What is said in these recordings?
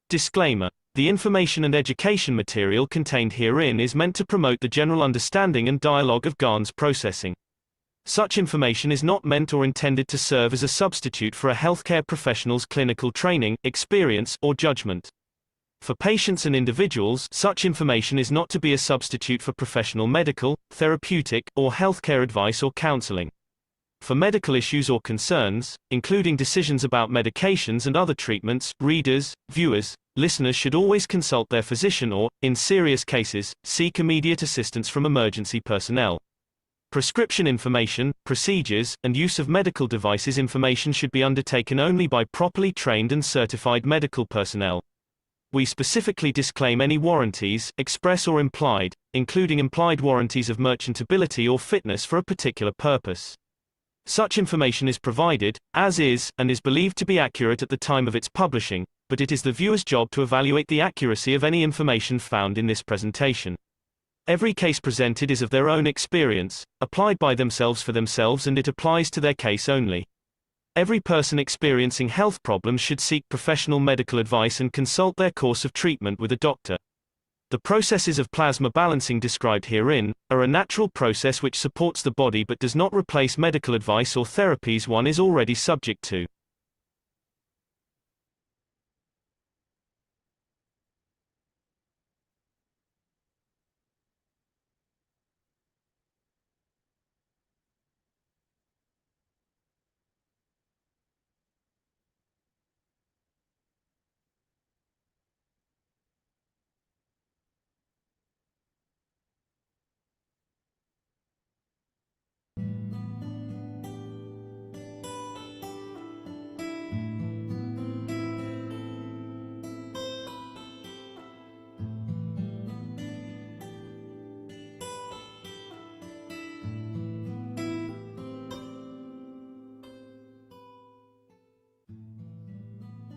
Disclaimer: the information and education material contained herein is meant to promote the general understanding and dialogue of GANs processing. Such information is not meant or intended to serve as a substitute for a healthcare professional's clinical training, experience, or judgment. For patients and individuals, such information is not to be a substitute for professional medical, therapeutic, or healthcare advice or counseling. For medical issues or concerns, including decisions about medications and other treatments, readers, viewers, listeners should always consult their physician or, in serious cases, seek immediate assistance from emergency personnel. Prescription information, procedures, and use of medical devices information should be undertaken only by properly trained and certified medical personnel. We specifically disclaim any warranties, express or implied, including implied warranties of merchantability or fitness for a particular purpose. Such information is provided, as is, and is believed to be accurate at the time of its publishing, but it is the viewer's job to evaluate the accuracy of any information found in this presentation. Every case presented is of their own experience, applied by themselves for themselves, and it applies to their case only. Every person experiencing health problems should seek professional medical advice and consult their course of treatment with a doctor. The processes of plasma balancing described herein are a natural process which supports the body but does not replace medical advice or therapies one is already subject to.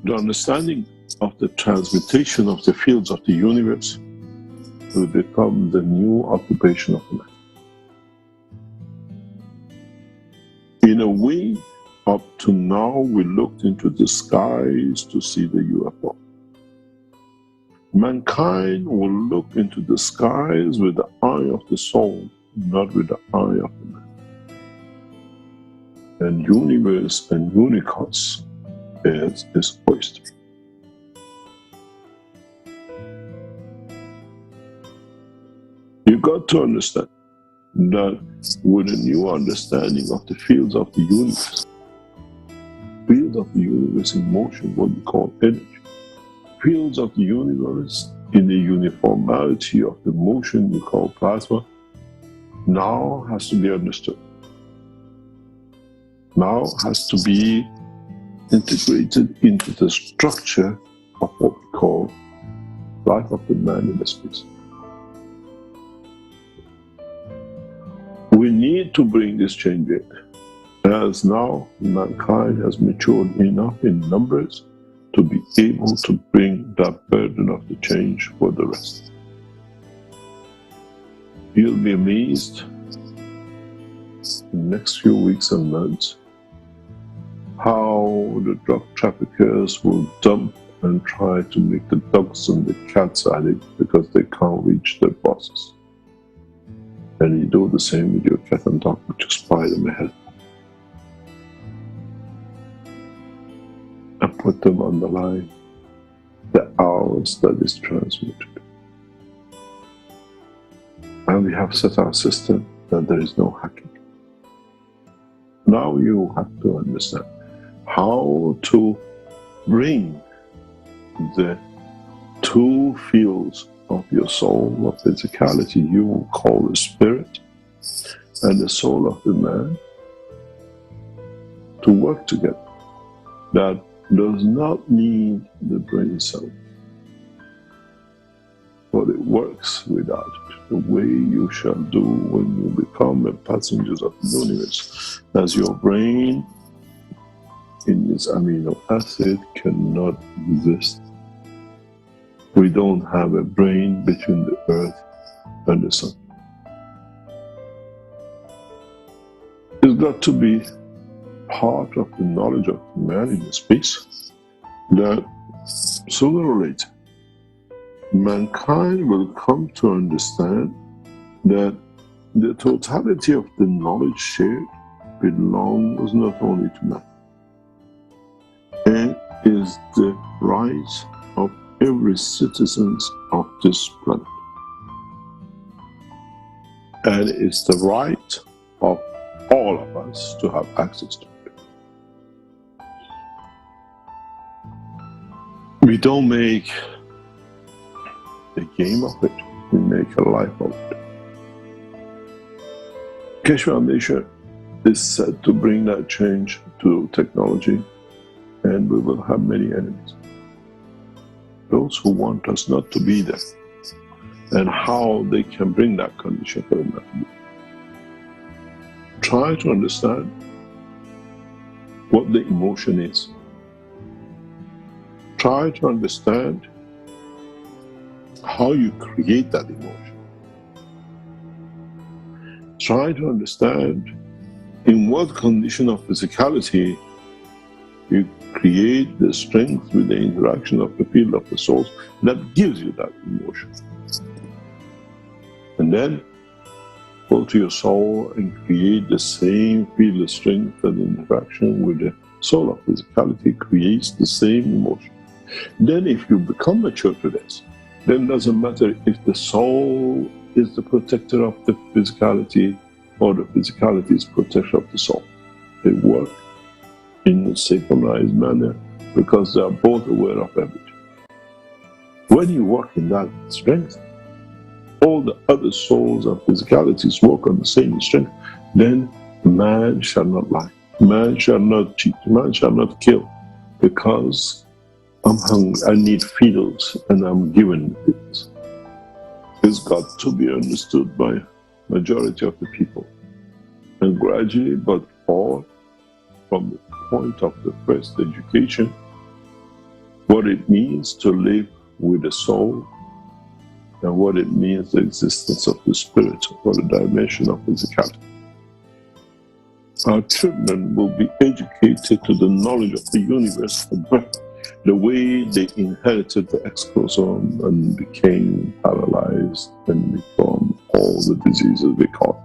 The understanding of the transmutation of the fields of the universe will become the new occupation of man. In a way, up to now, we looked into the skies to see the UFO. Mankind will look into the skies with the eye of the soul, not with the eye of the man. And universe and unicos is oyster. You got to understand that with a new understanding of the fields of the universe in motion, what we call energy, fields of the universe in the uniformity of the motion we call plasma, now has to be understood. Now has to be integrated into the structure of what we call life of the man in the space. We need to bring this change in, as now mankind has matured enough in numbers to be able to bring that burden of the change for the rest. You'll be amazed in the next few weeks and months how the drug traffickers will dump and try to make the dogs and the cats addict because they can't reach their bosses. And you do the same with your cat and dog, but just buy them ahead and put them on the line the hours that is transmuted. And we have set our system that there is no hacking. Now you have to understand how to bring the two fields of your soul, of physicality, you will call the spirit, and the soul of the man, to work together. That does not need the brain cell, but it works without it, the way you shall do when you become a passenger of the universe, as your brain in its amino acid cannot exist. We don't have a brain between the earth and the sun. It's got to be part of the knowledge of man in the space that sooner or later, mankind will come to understand that the totality of the knowledge shared belongs not only to man, it is the right of every citizen of this planet. And it's the right of all of us to have access to it. We don't make a game of it, we make a life of it. Keshe Foundation is set to bring that change to technology, and we will have many enemies. Those who want us not to be there, and how they can bring that condition for them not to be. Try to understand what the emotion is. Try to understand how you create that emotion. Try to understand in what condition of physicality you create the strength with the interaction of the field of the soul that gives you that emotion. And then go to your soul and create the same field of strength and interaction with the soul of physicality creates the same emotion. Then if you become mature to this, then it doesn't matter if the soul is the protector of the physicality or the physicality is protector of the soul. They work in a synchronized manner because they are both aware of everything. When you work in that strength, all the other souls and physicalities work on the same strength, then man shall not lie, man shall not cheat, man shall not kill, because I'm hungry, I need fields, and I'm given fields. It's got to be understood by majority of the people. And gradually, but all from the point of the first education, what it means to live with the soul, and what it means, the existence of the spirit, or the dimension of physicality. Our children will be educated to the knowledge of the universe from birth, the way they inherited the exposome and became paralyzed and become all the diseases they caught.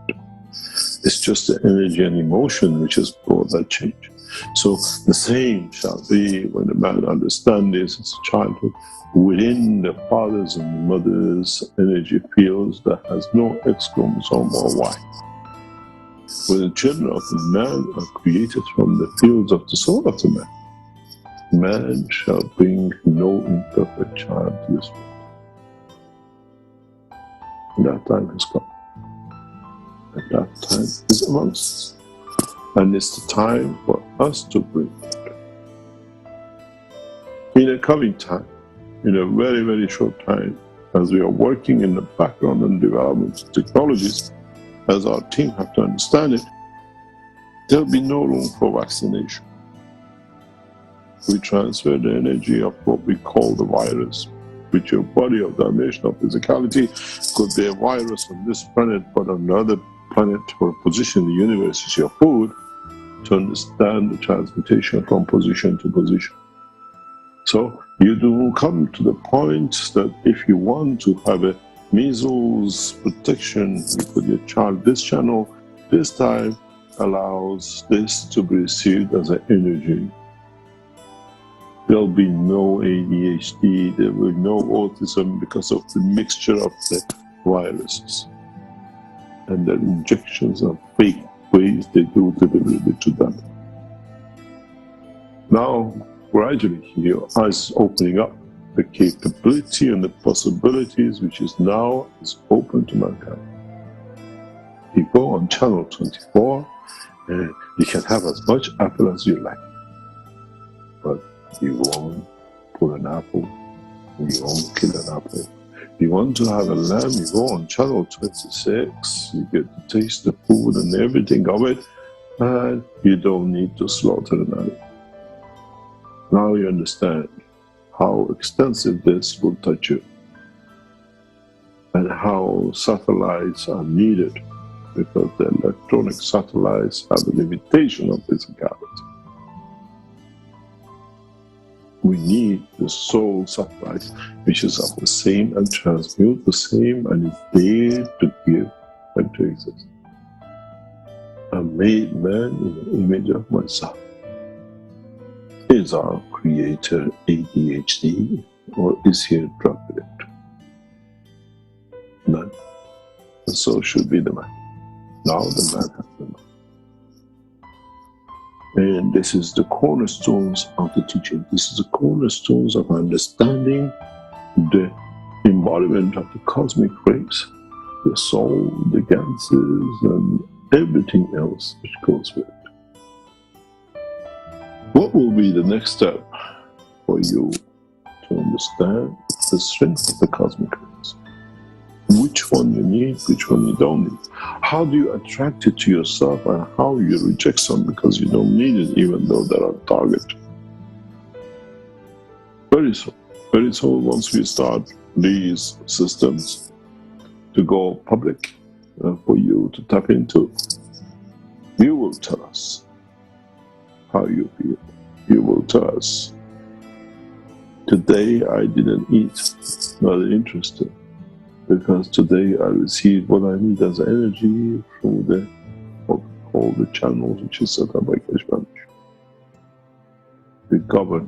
It's just the energy and emotion which has brought that change. So the same shall be when the man understands this as a childhood, within the father's and mother's energy fields that has no X chromosome or Y. When the children of the man are created from the fields of the soul of the man, man shall bring no imperfect child to this world. That time has come. And that time is amongst us. And it's the time for us to bring it. In a coming time, in a very, very short time, as we are working in the background and development of technologies, as our team have to understand it, there'll be no room for vaccination. We transfer the energy of what we call the virus, which your body of dimension of physicality could be a virus on this planet, but on another planet or position in the universe is your food, to understand the transmutation from position to position. So you do come to the point that if you want to have a measles protection, you put your child this channel, this time allows this to be received as an energy. There'll be no ADHD, there will be no autism because of the mixture of the viruses and the injections of fake ways they do deliver it to them. Now, gradually, your eyes opening up, the capability and the possibilities which is now is open to mankind. You go on channel 24 and you can have as much apple as you like, but you won't pull an apple, you won't kill an apple. You want to have a lamb, you go on channel 26, you get to taste the food and everything of it, and you don't need to slaughter an animal. Now you understand how extensive this will touch you, and how satellites are needed, because the electronic satellites have a limitation of physicality. We need the soul surprise, which is of the same and transmute the same and is there to give and to exist. I made man in the image of myself. Is our creator ADHD or is he a drug addict? None. And so should be the man. Now the man has the mind. And this is the cornerstones of the teaching. This is the cornerstones of understanding the embodiment of the cosmic rays, the soul, the ganses, and everything else which goes with it. What will be the next step for you to understand the strength of the cosmic rays? Which one you need, which one you don't need. How do you attract it to yourself and how you reject some because you don't need it even though they're on target. Very soon once we start these systems to go public for you to tap into, you will tell us how you feel. You will tell us, today I didn't eat, not interested. Because today I received what I need as energy from all the channels which is set up by Keshe Foundation. We govern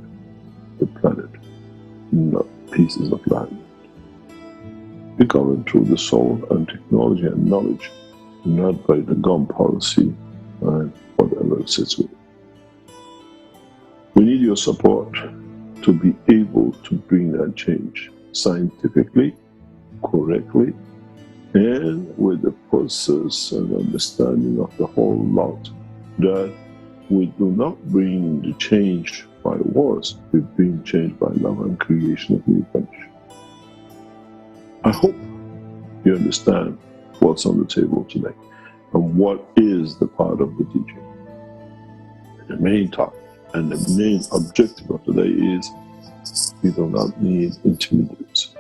the planet, not pieces of land. We govern through the soul and technology and knowledge, not by the gun policy and whatever sits with it. We need your support to be able to bring that change scientifically, correctly, and with the process and understanding of the whole lot, that we do not bring the change by wars, we bring change by love and creation of new country. I hope you understand what's on the table today and what is the part of the teaching. The main topic and the main objective of today is we do not need intermediaries.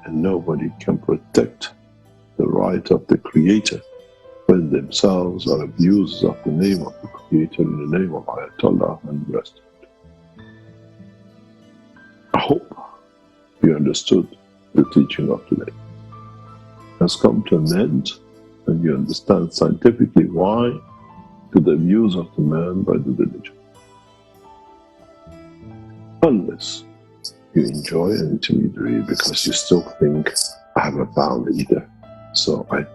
And nobody can protect the right of the Creator when themselves are abusers of the name of the Creator in the name of Ayatollah and the rest of it. I hope you understood the teaching of today. It has come to an end and you understand scientifically why to the abuse of the man by the religion. Unless you enjoy an intermediary because you still think, I haven't found it either, so I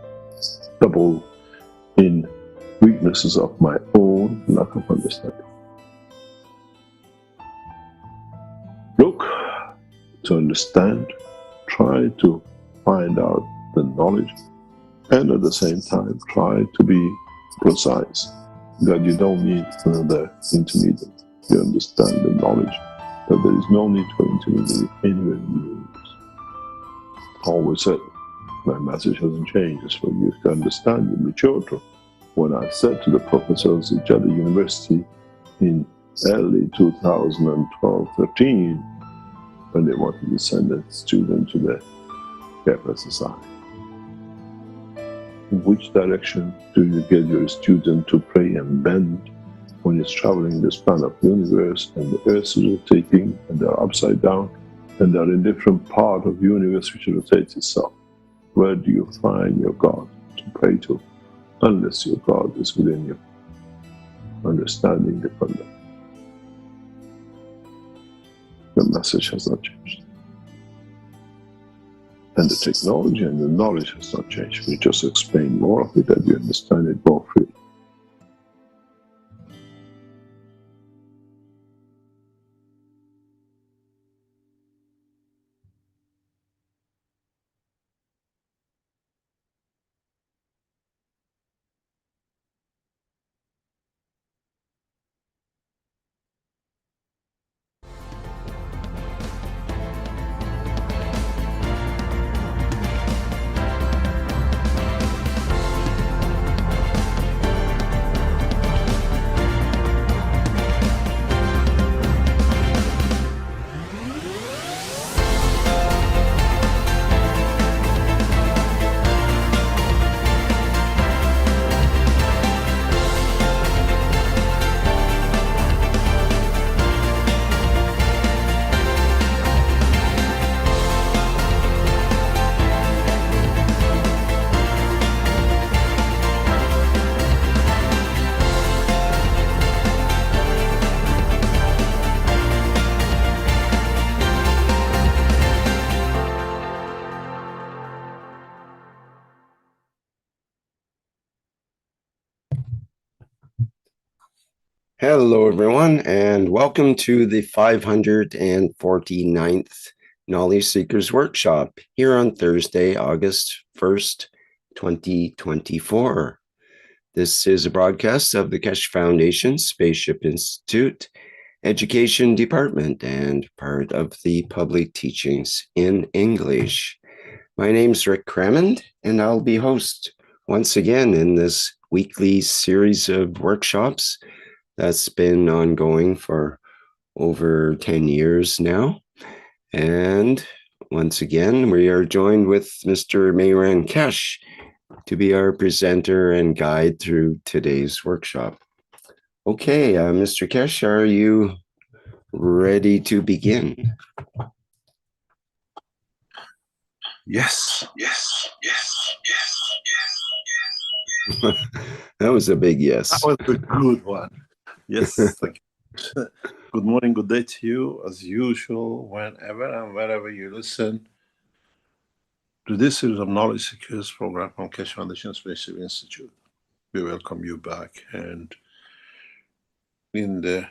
double in weaknesses of my own lack of understanding. Look to understand, try to find out the knowledge, and at the same time try to be precise, that you don't need another intermediary. You understand the knowledge that there is no need for intermediary anywhere in the universe. Always said, my message hasn't changed. It's for you to understand and mature to. When I said to the professors at Jeddah University in early 2012-13, when they wanted to send a student to the KF SSI, in which direction do you get your student to pray and bend when it's traveling the span of the universe and the earth is rotating and they're upside down and they're in different part of the universe which rotates itself? Where do you find your God to pray to unless your God is within you? Understanding the conduct. The message has not changed. And the technology and the knowledge has not changed. We just explain more of it and you understand it more freely. Hello, everyone, and welcome to the 549th Knowledge Seekers Workshop here on Thursday, August 1st, 2024. This is a broadcast of the Keshe Foundation, Spaceship Institute, Education Department, and part of the Public Teachings in English. My name's Rick Crammond, and I'll be host once again in this weekly series of workshops that's been ongoing for over 10 years now. And once again, we are joined with Mr. Mehran Keshe to be our presenter and guide through today's workshop. Okay, Mr. Keshe, are you ready to begin? Yes. That was a big yes. That was a good one. Yes. Good morning, good day to you, as usual, whenever and wherever you listen to this series of Knowledge Seekers program from Keshe Foundation Spaceship Institute. We welcome you back, and in the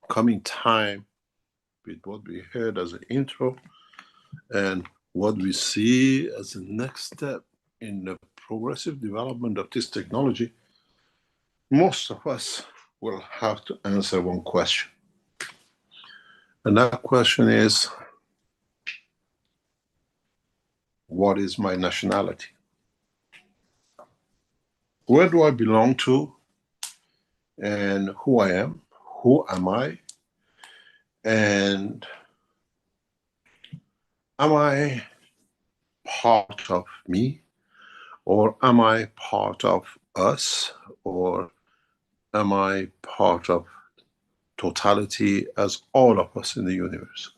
coming time, with what we heard as an intro and what we see as the next step in the progressive development of this technology, most of us will have to answer one question. And that question is, what is my nationality? Where do I belong to? And who I am? Who am I? And am I part of me? Or am I part of us? Or am I part of totality as all of us in the universe?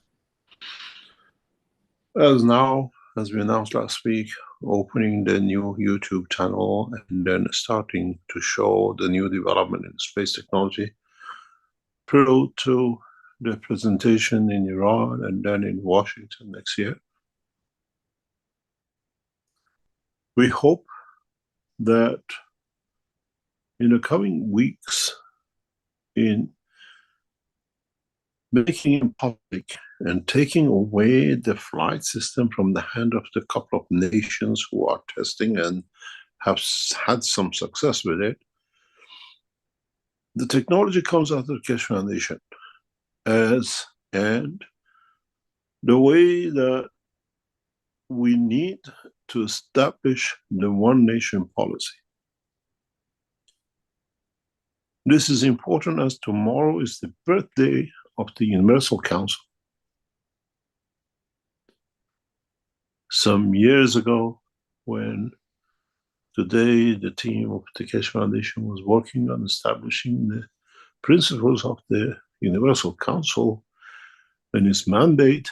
As we announced last week, opening the new YouTube channel and then starting to show the new development in space technology, prior to the presentation in Iran and then in Washington next year. We hope that in the coming weeks, in making it public and taking away the flight system from the hand of the couple of nations who are testing and have had some success with it, the technology comes out of the Keshe Foundation and the way that we need to establish the one nation policy. This is important as tomorrow is the birthday of the Universal Council. Some years ago, when today the team of the Keshe Foundation was working on establishing the principles of the Universal Council and its mandate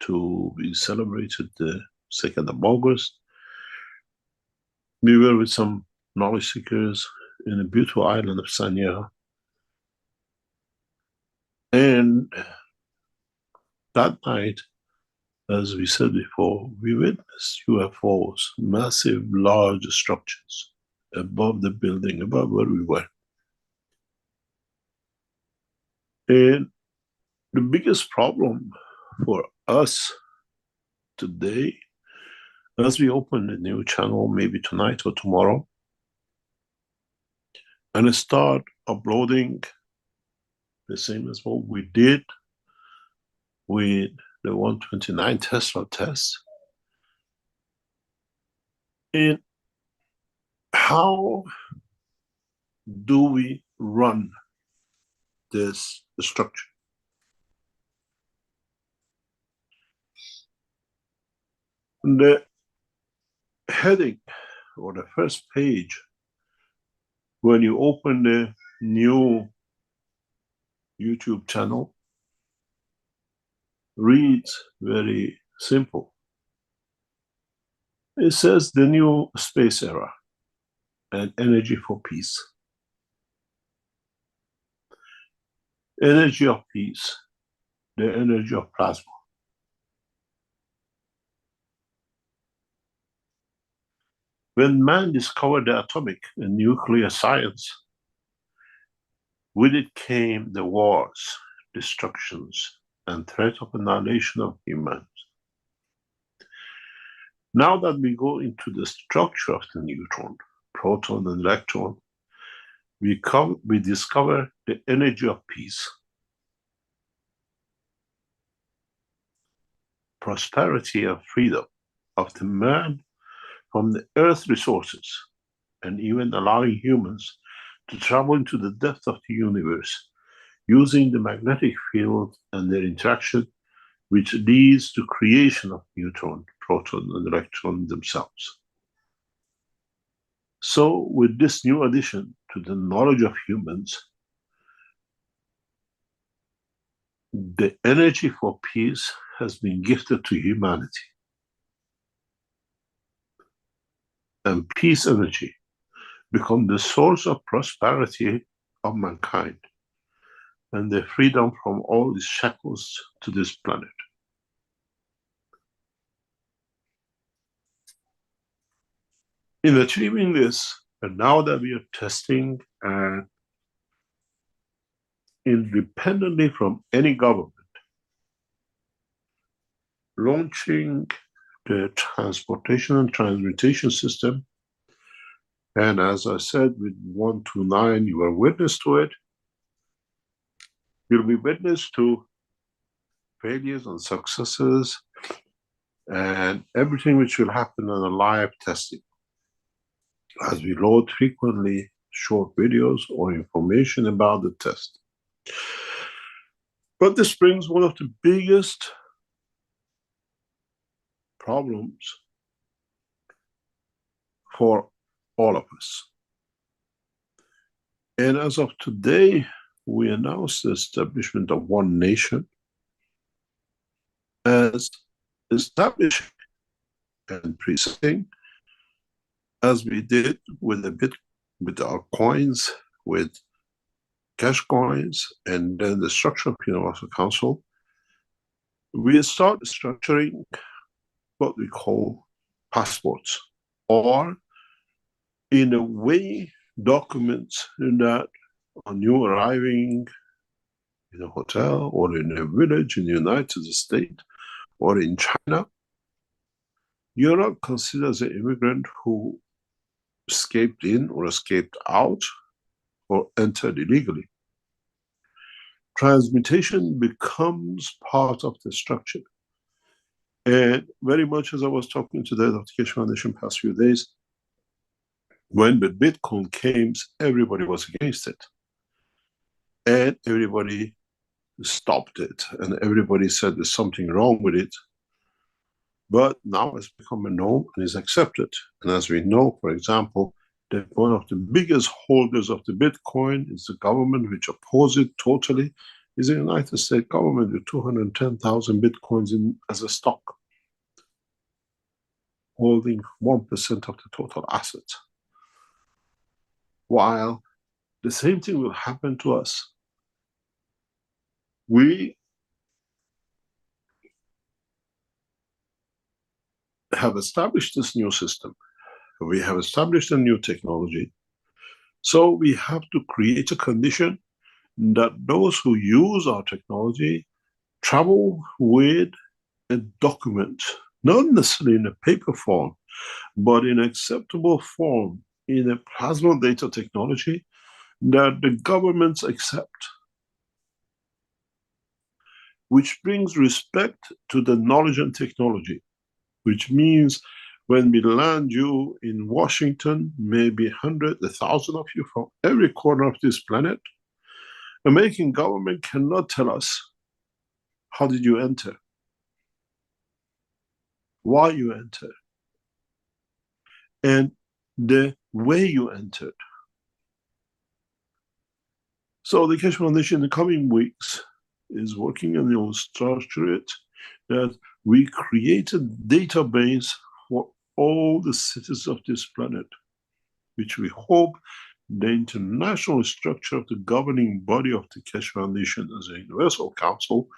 to be celebrated the 2nd of August, we were with some knowledge seekers in the beautiful island of Sanya. And that night, as we said before, we witnessed UFOs, massive, large structures above the building, above where we were. And the biggest problem for us today, as we open the new channel, maybe tonight or tomorrow, and start uploading the same as what we did with the 129 Tesla test, and how do we run this structure? The heading or the first page, when you open the new YouTube channel, reads very simple. It says the new space era and energy for peace. Energy of peace, the energy of plasma. When man discovered the atomic and nuclear science, With it came the wars, destructions, and threat of annihilation of humans. Now that we go into the structure of the neutron, proton, and electron, we discover the energy of peace, prosperity, and freedom of the man from the Earth's resources, and even allowing humans to travel into the depth of the universe using the magnetic field and their interaction, which leads to creation of neutron, proton, and electron themselves. So with this new addition to the knowledge of humans, the energy for peace has been gifted to humanity. And peace energy becomes the source of prosperity of mankind and the freedom from all the shackles to this planet. In achieving this, and now that we are testing independently from any government, launching the transportation and transmutation system, and as I said, with 129, you are witness to it. You'll be witness to failures and successes and everything which will happen on a live testing. As we load frequently short videos or information about the test. But this brings one of the biggest problems for all of us. And as of today, we announced the establishment of one nation as establishing and preceding, as we did with our coins, with cash coins, and then the structure of Universal Council. We start structuring what we call passports, or in a way documents that on you arriving in a hotel or in a village in the United States or in China, you're not considered as an immigrant who escaped in or escaped out or entered illegally. Transmutation becomes part of the structure. And very much as I was talking today at the Keshe Foundation past few days, when the Bitcoin came, everybody was against it. And everybody stopped it. And everybody said there's something wrong with it. But now it's become a norm and is accepted. And as we know, for example, that one of the biggest holders of the Bitcoin is the government, which oppose it totally, is the United States government with 210,000 Bitcoins as a stock, holding 1% of the total assets. While the same thing will happen to us. We have established this new system. We have established a new technology. So we have to create a condition that those who use our technology travel with a document, not necessarily in a paper form, but in acceptable form, in a plasma data technology that the governments accept, which brings respect to the knowledge and technology, which means when we land you in Washington, maybe 100, 1,000 of you from every corner of this planet, American government cannot tell us, how did you enter? Why you entered? And the way you entered. So the Keshe Foundation in the coming weeks is working on the structure it, that we create a database for all the citizens of this planet, which we hope the international structure of the governing body of the Keshe Foundation as a universal council,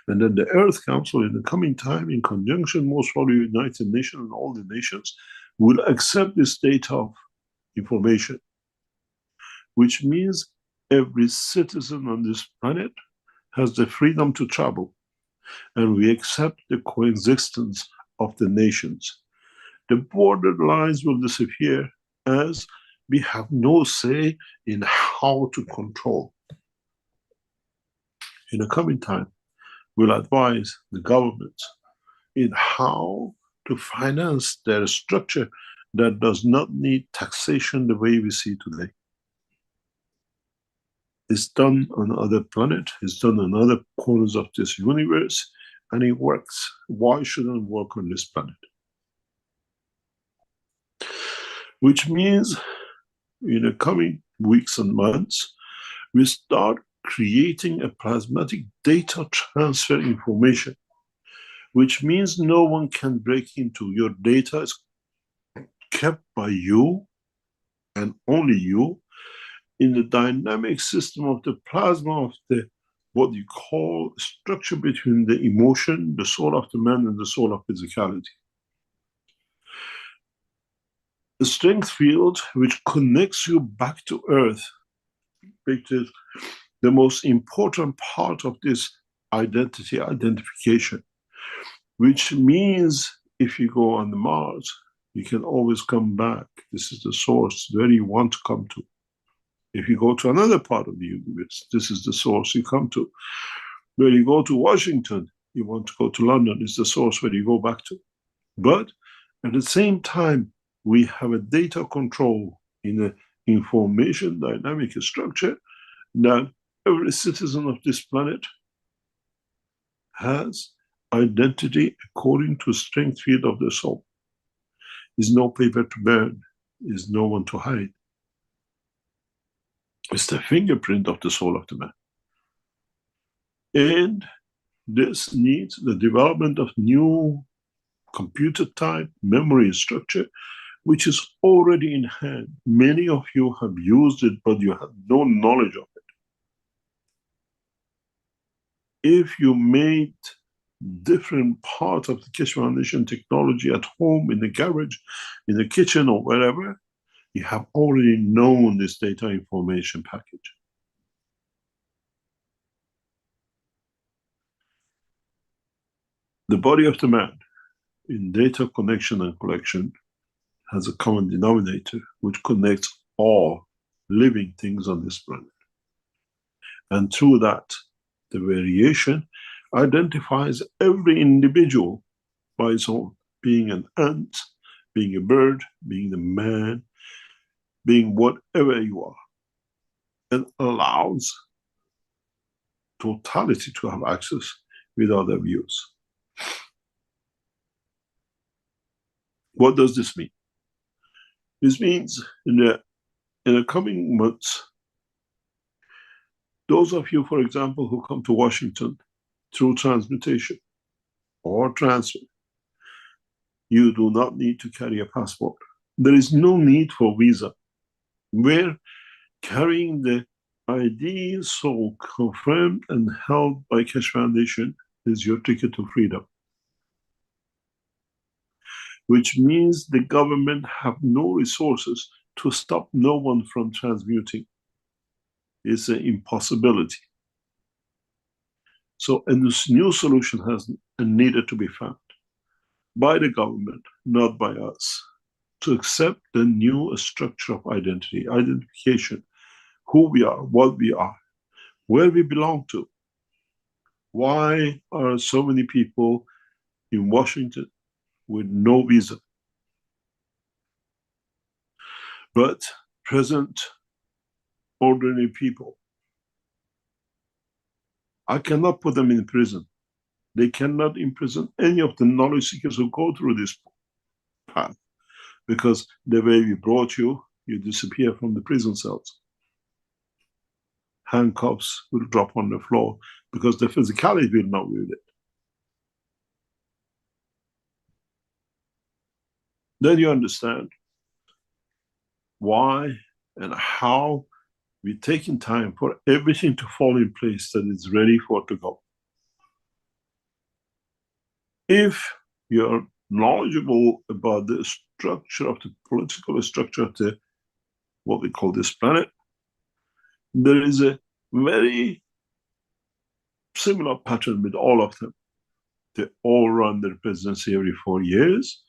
and then the Earth Council in the coming time, in conjunction most probably with United Nations and all the nations, will accept this data of information, which means every citizen on this planet has the freedom to travel, and we accept the coexistence of the nations. The border lines will disappear as we have no say in how to control. In the coming time, we'll advise the government in how to finance their structure that does not need taxation the way we see today. It's done on other planets, it's done on other corners of this universe, and it works. Why shouldn't it work on this planet? Which means in the coming weeks and months, we start creating a plasmatic data transfer information, which means no one can break into your data. Is kept by you and only you in the dynamic system of the plasma of the what you call structure between the emotion, the soul of the man, and the soul of physicality. The strength field which connects you back to earth, which is the most important part of this identification, which means if you go on the Mars, you can always come back. This is the source where you want to come to. If you go to another part of the universe, this is the source you come to. Where you go to Washington, you want to go to London, is the source where you go back to. But at the same time, we have a data control in an information dynamic structure that every citizen of this planet has identity according to strength field of the soul. There's no paper to burn, there's no one to hide. It's the fingerprint of the soul of the man. And this needs the development of new computer type memory structure, which is already in hand. Many of you have used it, but you have no knowledge of it. If you made different parts of the Keshe Foundation technology at home, in the garage, in the kitchen, or wherever, you have already known this data information package. The body of the man in data connection and collection has a common denominator which connects all living things on this planet. And through that, the variation identifies every individual by its own, being an ant, being a bird, being the man, being whatever you are, and allows totality to have access without abuse. What does this mean? This means in the coming months, those of you, for example, who come to Washington through transmutation or transfer, you do not need to carry a passport. There is no need for visa. Where carrying the ideal soul confirmed and held by Keshe Foundation is your ticket to freedom. Which means the government have no resources to stop no one from transmuting. It's an impossibility. So a new solution has needed to be found by the government, not by us, to accept the new structure of identity, identification, who we are, what we are, where we belong to. Why are so many people in Washington with no visa? But present ordinary people, I cannot put them in prison. They cannot imprison any of the knowledge seekers who go through this path, because the way we brought you, you disappear from the prison cells. Handcuffs will drop on the floor because the physicality will not with it. Then you understand why and how we're taking time for everything to fall in place that is ready for it to go. If you're knowledgeable about the structure of the political structure of the what we call this planet, There is a very similar pattern with all of them. They all run their presidency every 4 years,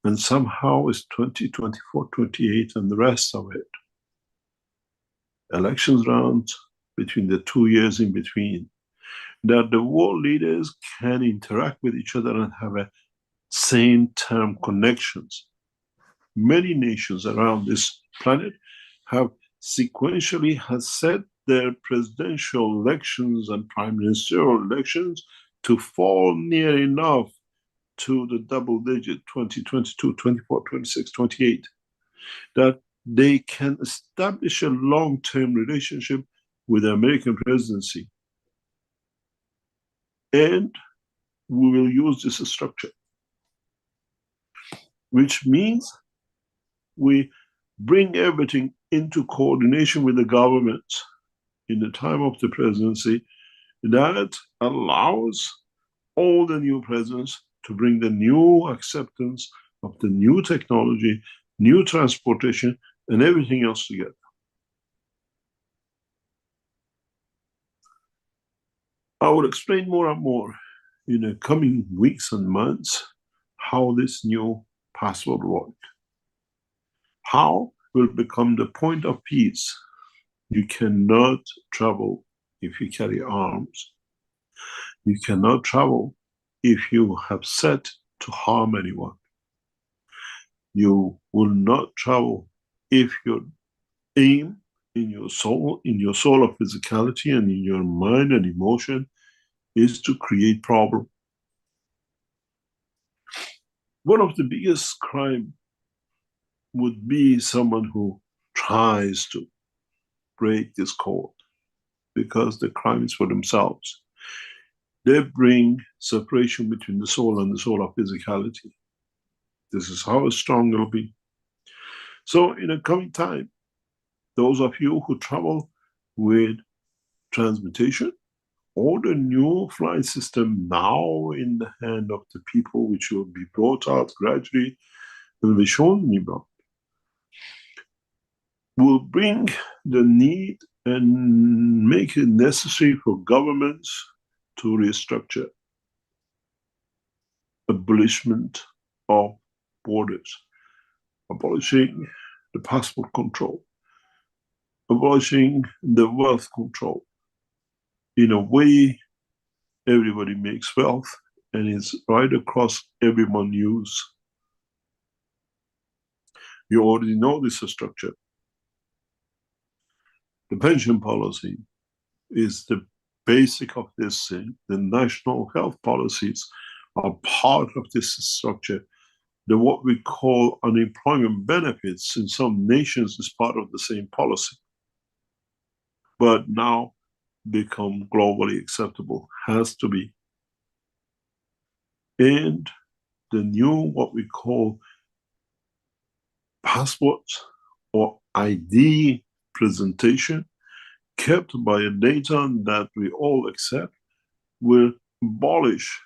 and somehow it's 20, 24, 28, and the rest of it. Elections rounds between the 2 years in between, that the world leaders can interact with each other and have a same term connections. Many nations around this planet have sequentially set their presidential elections and prime ministerial elections to fall near enough to the double digit 20, 22, 24, 26, 28, that they can establish a long-term relationship with the American presidency. And we will use this structure, which means we bring everything into coordination with the government in the time of the presidency. That allows all the new presidents to bring the new acceptance of the new technology, new transportation, and everything else together. I will explain more and more in the coming weeks and months how this new passport works. How will become the point of peace. You cannot travel if you carry arms. You cannot travel if you have set to harm anyone. You will not travel if your aim in your soul of physicality and in your mind and emotion is to create problem. One of the biggest crime would be someone who tries to break this code, because the crime is for themselves. They bring separation between the soul and the soul of physicality. This is how strong it'll be. So in the coming time, those of you who travel with transmutation or the new flight system now in the hand of the people, which will be brought out gradually, will be shown me about, will bring the need and make it necessary for governments to restructure. Abolishment of borders, abolishing the passport control, abolishing the wealth control. In a way, everybody makes wealth and it's right across everyone's use. You already know this structure. The pension policy is the basic of this thing. The national health policies are part of this structure. The what we call unemployment benefits in some nations is part of the same policy, but now become globally acceptable, has to be. And the new what we call passports or ID presentation, kept by a data that we all accept, will abolish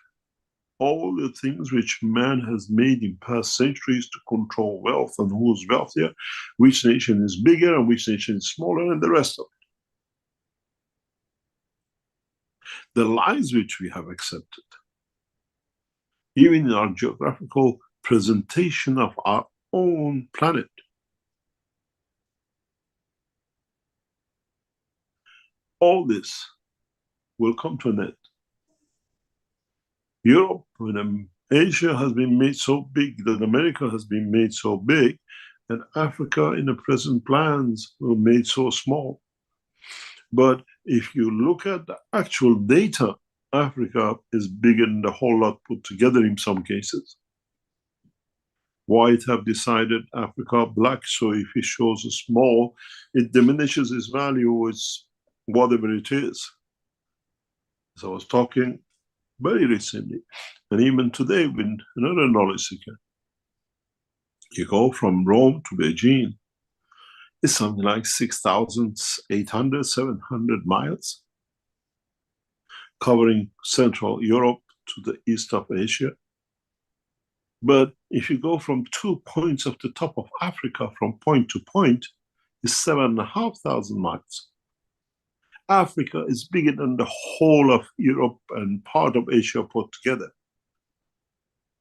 all the things which man has made in past centuries to control wealth and who's wealthier, which nation is bigger and which nation is smaller, and the rest of it. The lies which we have accepted, even in our geographical presentation of our own planet, all this will come to an end. Europe and Asia has been made so big, that America has been made so big, and Africa in the present plans were made so small. But if you look at the actual data, Africa is bigger than the whole lot put together in some cases. White have decided Africa black, so if it shows a small, it diminishes its value, it's whatever it is. So I was talking very recently, and even today with another knowledge seeker. You go from Rome to Beijing, it's something like 6,800, 700 miles, covering Central Europe to the east of Asia. But if you go from 2 points of the top of Africa, from point to point, it's 7,500 miles. Africa is bigger than the whole of Europe and part of Asia put together.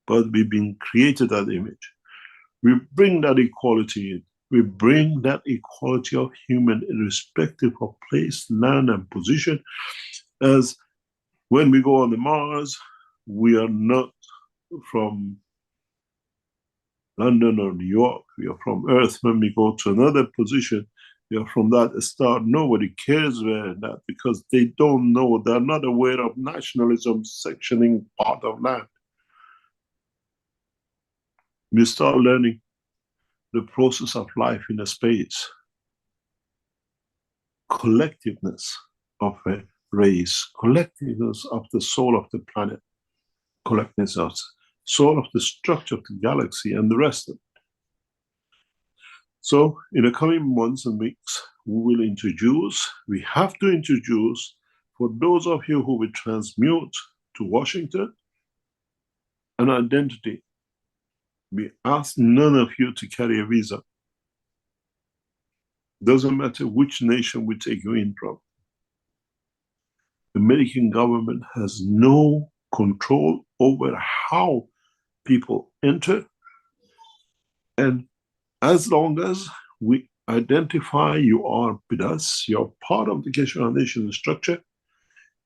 But we've been created that image. We bring that equality in. We bring that equality of human irrespective of place, land, and position. As when we go on the Mars, we are not from London or New York. We are from Earth. When we go to another position, we are from that star. Nobody cares where that, because they don't know. They're not aware of nationalism sectioning part of land. We start learning the process of life in a space, collectiveness of a race, collectiveness of the soul of the planet, collectiveness of soul of the structure of the galaxy and the rest of it. So in the coming months and weeks, we have to introduce, for those of you who will transmute to Washington, an identity. We ask none of you to carry a visa. Doesn't matter which nation we take you in from. The American government has no control over how people enter. And as long as we identify you are with us, you're part of the Keshe Foundation structure,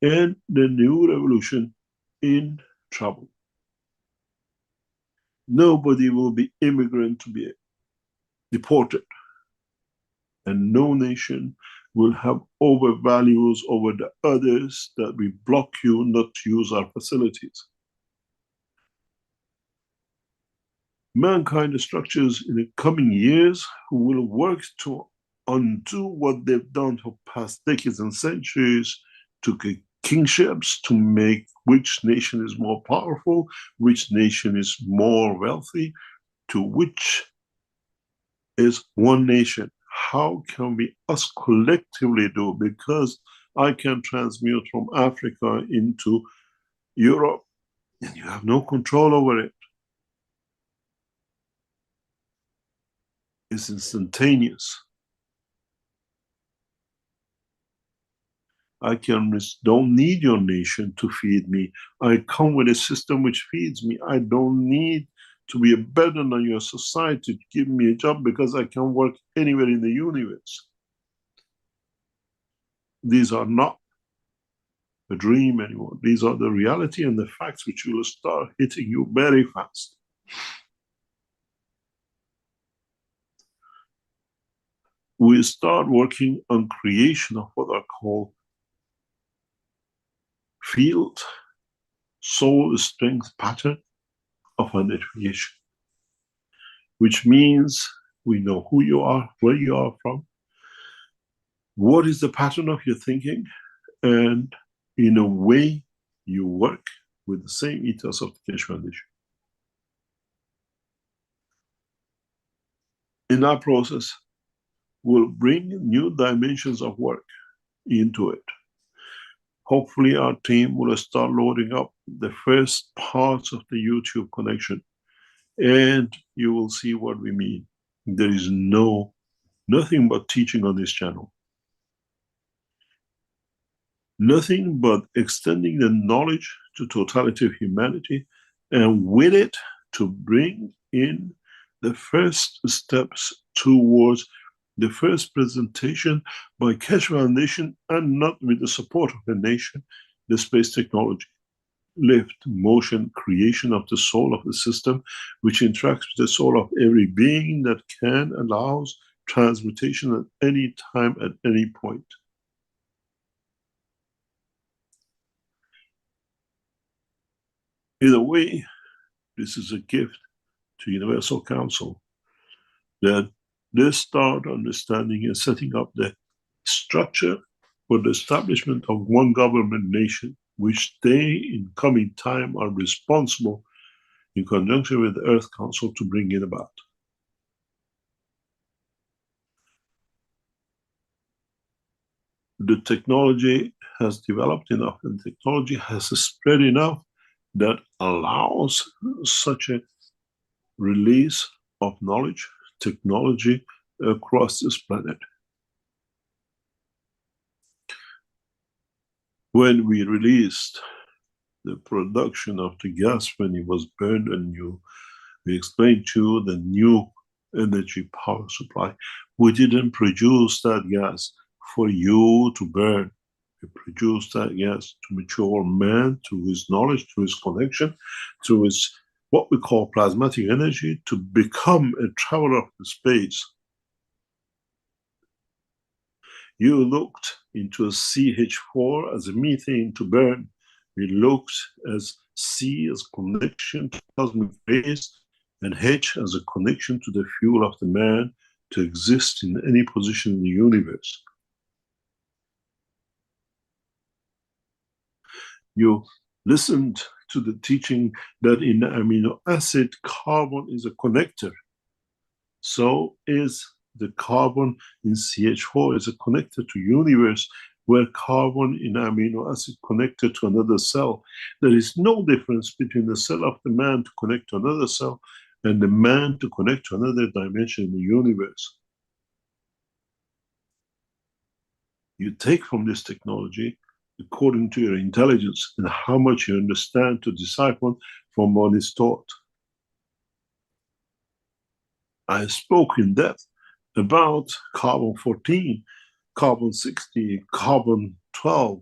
and the new revolution in trouble. Nobody will be immigrant to be deported. And no nation will have overvalues over the others that we block you not to use our facilities. Mankind structures in the coming years will work to undo what they've done for past decades and centuries, to get kingships, to make which nation is more powerful, which nation is more wealthy, to which is one nation. How can we us collectively do? Because I can transmute from Africa into Europe and you have no control over it. It's instantaneous. I don't need your nation to feed me. I come with a system which feeds me. I don't need to be a burden on your society to give me a job, because I can work anywhere in the universe. These are not a dream anymore. These are the reality and the facts which will start hitting you very fast. We start working on creation of what are called field soul strength pattern of identification, which means we know who you are, where you are from, what is the pattern of your thinking, and in a way you work with the same ethos of the Keshe Foundation. In that process, we'll bring new dimensions of work into it. Hopefully our team will start loading up the first parts of the YouTube connection, and you will see what we mean. There is nothing but teaching on this channel. Nothing but extending the knowledge to totality of humanity, and with it to bring in the first steps towards the first presentation by Keshe Foundation, and not with the support of the nation, the space technology, lift, motion, creation of the soul of the system, which interacts with the soul of every being, that can allows transmutation at any time, at any point. In a way, this is a gift to Universal Council, that they start understanding and setting up the structure for the establishment of one government nation, which they, in coming time, are responsible in conjunction with the Earth Council to bring it about. The technology has developed enough, and technology has spread enough that allows such a release of knowledge, technology across this planet. When we released the production of the gas when it was burned anew, we explained to you the new energy power supply. We didn't produce that gas for you to burn. We produced that gas to mature man through his knowledge, through his connection, through his what we call plasmatic energy, to become a traveler of the space. You looked into a CH4 as a methane to burn. We looked as C as connection to cosmic rays, and H as a connection to the fuel of the man to exist in any position in the universe. You listened to the teaching that in the amino acid, carbon is a connector. So is the carbon in CH4 is a connector to universe, where carbon in amino acid connected to another cell. There is no difference between the cell of the man to connect to another cell and the man to connect to another dimension in the universe. You take from this technology according to your intelligence and how much you understand to decipher from what is taught. I spoke in depth about carbon 14, carbon 60, carbon 12.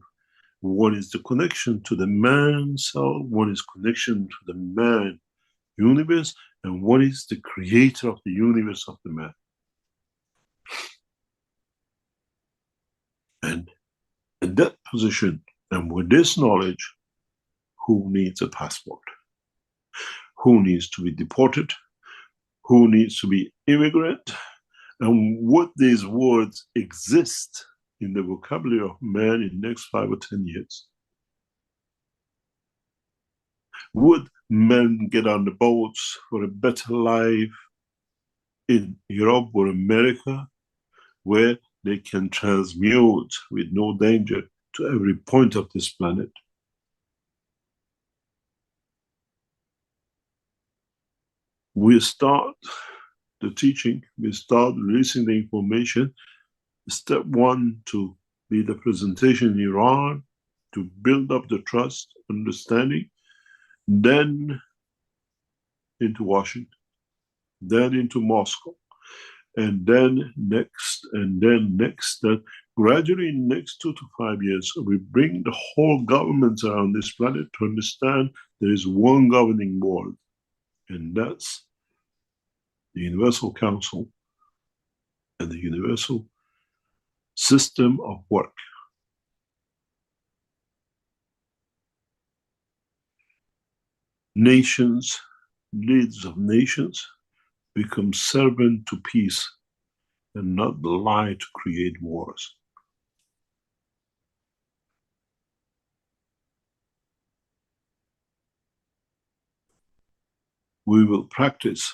What is the connection to the man cell? What is connection to the man universe? And what is the creator of the universe of the man? And in that position, and with this knowledge, who needs a passport? Who needs to be deported? Who needs to be immigrant? And would these words exist in the vocabulary of man in the next 5 or 10 years? Would men get on the boats for a better life in Europe or America, where they can transmute with no danger to every point of this planet? We start the teaching, we start releasing the information. Step one, to be the presentation in Iran, to build up the trust, understanding, then into Washington, then into Moscow, and then next, that gradually in the next 2 to 5 years, we bring the whole governments around this planet to understand there is one governing board, and that's the Universal Council and the Universal System of Work. Nations, leaders of nations, become servant to peace and not the lie to create wars. We will practice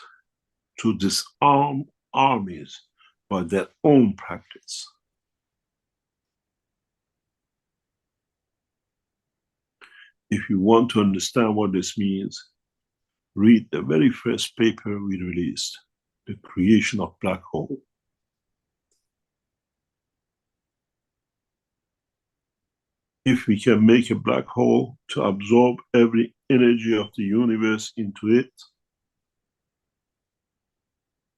to disarm armies by their own practice. If you want to understand what this means, read the very first paper we released, The Creation of Black Hole. If we can make a black hole to absorb every energy of the universe into it,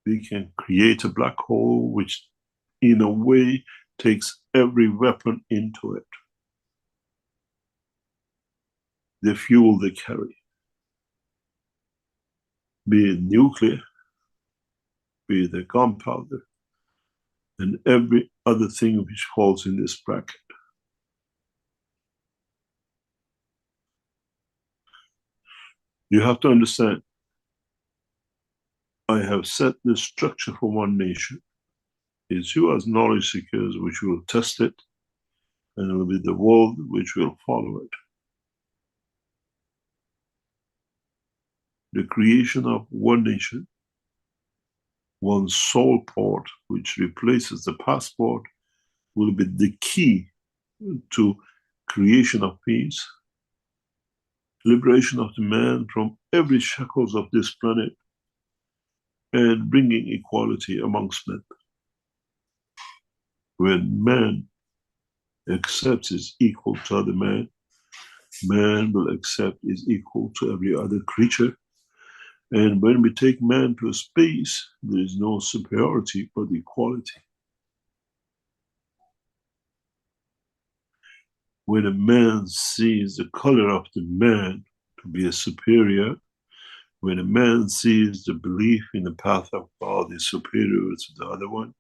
we can create a black hole which in a way takes every weapon into it. The fuel they carry, be it nuclear, be it a gunpowder, and every other thing which falls in this bracket. You have to understand, I have set the structure for one nation. It's you as knowledge seekers which will test it, and it will be the world which will follow it. The creation of one nation, one soul port, which replaces the passport, will be the key to creation of peace, liberation of the man from every shackles of this planet, and bringing equality amongst men. When man accepts is equal to other man. Man will accept is equal to every other creature. And when we take man to a space, there is no superiority but equality. When a man sees the color of the man to be a superior, when a man sees the belief in the path of God is superior to the other one,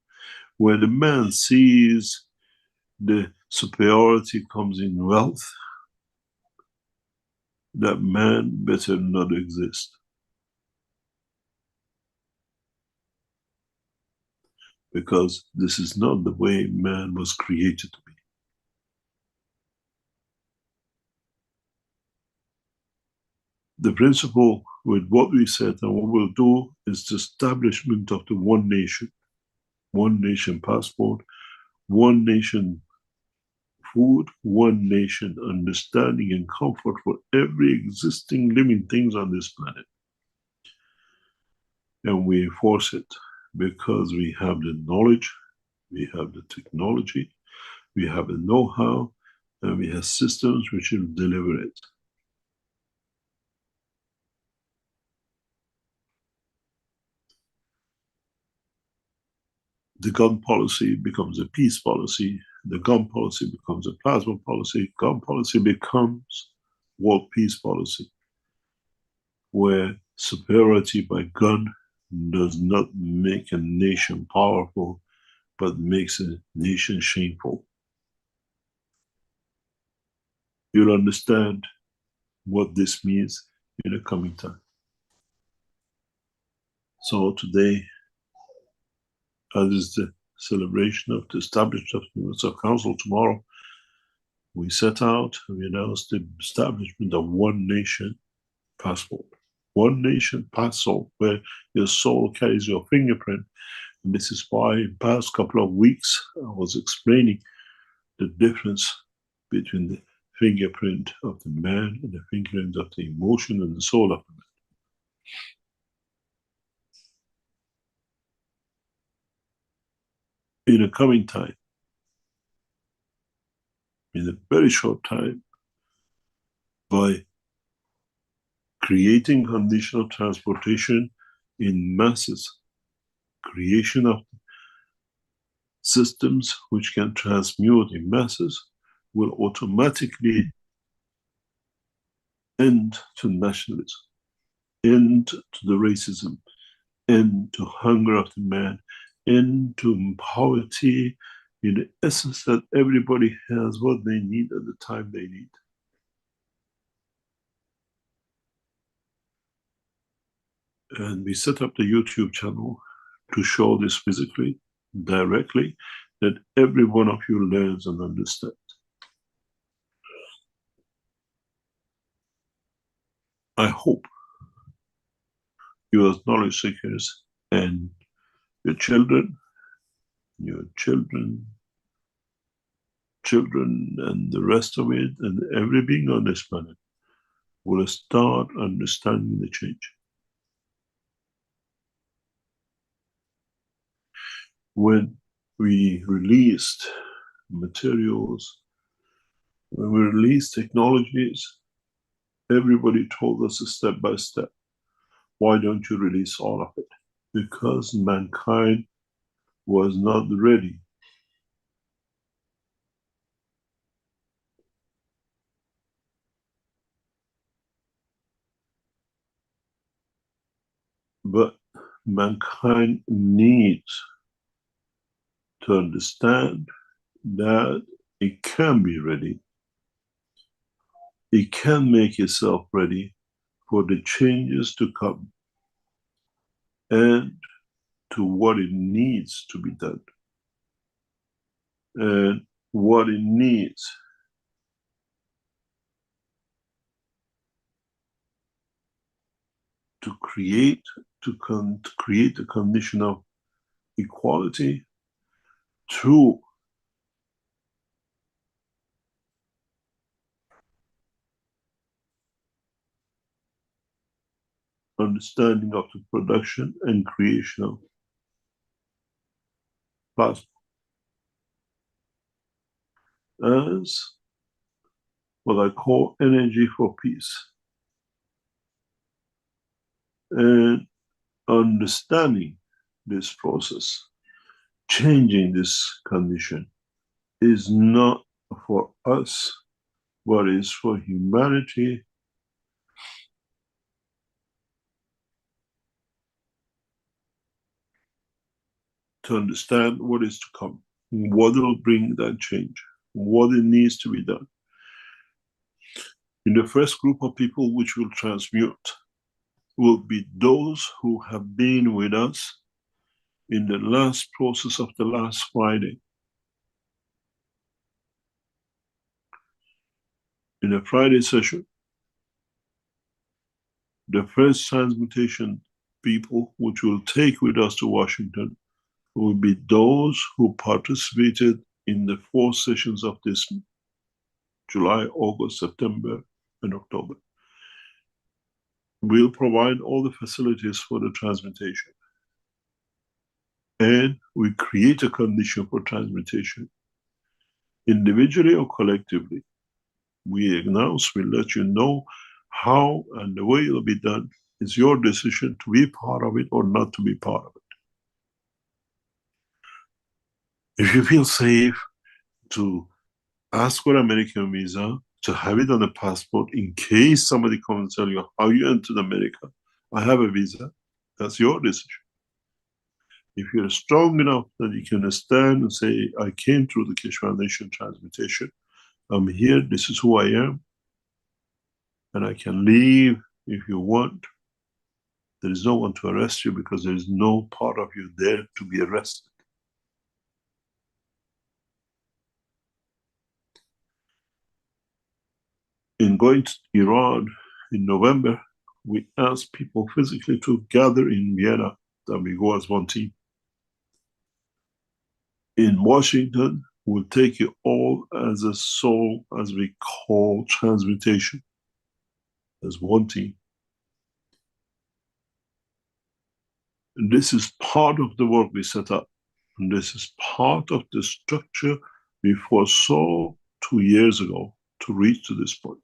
when a man sees the superiority comes in wealth, that man better not exist. Because this is not the way man was created to be. The principle with what we said and what we'll do is the establishment of the one nation passport, one nation food, one nation understanding and comfort for every existing living things on this planet. And we enforce it because we have the knowledge, we have the technology, we have the know-how, and we have systems which will deliver it. The gun policy becomes a peace policy. The gun policy becomes a plasma policy. Gun policy becomes world peace policy, where superiority by gun does not make a nation powerful, but makes a nation shameful. You'll understand what this means in the coming time. So today, as is the celebration of the establishment of the Universal Council, tomorrow we set out and we announced the establishment of one nation passport. One nation passport, where your soul carries your fingerprint. And this is why in the past couple of weeks I was explaining the difference between the fingerprint of the man and the fingerprint of the emotion and the soul of the man. In a coming time, in a very short time, by creating conditional transportation in masses, creation of systems which can transmute in masses will automatically end to nationalism, end to the racism, end to hunger of the man, end to poverty, in the essence that everybody has what they need at the time they need. And we set up the YouTube channel to show this physically, directly, that every one of you learns and understands. I hope you as knowledge seekers and your children, and the rest of it, and every being on this planet will start understanding the change. When we released materials, when we released technologies, everybody told us step by step, why don't you release all of it? Because mankind was not ready. But mankind needs to understand that it can be ready. It can make itself ready for the changes to come and to what it needs to be done and what it needs to create a condition of equality through understanding of the production and creation of plasma. as what I call energy for peace. And understanding this process, changing this condition, is not for us, but is for humanity to understand what is to come, what will bring that change, what it needs to be done. In the first group of people which will transmute will be those who have been with us in the last process of the last Friday. In the Friday session, the first transmutation people which will take with us to Washington will be those who participated in the 4 sessions of this July, August, September, and October. We'll provide all the facilities for the transmutation. And we create a condition for transmutation. Individually or collectively, we announce, we let you know how and the way it'll be done. It's your decision to be part of it or not to be part of it. If you feel safe to ask for American visa, to have it on a passport in case somebody comes and tell you how you entered America, I have a visa, that's your decision. If you're strong enough that you can stand and say, I came through the Keshe Foundation transmutation, I'm here, this is who I am, and I can leave if you want. There is no one to arrest you because there is no part of you there to be arrested. In going to Iran in November, we asked people physically to gather in Vienna, that we go as one team. In Washington, we'll take you all as a soul, as we call transmutation, as one team. And this is part of the work we set up. And this is part of the structure we foresaw 2 years ago to reach to this point.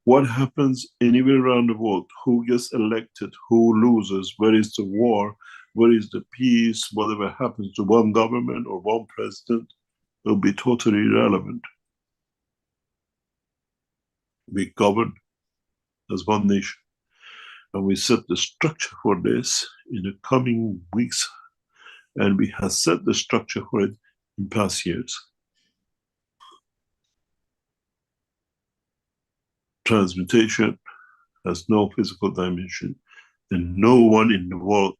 What happens anywhere around the world? Who gets elected? Who loses? Where is the war? Where is the peace? Whatever happens to one government or one president will be totally irrelevant. We govern as one nation. And we set the structure for this in the coming weeks. And we have set the structure for it in past years. Transmutation has no physical dimension, and no one in the world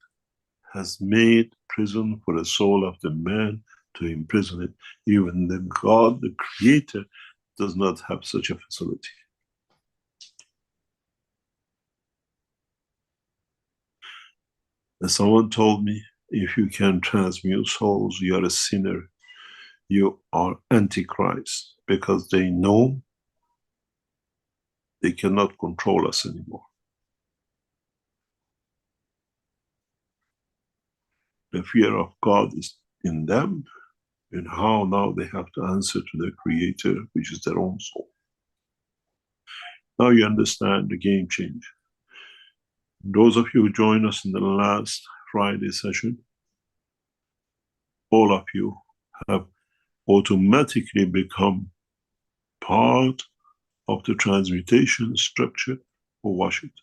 has made prison for the soul of the man to imprison it. Even the God, the Creator, does not have such a facility. And someone told me, if you can transmute souls, you are a sinner. You are Antichrist, because they know they cannot control us anymore. The fear of God is in them, and how now they have to answer to the Creator, which is their own soul. Now you understand the game change. Those of you who joined us in the last Friday session, all of you have automatically become part of the transmutation structure for Washington.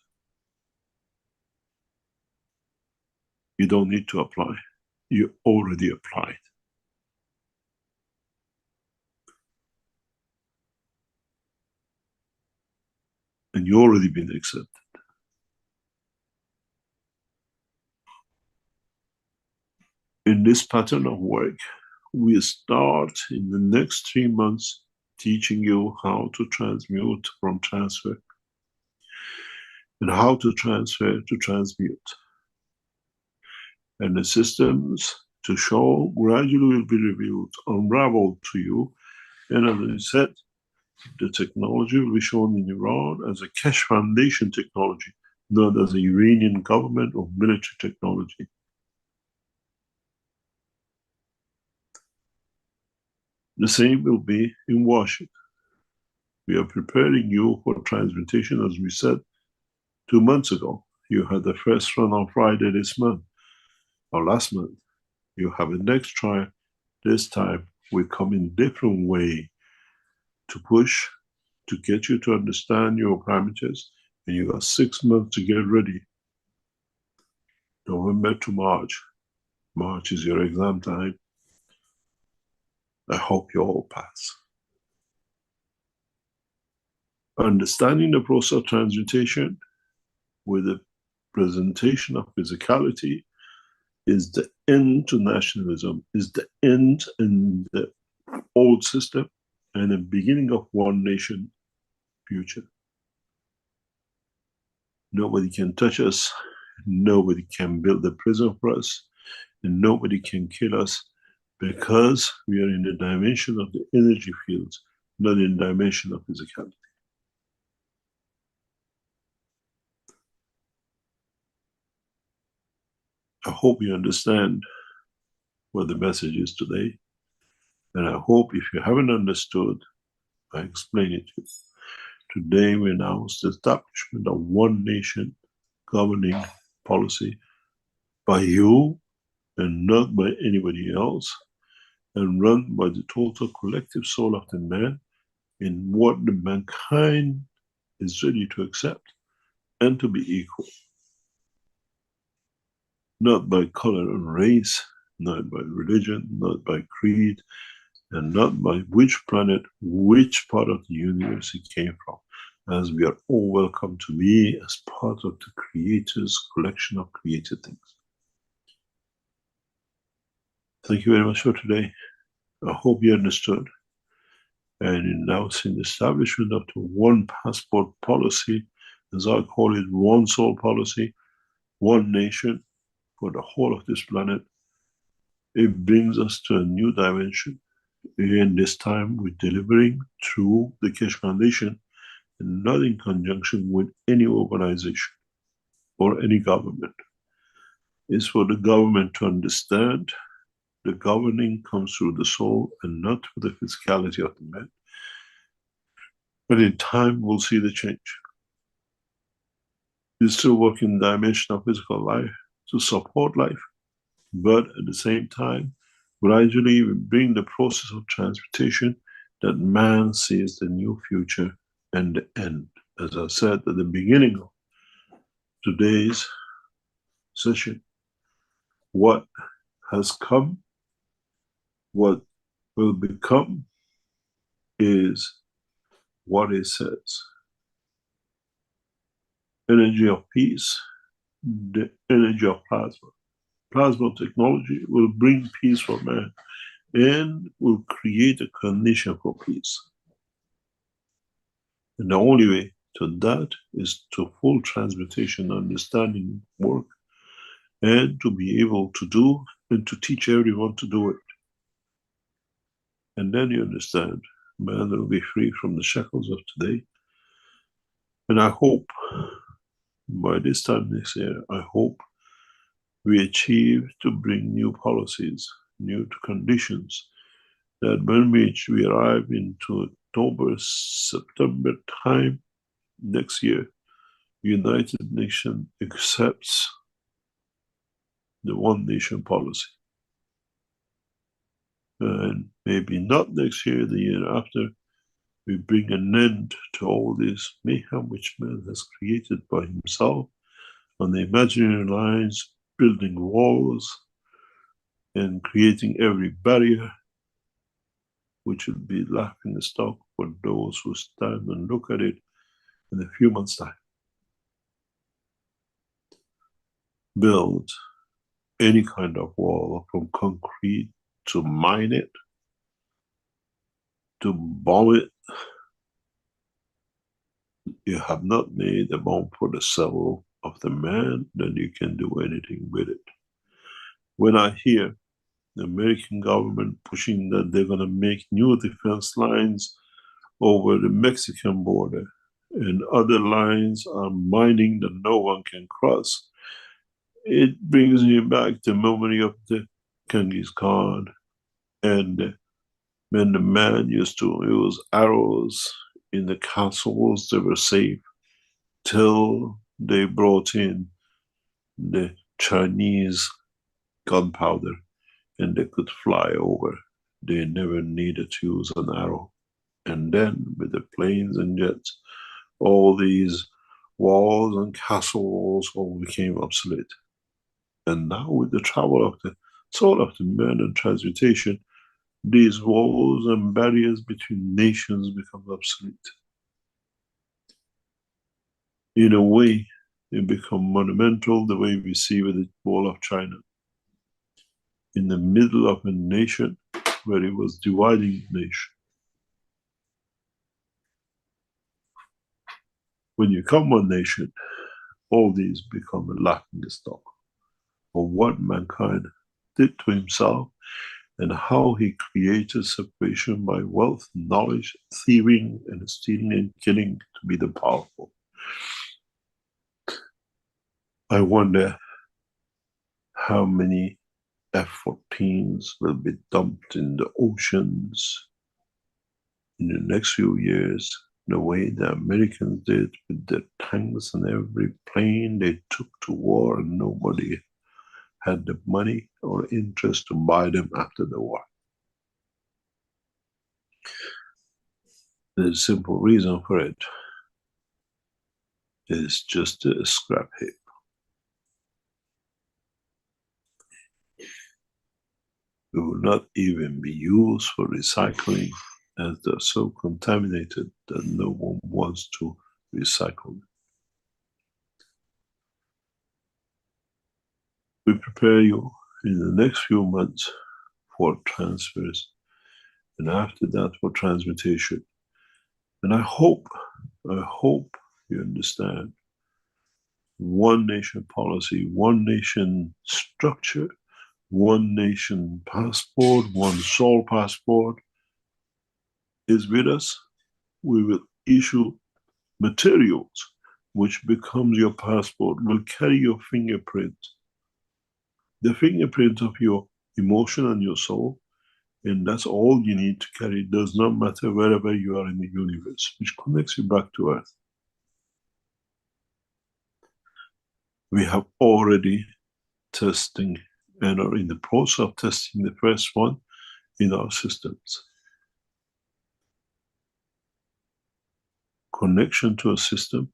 You don't need to apply. You already applied. And you already been accepted. In this pattern of work, we start in the next 3 months teaching you how to transmute from transfer, and how to transfer to transmute. And the systems to show gradually will be revealed, unraveled to you. And as I said, the technology will be shown in Iran as a Keshe Foundation technology, not as a Iranian government or military technology. The same will be in Washington. We are preparing you for transmutation, as we said 2 months ago. You had the first run on Friday this month, or last month. You have a next trial. This time we come in a different way to push, to get you to understand your parameters, and you got 6 months to get ready. November to March. March is your exam time. I hope you all pass. Understanding the process of transmutation with the presentation of physicality is the end to nationalism, is the end in the old system, and the beginning of one nation future. Nobody can touch us, nobody can build a prison for us, and nobody can kill us, because we are in the dimension of the energy fields, not in the dimension of physicality. I hope you understand what the message is today. And I hope if you haven't understood, I explain it to you. Today we announce the establishment of one nation governing policy by you and not by anybody else, and run by the total collective soul of the man in what the mankind is ready to accept and to be equal. Not by color and race, not by religion, not by creed, and not by which planet, which part of the universe it came from, as we are all welcome to be as part of the Creator's collection of created things. Thank you very much for today. I hope you understood. And announcing the establishment of the one passport policy, as I call it, one soul policy, one nation for the whole of this planet, it brings us to a new dimension. And this time we're delivering through the Keshe Foundation, and not in conjunction with any organization or any government. It's for the government to understand the governing comes through the soul and not through the physicality of the man. But in time we'll see the change. You still work in the dimension of physical life to support life, but at the same time, gradually we bring the process of transmutation that man sees the new future and the end. As I said at the beginning of today's session, what has come, what will become, is what it says. Energy of peace, the energy of plasma. Plasma technology will bring peace for man and will create a condition for peace. And the only way to that is to full transmutation, understanding work, and to be able to do and to teach everyone to do it. And then you understand, man will be free from the shackles of today. And I hope by this time next year, I hope we achieve to bring new policies, new conditions, that when we arrive into October, September time next year, United Nations accepts the one nation policy. And maybe not next year, the year after, we bring an end to all this mayhem which man has created by himself on the imaginary lines, building walls and creating every barrier, which will be laughing stock for those who stand and look at it in a few months' time. Build any kind of wall, from concrete to mine it, to bomb it. You have not made a bomb for the soul of the man, then you can do anything with it. When I hear the American government pushing that they're going to make new defense lines over the Mexican border, and other lines are mining that no one can cross, it brings me back the memory of the Genghis Khan and When the man used to use arrows in the castles, they were safe till they brought in the Chinese gunpowder and they could fly over. They never needed to use an arrow. And then with the planes and jets, all these walls and castles all became obsolete. And now with the travel of the soul of the man and transmutation, these walls and barriers between nations become obsolete. In a way, it becomes monumental the way we see with the wall of China. In the middle of a nation where it was dividing nation. When you come one nation, all these become a laughing stock of what mankind did to himself and how he created separation by wealth, knowledge, thieving, and stealing and killing to be the powerful. I wonder how many F-14s will be dumped in the oceans in the next few years, the way the Americans did with their tanks and every plane they took to war, and nobody had the money or interest to buy them after the war. There's a simple reason for it. It's just a scrap heap. It will not even be used for recycling, as they're so contaminated that no one wants to recycle them. We prepare you in the next few months for transfers, and after that for transmutation. And I hope you understand one nation policy, one nation structure, one nation passport, one soul passport is with us. We will issue materials which becomes your passport, will carry your fingerprint, the fingerprint of your emotion and your soul, and that's all you need to carry. It does not matter wherever you are in the universe, which connects you back to Earth. We have already testing and are in the process of testing the first one in our systems. Connection to a system,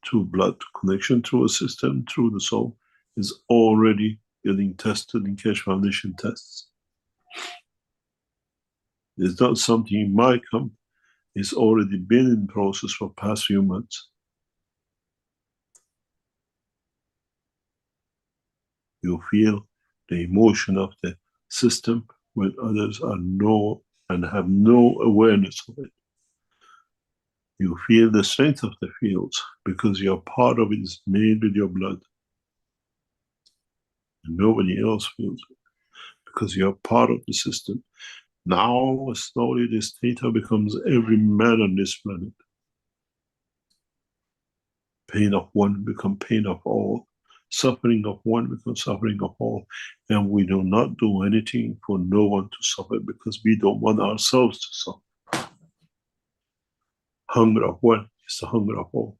through blood, connection to a system, through the soul, is already getting tested in Keshe Foundation tests. It's not something might come, it's already been in process for past few months. You feel the emotion of the system when others are no and have no awareness of it. You feel the strength of the fields because you're part of it, is made with your blood. And nobody else feels it because you're part of the system. Now, slowly, this data becomes every man on this planet. Pain of one becomes pain of all. Suffering of one becomes suffering of all. And we do not do anything for no one to suffer because we don't want ourselves to suffer. Hunger of one is the hunger of all.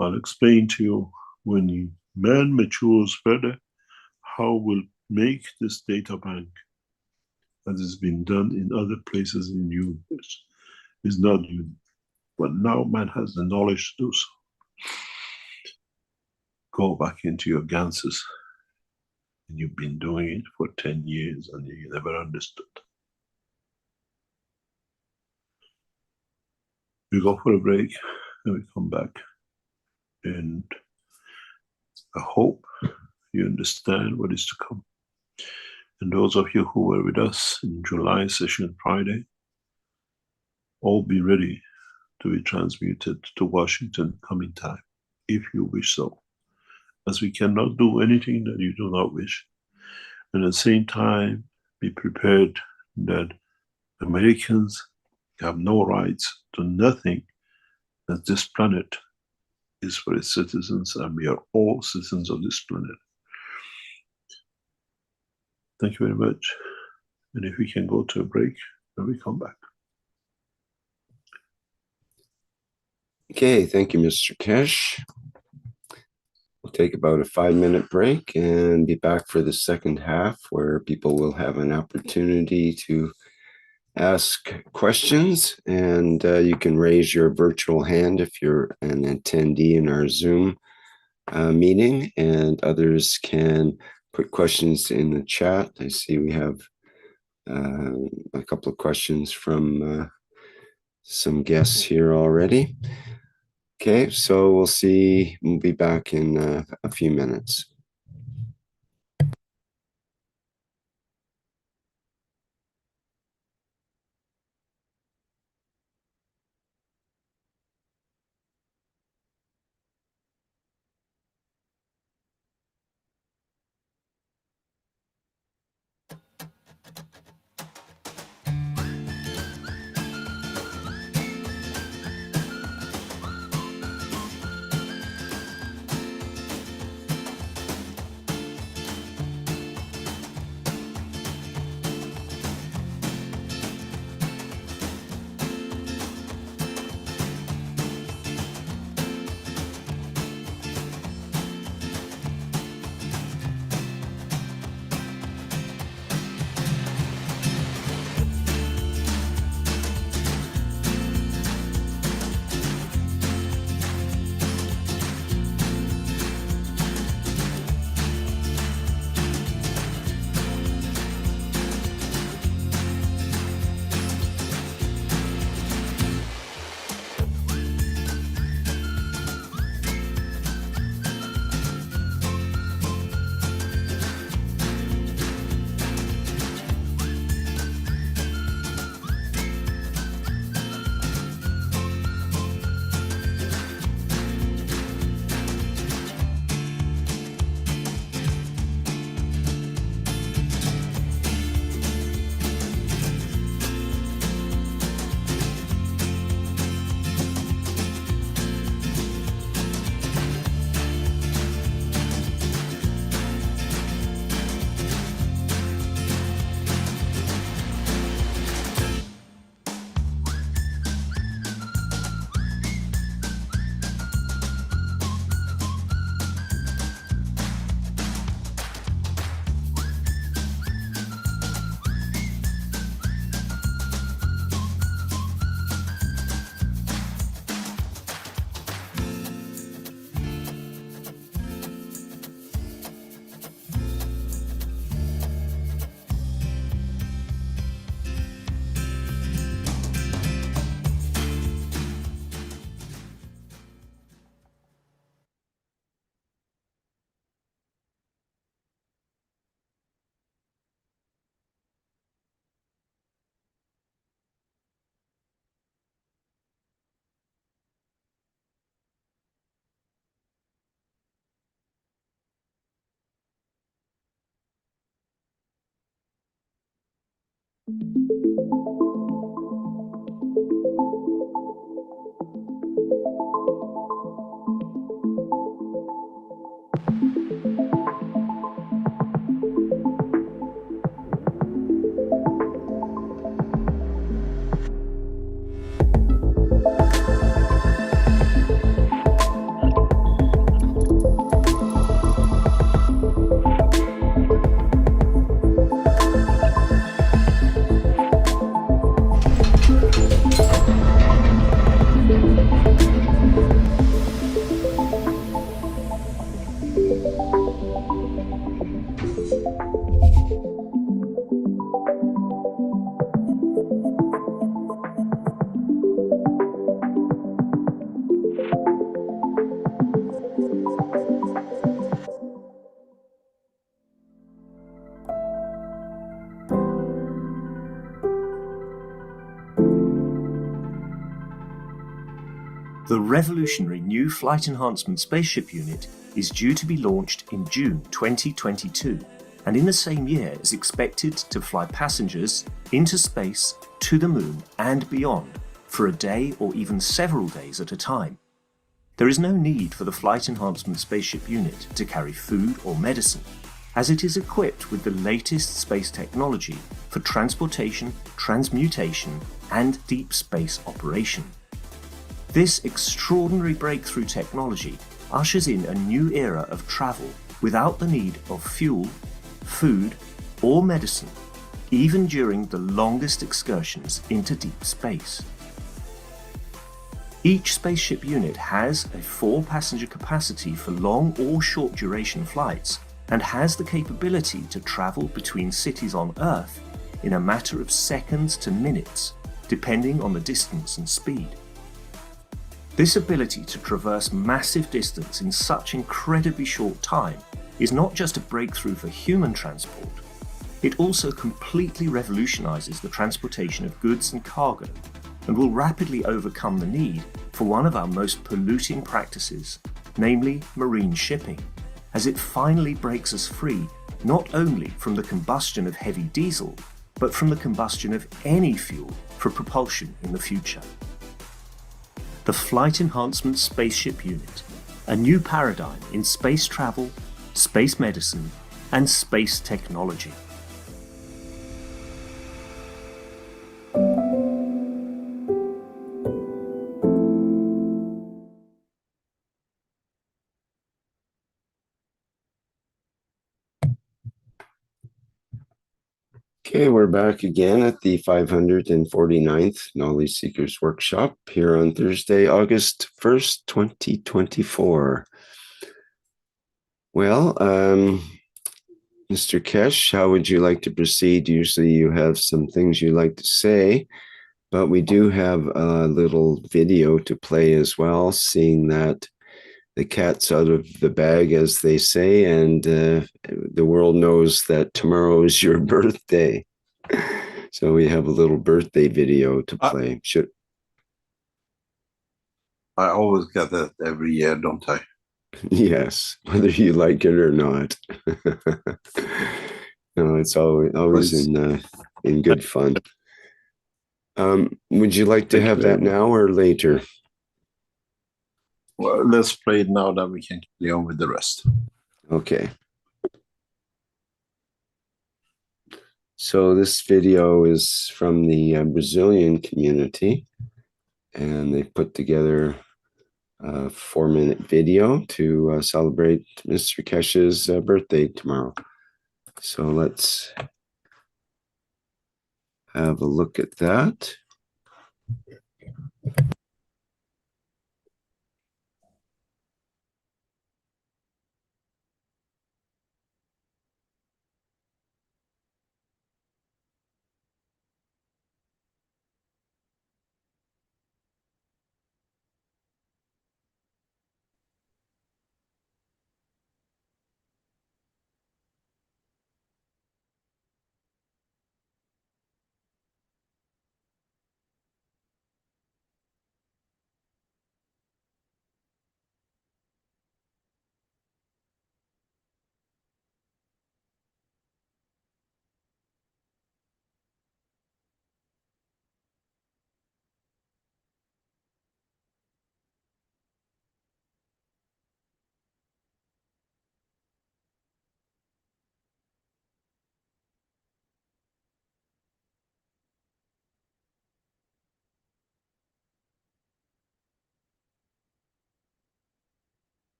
I'll explain to you when man matures further how we'll make this data bank, as has been done in other places in the universe. It's not unique, but now man has the knowledge to do so. Go back into your ganses, and you've been doing it for 10 years and you never understood. We go for a break and we come back, and I hope you understand what is to come. And those of you who were with us in July session Friday, all be ready to be transmuted to Washington coming time, if you wish so. As we cannot do anything that you do not wish. And at the same time, be prepared that Americans have no rights to nothing, that this planet is for its citizens, and we are all citizens of this planet. Thank you very much. And if we can go to a break, when we come back. Okay, thank you, Mr. Keshe. We'll take about a 5-minute break and be back for the second half, where people will have an opportunity to ask questions, and you can raise your virtual hand if you're an attendee in our Zoom meeting, and others can put questions in the chat. I see we have a couple of questions from some guests here already. Okay, so we'll be back in a few minutes. The revolutionary new Flight Enhancement Spaceship unit is due to be launched in June 2022, and in the same year is expected to fly passengers into space, to the moon and beyond for a day or even several days at a time. There is no need for the Flight Enhancement Spaceship unit to carry food or medicine. as it is equipped with the latest space technology for transportation, transmutation, and deep space operation. This extraordinary breakthrough technology ushers in a new era of travel without the need of fuel, food, or medicine, even during the longest excursions into deep space. Each spaceship unit has a 4-passenger capacity for long or short duration flights and has the capability to travel between cities on Earth in a matter of seconds to minutes, depending on the distance and speed. This ability to traverse massive distance in such incredibly short time is not just a breakthrough for human transport, it also completely revolutionizes the transportation of goods and cargo, and will rapidly overcome the need for one of our most polluting practices, namely marine shipping, as it finally breaks us free not only from the combustion of heavy diesel, but from the combustion of any fuel for propulsion in the future. The Flight Enhancement Spaceship Unit, a new paradigm in space travel, space medicine, and space technology. Okay, we're back again at the 549th Knowledge Seekers Workshop here on Thursday, August 1st, 2024. Well, Mr. Keshe, how would you like to proceed? Usually you have some things you like to say, but we do have a little video to play as well, seeing that the cat's out of the bag, as they say, and the world knows that tomorrow is your birthday. So we have a little birthday video to play. I always get that every year, don't I? Yes, whether you like it or not. No, it's always in good fun. Would you like to have that now or later? Well, let's play it now, then we can carry on with the rest. Okay. So this video is from the Brazilian community, and they put together a 4-minute video to celebrate Mr. Keshe's birthday tomorrow. So let's have a look at that.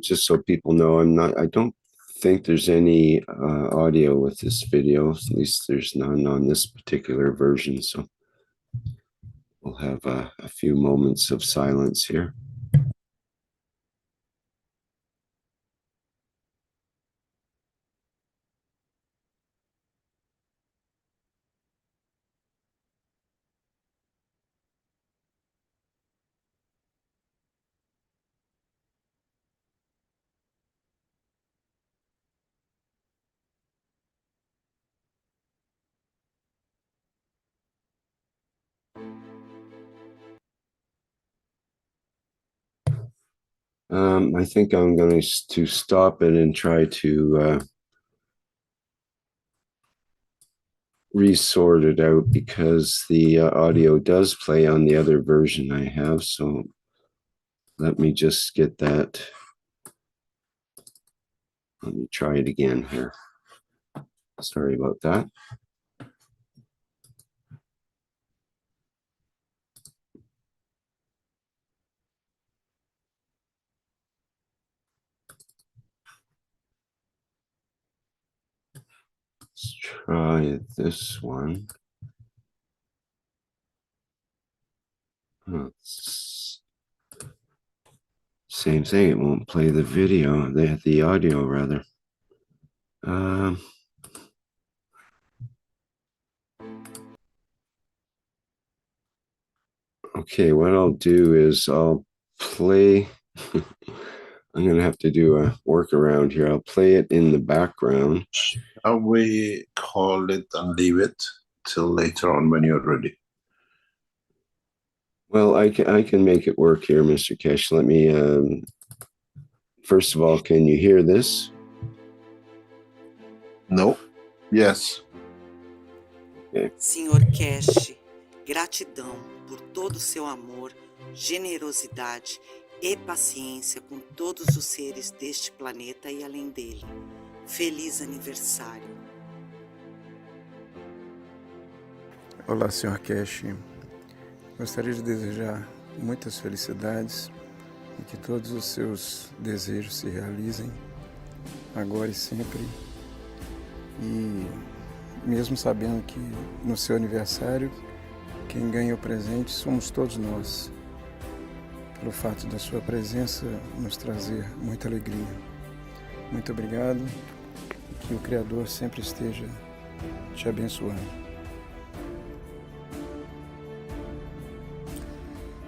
Just so people know, I don't think there's any audio with this video. At least there's none on this particular version. So we'll have a few moments of silence here. I think I'm going to stop it and try to resort it out, because the audio does play on the other version I have. So Let me just get that. Let me try it again here. Sorry about that. Let's try this one. Same thing, it won't play the video, the audio rather. Okay, what I'll do is I'll play, I'm going to have to do a workaround here. I'll play it in the background. We call it and leave it till later on when you're ready. Well, I can make it work here, Mr. Keshe. Let me, first of all, can you hear this? No? Yes. Okay. Senhor Keshe, gratidão por todo o seu amor, generosidade e paciência com todos os seres deste planeta e além dele. Feliz aniversário. Olá, Sr. Keshe. Gostaria de desejar muitas felicidades e que todos os seus desejos se realizem agora e sempre. E mesmo sabendo que no seu aniversário, quem ganha o presente somos todos nós, pelo fato da sua presença nos trazer muita alegria. Muito obrigado e que o Criador sempre esteja te abençoando.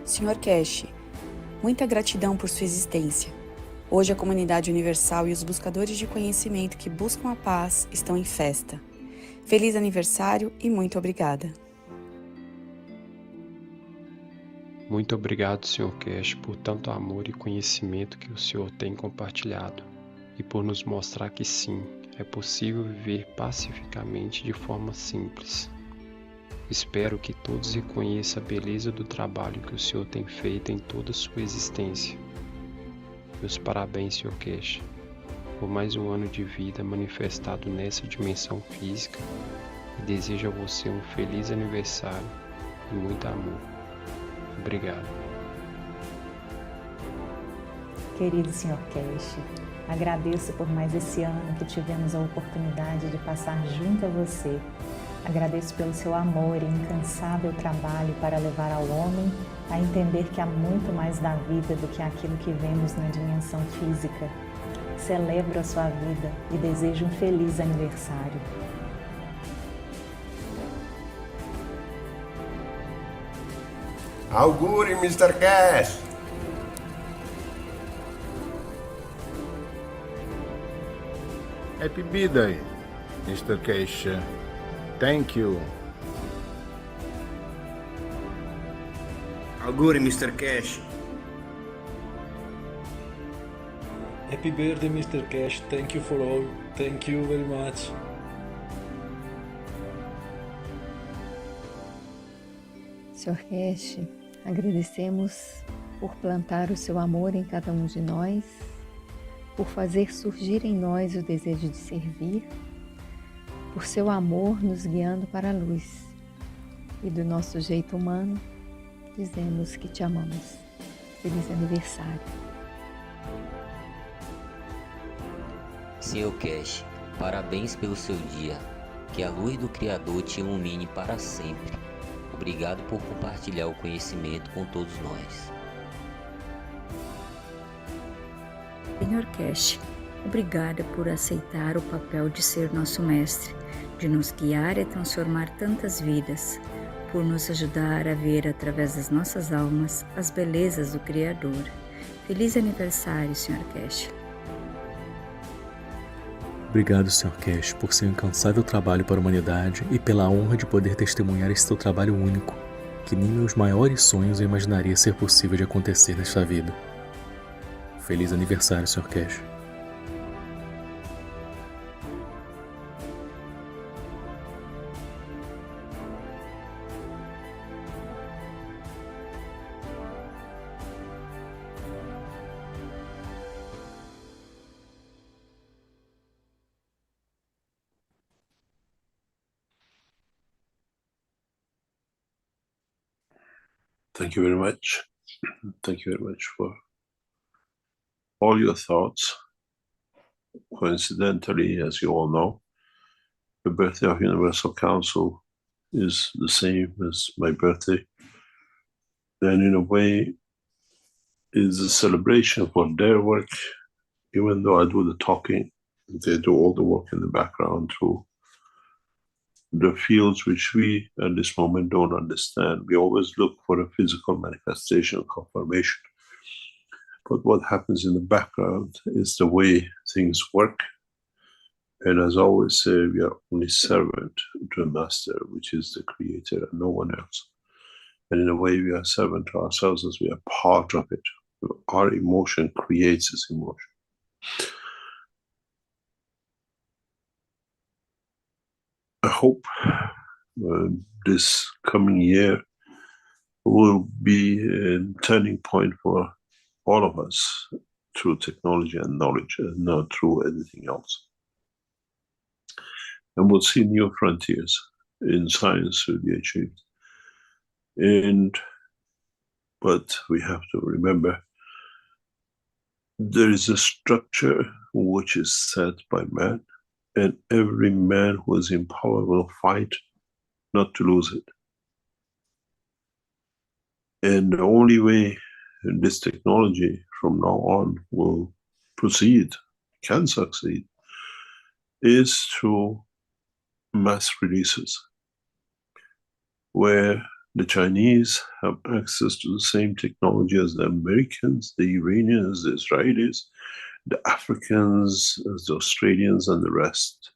Senhor Keshe, muita gratidão por sua existência. Hoje a comunidade universal e os buscadores de conhecimento que buscam a paz estão em festa. Feliz aniversário e muito obrigada. Muito obrigado, Sr. Keshe, por tanto amor e conhecimento que o Senhor tem compartilhado e por nos mostrar que sim, é possível viver pacificamente de forma simples. Espero que todos reconheçam a beleza do trabalho que o Senhor tem feito em toda a sua existência. Meus parabéns, Sr. Keshe, por mais um ano de vida manifestado nessa dimensão física e desejo a você um feliz aniversário e muito amor. Obrigado. Querido Sr. Keshe, agradeço por mais esse ano que tivemos a oportunidade de passar junto a você. Agradeço pelo seu amor e incansável trabalho para levar ao homem a entender que há muito mais da vida do que aquilo que vemos na dimensão física. Celebro a sua vida e desejo um feliz aniversário. Auguri, Mr. Keshe! Happy birthday, Mr. Keshe. Thank you. Auguri, Mr. Keshe. Happy birthday, Mr. Keshe. Thank you for all. Thank you very much. Sr. Keshe, agradecemos por plantar o seu amor em cada um de nós, por fazer surgir em nós o desejo de servir, por seu amor nos guiando para a luz. E do nosso jeito humano, dizemos que te amamos. Feliz aniversário. Sr. Keshe, parabéns pelo seu dia. Que a luz do Criador te ilumine para sempre. Obrigado por compartilhar o conhecimento com todos nós. Sr. Keshe, obrigada por aceitar o papel de ser nosso mestre, de nos guiar e transformar tantas vidas, por nos ajudar a ver através das nossas almas as belezas do Criador. Feliz aniversário, Sr. Keshe. Obrigado, Sr. Keshe, por seu incansável trabalho para a humanidade e pela honra de poder testemunhar esse seu trabalho único, que nem meus maiores sonhos eu imaginaria ser possível de acontecer nesta vida. Feliz aniversário, Sr. Keshe. Thank you very much. Thank you very much for all your thoughts. Coincidentally, as you all know, the birthday of Universal Council is the same as my birthday. And in a way, is a celebration for their work, even though I do the talking. They do all the work in the background through the fields which we at this moment don't understand. We always look for a physical manifestation, confirmation. But what happens in the background is the way things work. And as I always say, we are only servant to a master, which is the creator and no one else. And in a way, we are servant to ourselves as we are part of it. Our emotion creates this emotion. I hope this coming year will be a turning point for all of us through technology and knowledge, and not through anything else. And we'll see new frontiers in science will be achieved. But we have to remember there is a structure which is set by man, and every man who is in power will fight not to lose it. And the only way this technology from now on will proceed, can succeed, is through mass releases, where the Chinese have access to the same technology as the Americans, the Iranians, the Israelis, the Africans, as the Australians and the rest.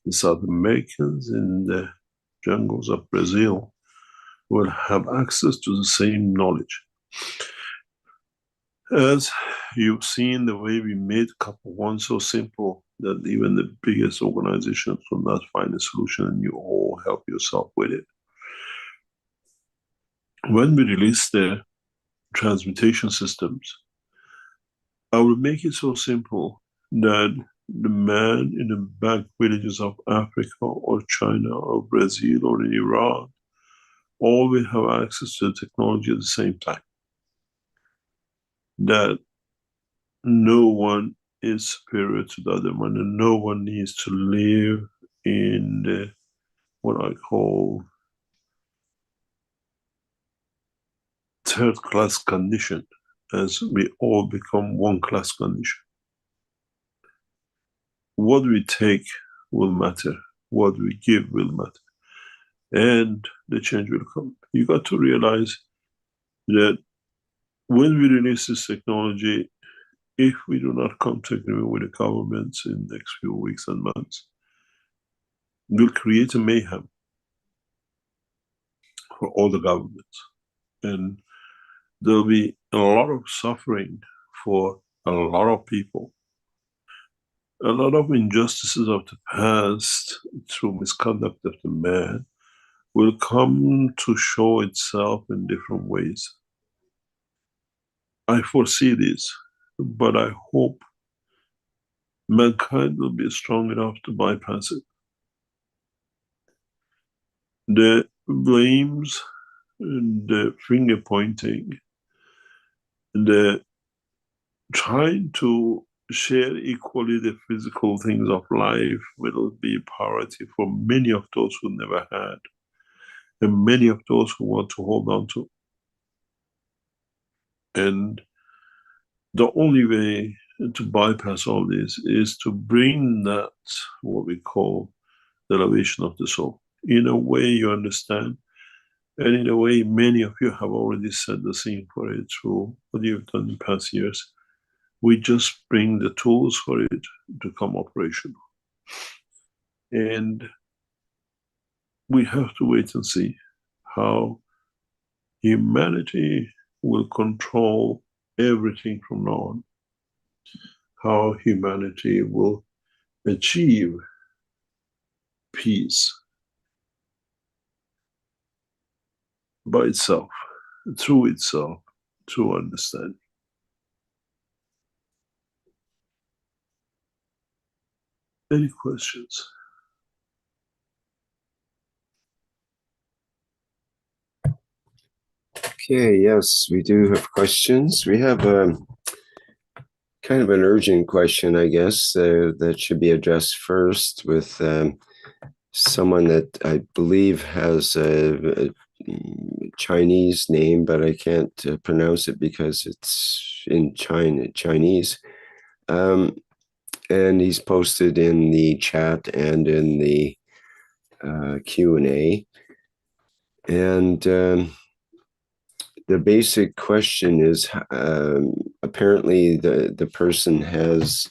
The South Americans in the jungles of Brazil will have access to the same knowledge. As you've seen the way we made couple one so simple that even the biggest organizations will not find a solution, and you all help yourself with it. When we release the transmutation systems, I will make it so simple that the man in the back villages of Africa or China or Brazil or in Iran, all will have access to the technology at the same time. That no one is superior to the other one, and no one needs to live in the, what I call, third-class condition, as we all become one-class condition. What we take will matter. What we give will matter. And the change will come. You got to realize that when we release this technology, if we do not come to agreement with the governments in the next few weeks and months, we'll create a mayhem for all the governments. And there'll be a lot of suffering for a lot of people. A lot of injustices of the past through misconduct of the man will come to show itself in different ways. I foresee this, but I hope mankind will be strong enough to bypass it. The blames, the finger pointing, the trying to share equally the physical things of life will be priority for many of those who never had, and many of those who want to hold on to. And the only way to bypass all this is to bring that, what we call the elevation of the soul. In a way you understand, and in a way many of you have already set the scene for it through what you've done in past years. We just bring the tools for it to come operational. And we have to wait and see how humanity will control everything from now on. How humanity will achieve peace by itself, through understanding. Any questions? Okay, yes, we do have questions. We have a kind of an urgent question, I guess, that should be addressed first with someone that I believe has a Chinese name, but I can't pronounce it because it's in Chinese. And he's posted in the chat and in the Q&A. And the basic question is, apparently the person has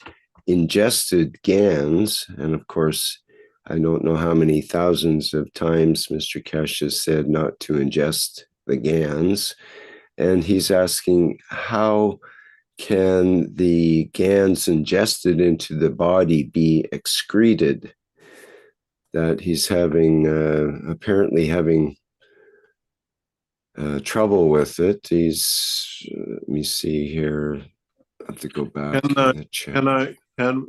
ingested GANs, and of course, I don't know how many thousands of times Mr. Keshe has said not to ingest the GANs, and he's asking how can the GANs ingested into the body be excreted? That he's having, apparently having trouble with it. He's, let me see here. I have to go back in the chat. Can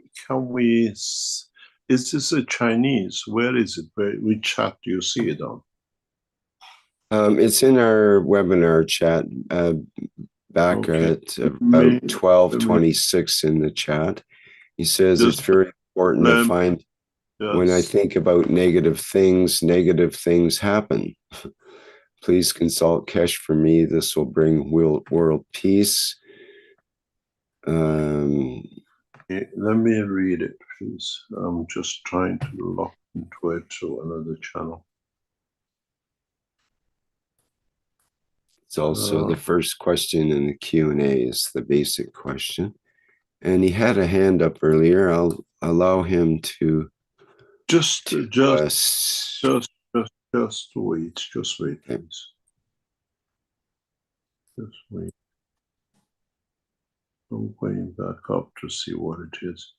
we, is this a Chinese? Where is it? Which chat do you see it on? It's in our webinar chat back at about 12:26 in the chat. He says it's very important to find, when I think about negative things happen. Please consult Keshe for me. This will bring world peace. Let me read it, please. I'm just trying to log into it to another channel. It's also the first question in the Q&A is the basic question. And he had a hand up earlier. I'll allow him to just wait, please. Just wait. I'm going back up to see what it is.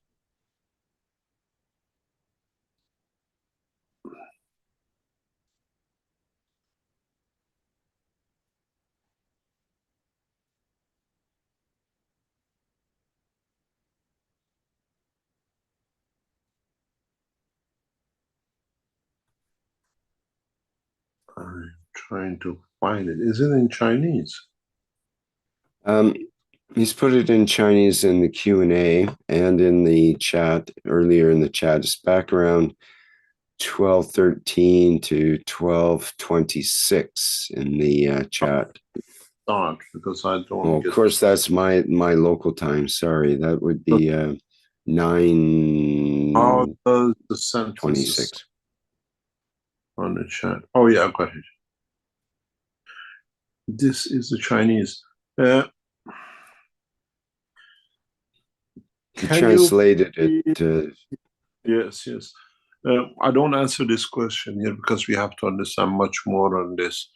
I'm trying to find it. Is it in Chinese? He's put it in Chinese in the Q&A and in the chat, earlier in the chat. It's back around 12:13 to 12:26 in the chat. Start, because I don't. Oh, of course, that's my local time. Sorry, that would be 9. How does the sentence 26 on the chat? Oh yeah, I've got it. This is the Chinese. He translated it. Yes. I don't answer this question here because we have to understand much more on this.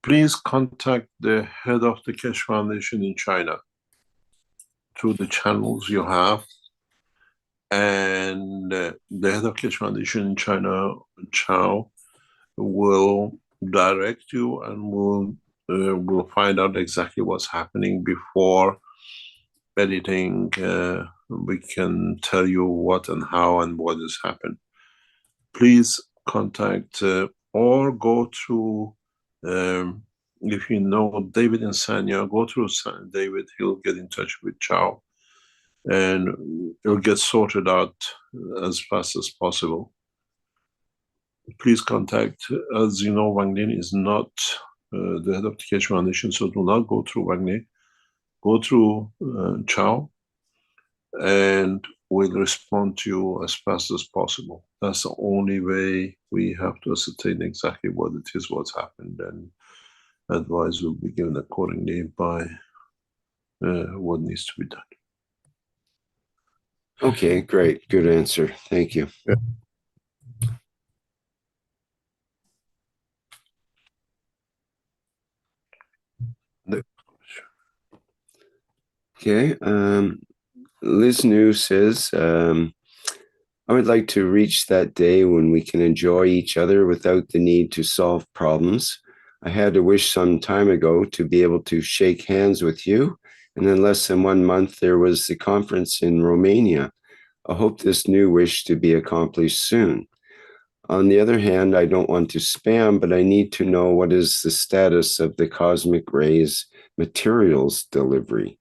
Please contact the head of the Keshe Foundation in China through the channels you have. And the head of Keshe Foundation in China, Chao, will direct you and will find out exactly what's happening before editing. We can tell you what and how and what has happened. Please contact or go through, if you know David and Sanya, go through David. He'll get in touch with Chao and it'll get sorted out as fast as possible. Please contact, as you know, Wang Lin is not the head of the Keshe Foundation, so do not go through Wang Lin. Go through Chao, and we'll respond to you as fast as possible. That's the only way we have to ascertain exactly what it is, what's happened, and advice will be given accordingly by what needs to be done. Okay, great. Good answer. Thank you. Yeah. Okay. Liz New says, I would like to reach that day when we can enjoy each other without the need to solve problems. I had a wish some time ago to be able to shake hands with you, and in less than 1 month there was the conference in Romania. I hope this new wish to be accomplished soon. On the other hand, I don't want to spam, but I need to know what is the status of the cosmic rays materials delivery.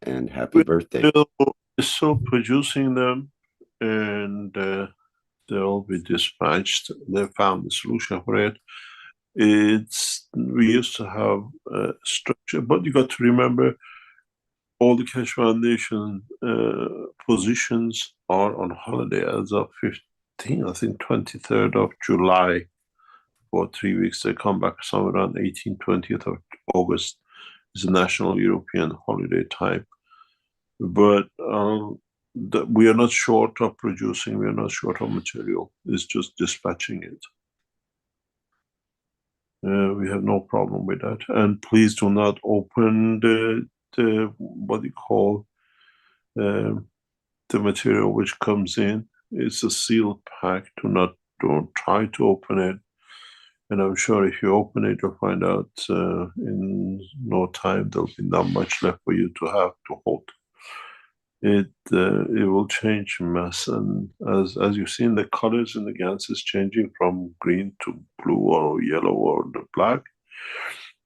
And happy birthday. We're still producing them, and they'll be dispatched. They found the solution for it. We used to have a structure, but you got to remember all the Keshe Foundation positions are on holiday as of 23rd of July for 3 weeks. They come back somewhere around 20th of August. It's a national European holiday time. But we are not short of producing, we are not short of material. It's just dispatching it. We have no problem with that. And please do not open the what you call the material which comes in. It's a sealed pack. Don't try to open it. And I'm sure if you open it, you'll find out in no time there'll be not much left for you to have to hold. It will change mass, and as you've seen, the colors in the GANs is changing from green to blue or yellow or the black.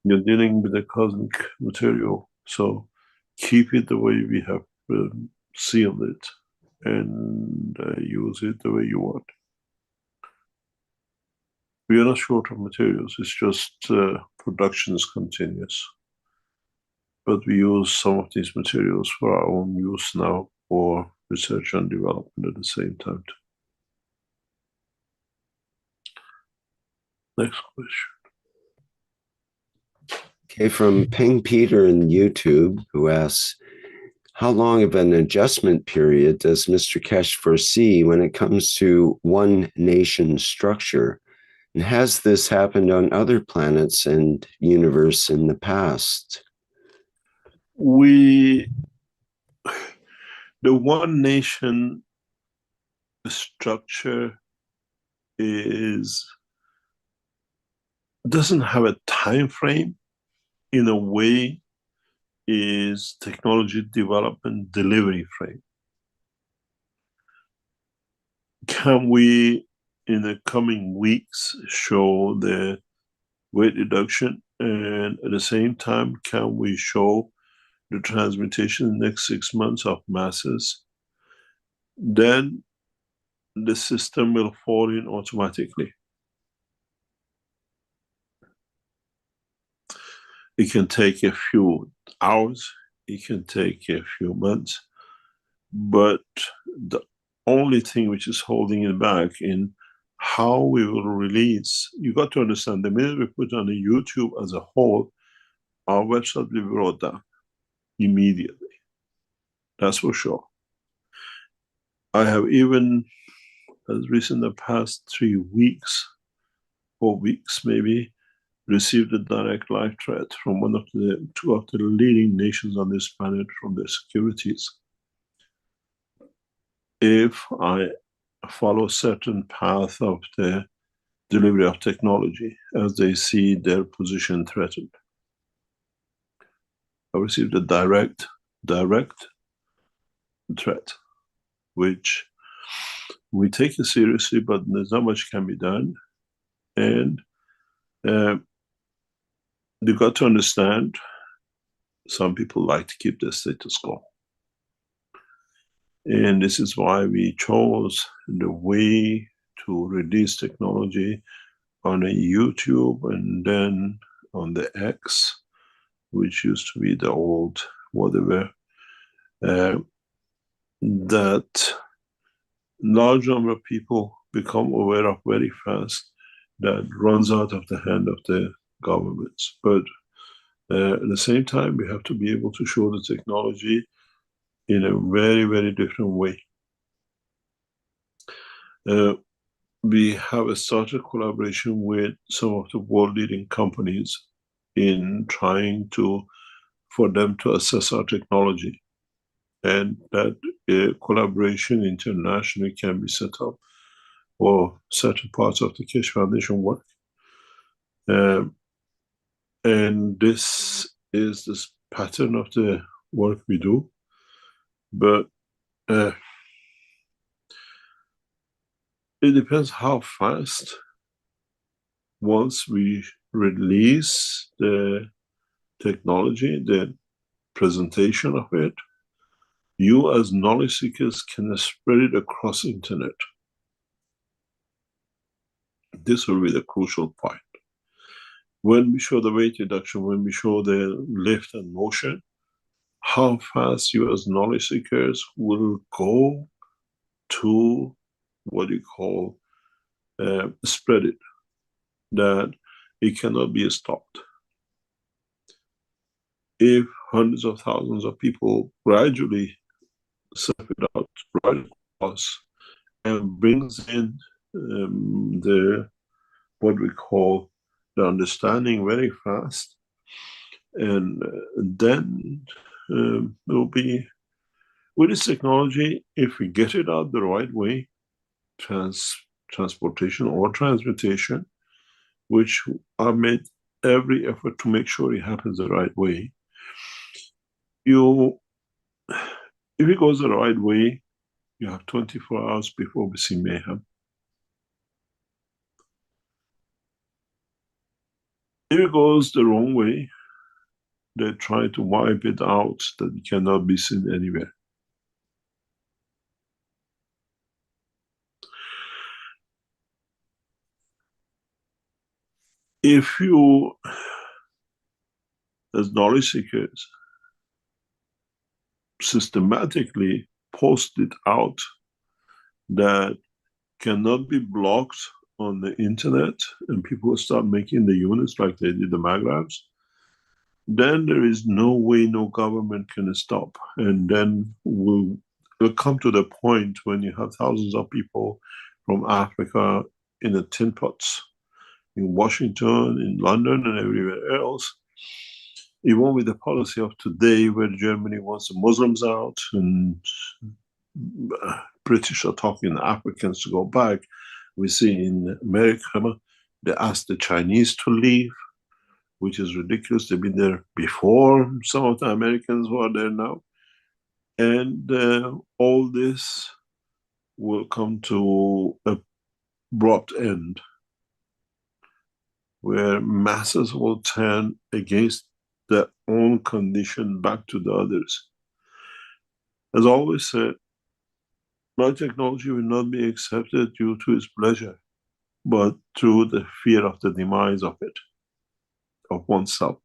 You're dealing with the cosmic material, so keep it the way we have sealed it, and use it the way you want. We are not short of materials, it's just production is continuous. But we use some of these materials for our own use now, for research and development at the same time. Next question. Okay, from Ping Peter in YouTube, who asks, how long of an adjustment period does Mr. Keshe foresee when it comes to one nation structure? And has this happened on other planets and universe in the past? The one nation structure doesn't have a time frame. In a way, is technology development delivery frame. Can we, in the coming weeks, show the weight reduction, and at the same time, can we show the transmutation in the next 6 months of masses? Then the system will fall in automatically. It can take a few hours, it can take a few months, but the only thing which is holding it back in how we will release, you got to understand, the minute we put on the YouTube as a whole, our website will be brought down immediately. That's for sure. I have even, as recent the past 3 weeks, 4 weeks maybe, received a direct live threat from two of the leading nations on this planet, from their securities. If I follow a certain path of the delivery of technology, as they see their position threatened. I received a direct threat, which we take it seriously, but there's not much can be done. And you've got to understand, some people like to keep the status quo. And this is why we chose the way to release technology on a YouTube and then on the X, which used to be the old whatever, that large number of people become aware of very fast, that runs out of the hand of the governments. But at the same time, we have to be able to show the technology in a very, very different way. We have started collaboration with some of the world leading companies in trying for them to assess our technology, and that collaboration internationally can be set up for certain parts of the Keshe Foundation work. And this is this pattern of the work we do. But It depends how fast, once we release the technology, the presentation of it, you as knowledge seekers can spread it across the internet. This will be the crucial point. When we show the weight reduction, when we show the lift and motion, how fast you as knowledge seekers will go to what you call spread it, that it cannot be stopped. If hundreds of thousands of people gradually surf it out right across and brings in the what we call the understanding very fast, and then it will be, with this technology, if we get it out the right way, transportation or transmutation, which I made every effort to make sure it happens the right way. If it goes the right way, you have 24 hours before we see mayhem. If it goes the wrong way, they try to wipe it out, that it cannot be seen anywhere. If you, as knowledge seekers, systematically post it out that cannot be blocked on the internet, and people start making the units like they did the maglabs, then there is no way no government can stop. And then we'll come to the point when you have thousands of people from Africa in the tin pots, in Washington, in London, and everywhere else. It won't be the policy of today, where Germany wants the Muslims out and British are talking the Africans to go back. We see in America, they ask the Chinese to leave, which is ridiculous. They've been there before some of the Americans who are there now. And all this will come to a abrupt end, where masses will turn against their own condition back to the others. As I always said, my technology will not be accepted due to its pleasure, but through the fear of the demise of it, of oneself.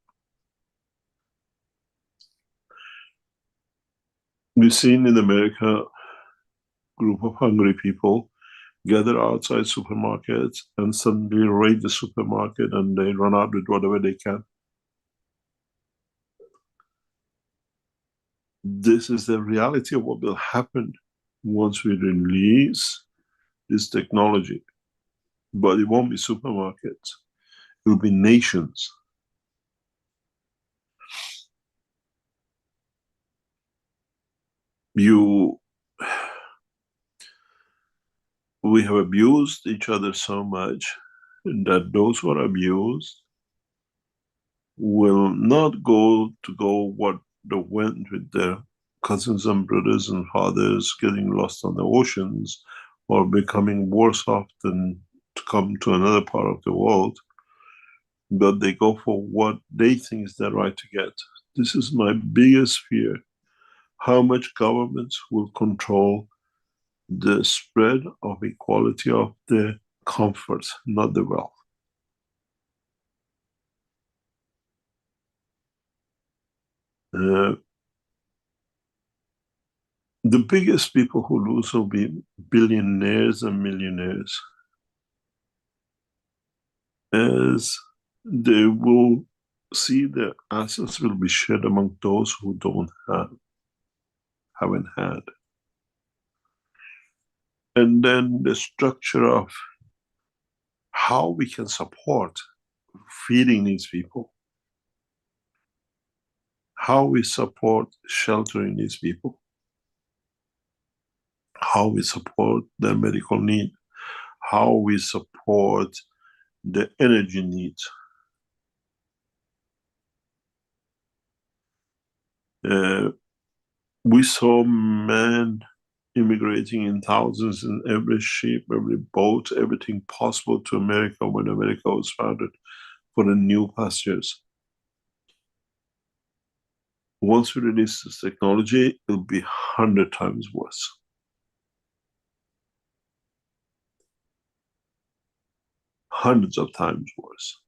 We've seen in America a group of hungry people gather outside supermarkets and suddenly raid the supermarket, and they run out with whatever they can. This is the reality of what will happen once we release this technology. But it won't be supermarkets, it will be nations. We have abused each other so much that those who are abused will not go what they went with their cousins and brothers and fathers getting lost on the oceans or becoming worse off than to come to another part of the world, but they go for what they think is the right to get. This is my biggest fear, how much governments will control the spread of equality of the comforts, not the wealth. The biggest people who lose will be billionaires and millionaires, as they will see their assets will be shared among those who haven't had. And then the structure of how we can support feeding these people, how we support sheltering these people, how we support their medical need, how we support the energy needs. We saw men immigrating in thousands in every ship, every boat, everything possible to America when America was founded for the new pastures. Once we release this technology, it'll be 100 times worse. Hundreds of times worse.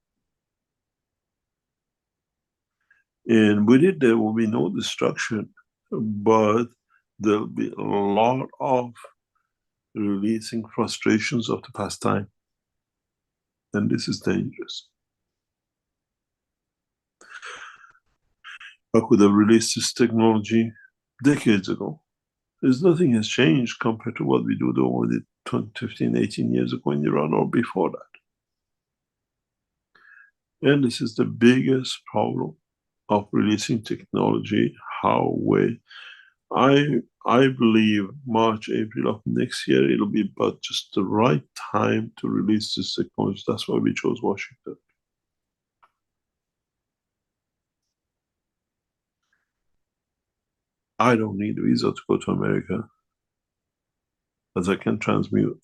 And with it, there will be no destruction, but there'll be a lot of releasing frustrations of the past time. And this is dangerous. I could have released this technology decades ago. There's nothing has changed compared to what we do over the 15, 18 years ago in Iran or before that. And this is the biggest problem of releasing technology. I believe March, April of next year, it'll be about just the right time to release this technology. That's why we chose Washington. I don't need a visa to go to America, as I can transmute.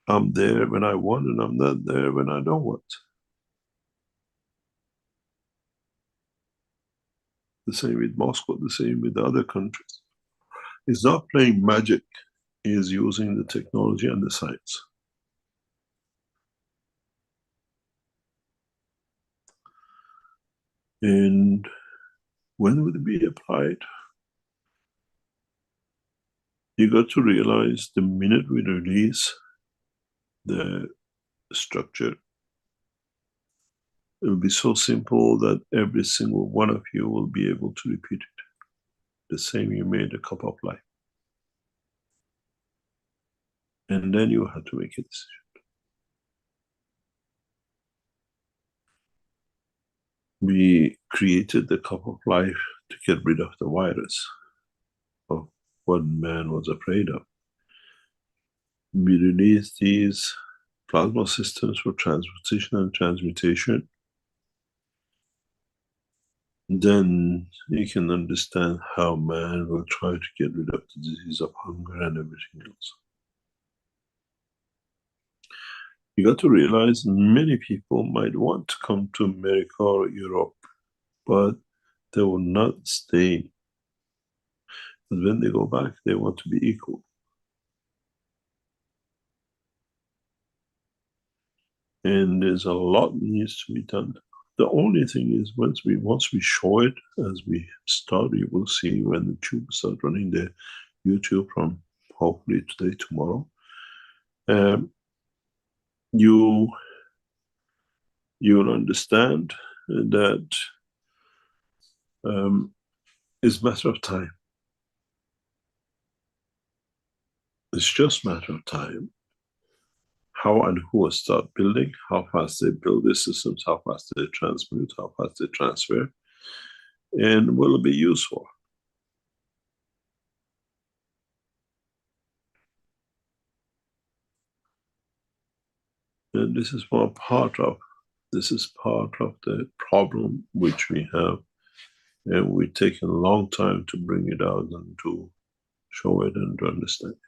I'm there when I want, and I'm not there when I don't want. The same with Moscow, the same with other countries. It's not playing magic, it's using the technology and the science. And when would it be applied? You got to realize the minute we release the structure, it will be so simple that every single one of you will be able to repeat it. The same you made a cup of life. And then you have to make a decision. We created the cup of life to get rid of the virus, of what man was afraid of. We released these plasma systems for transposition and transmutation. Then you can understand how man will try to get rid of the disease of hunger and everything else. You got to realize many people might want to come to America or Europe, but they will not stay. But when they go back, they want to be equal. And there's a lot needs to be done. The only thing is once we show it, as we start, you will see when the tube start running the YouTube from hopefully today, tomorrow. You'll understand that it's a matter of time. It's just a matter of time. How and who will start building, how fast they build their systems, how fast they transmute, how fast they transfer, and will it be useful? And this is part of the problem which we have, and we've taken a long time to bring it out and to show it and to understand it.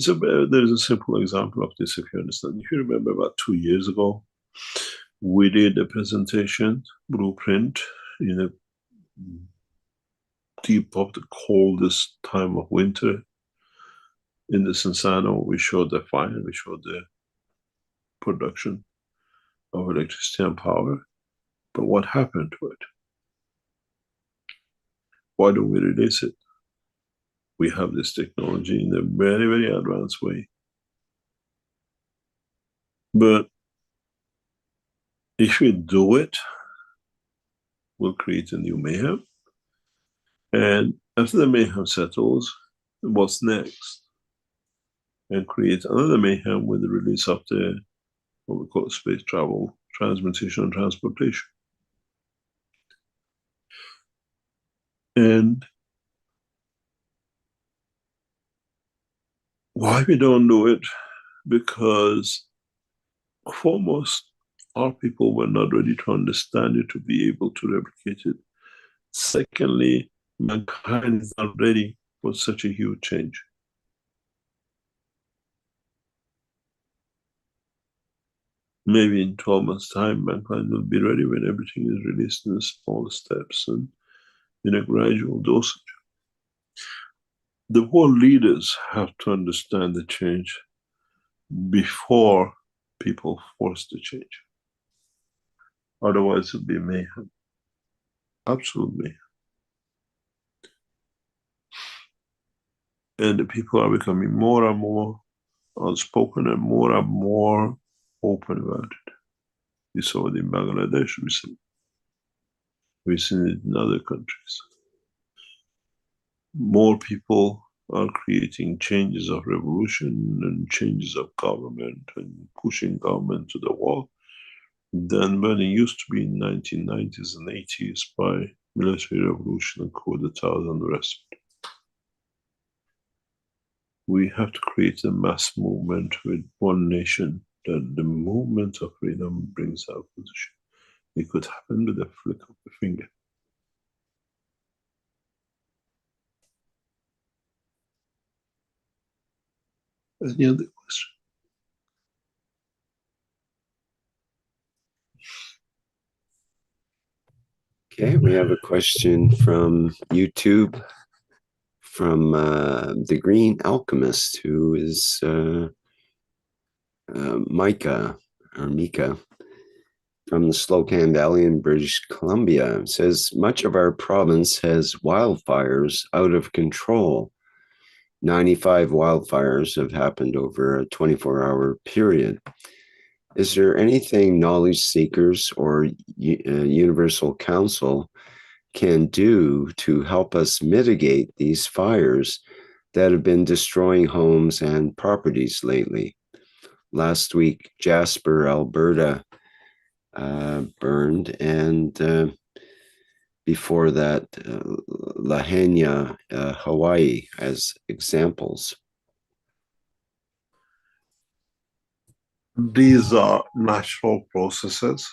So there's a simple example of this, if you understand. If you remember about 2 years ago, we did a presentation, blueprint, in a deep of the coldest time of winter in the Cincinnati. We showed the fire, we showed the production of electricity and power. But what happened to it? Why don't we release it? We have this technology in a very, very advanced way. But if we do it, we'll create a new mayhem. And after the mayhem settles, what's next? And create another mayhem with the release of the, what we call space travel, transmutation and transportation. And why we don't do it? Because foremost, our people were not ready to understand it, to be able to replicate it. Secondly, mankind is not ready was such a huge change. Maybe in 12 months' time, mankind will be ready when everything is released in small steps and in a gradual dosage. The world leaders have to understand the change before people force the change. Otherwise, it'll be mayhem. Absolute mayhem. And the people are becoming more and more outspoken and more open about it. We saw it in Bangladesh recently. We've seen it in other countries. More people are creating changes of revolution and changes of government and pushing government to the wall than when it used to be in 1990s and 80s by military revolution and coup d'etat and the rest of it. We have to create a mass movement with one nation, that the movement of freedom brings our position. It could happen with a flick of the finger. Any other question? Okay, we have a question from YouTube from the Green Alchemist, who is Micah from the Slocan Valley in British Columbia. It says, much of our province has wildfires out of control. 95 wildfires have happened over a 24-hour period. Is there anything knowledge seekers or Universal Council can do to help us mitigate these fires that have been destroying homes and properties lately? Last week, Jasper, Alberta burned, and before that, Lahaina, Hawaii, as examples. These are natural processes,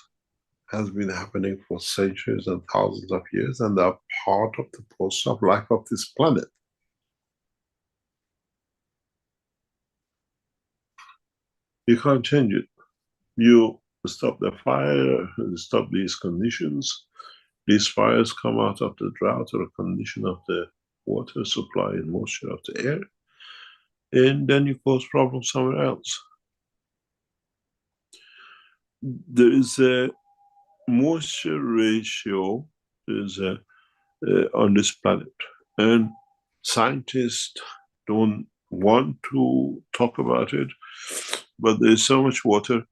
has been happening for centuries and thousands of years, and they are part of the process of life of this planet. You can't change it. You stop the fire, stop these conditions. These fires come out of the drought or a condition of the water supply and moisture of the air, and then you cause problems somewhere else. There is a moisture ratio on this planet, and scientists don't want to talk about it, but there's so much water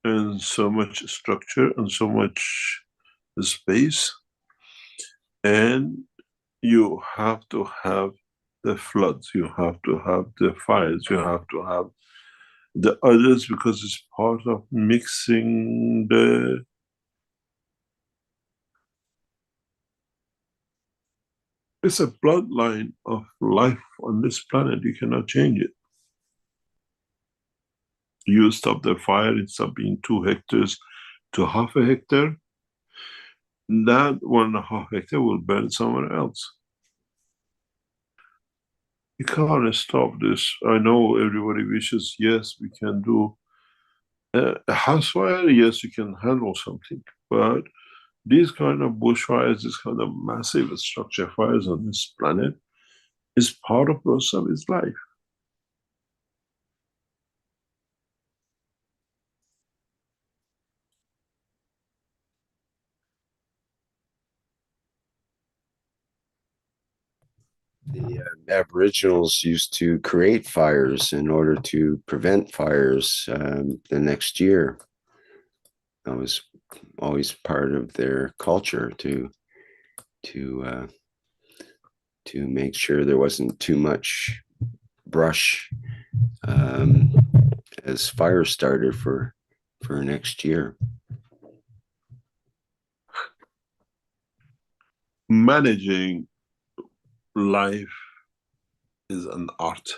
and so much structure and so much space, and you have to have the floods, you have to have the fires, you have to have the others, because it's part of mixing the it's a bloodline of life on this planet. You cannot change it. You stop the fire, it stops being 2 hectares to half a hectare. That 1.5 hectare will burn somewhere else. You can't stop this. I know everybody wishes, yes, we can do a house fire, yes, you can handle something, but these kind of bushfires, this kind of massive structure fires on this planet is part of the process of its life. The Aboriginals used to create fires in order to prevent fires the next year. That was always part of their culture to make sure there wasn't too much brush as fire starter for next year. Managing life is an art.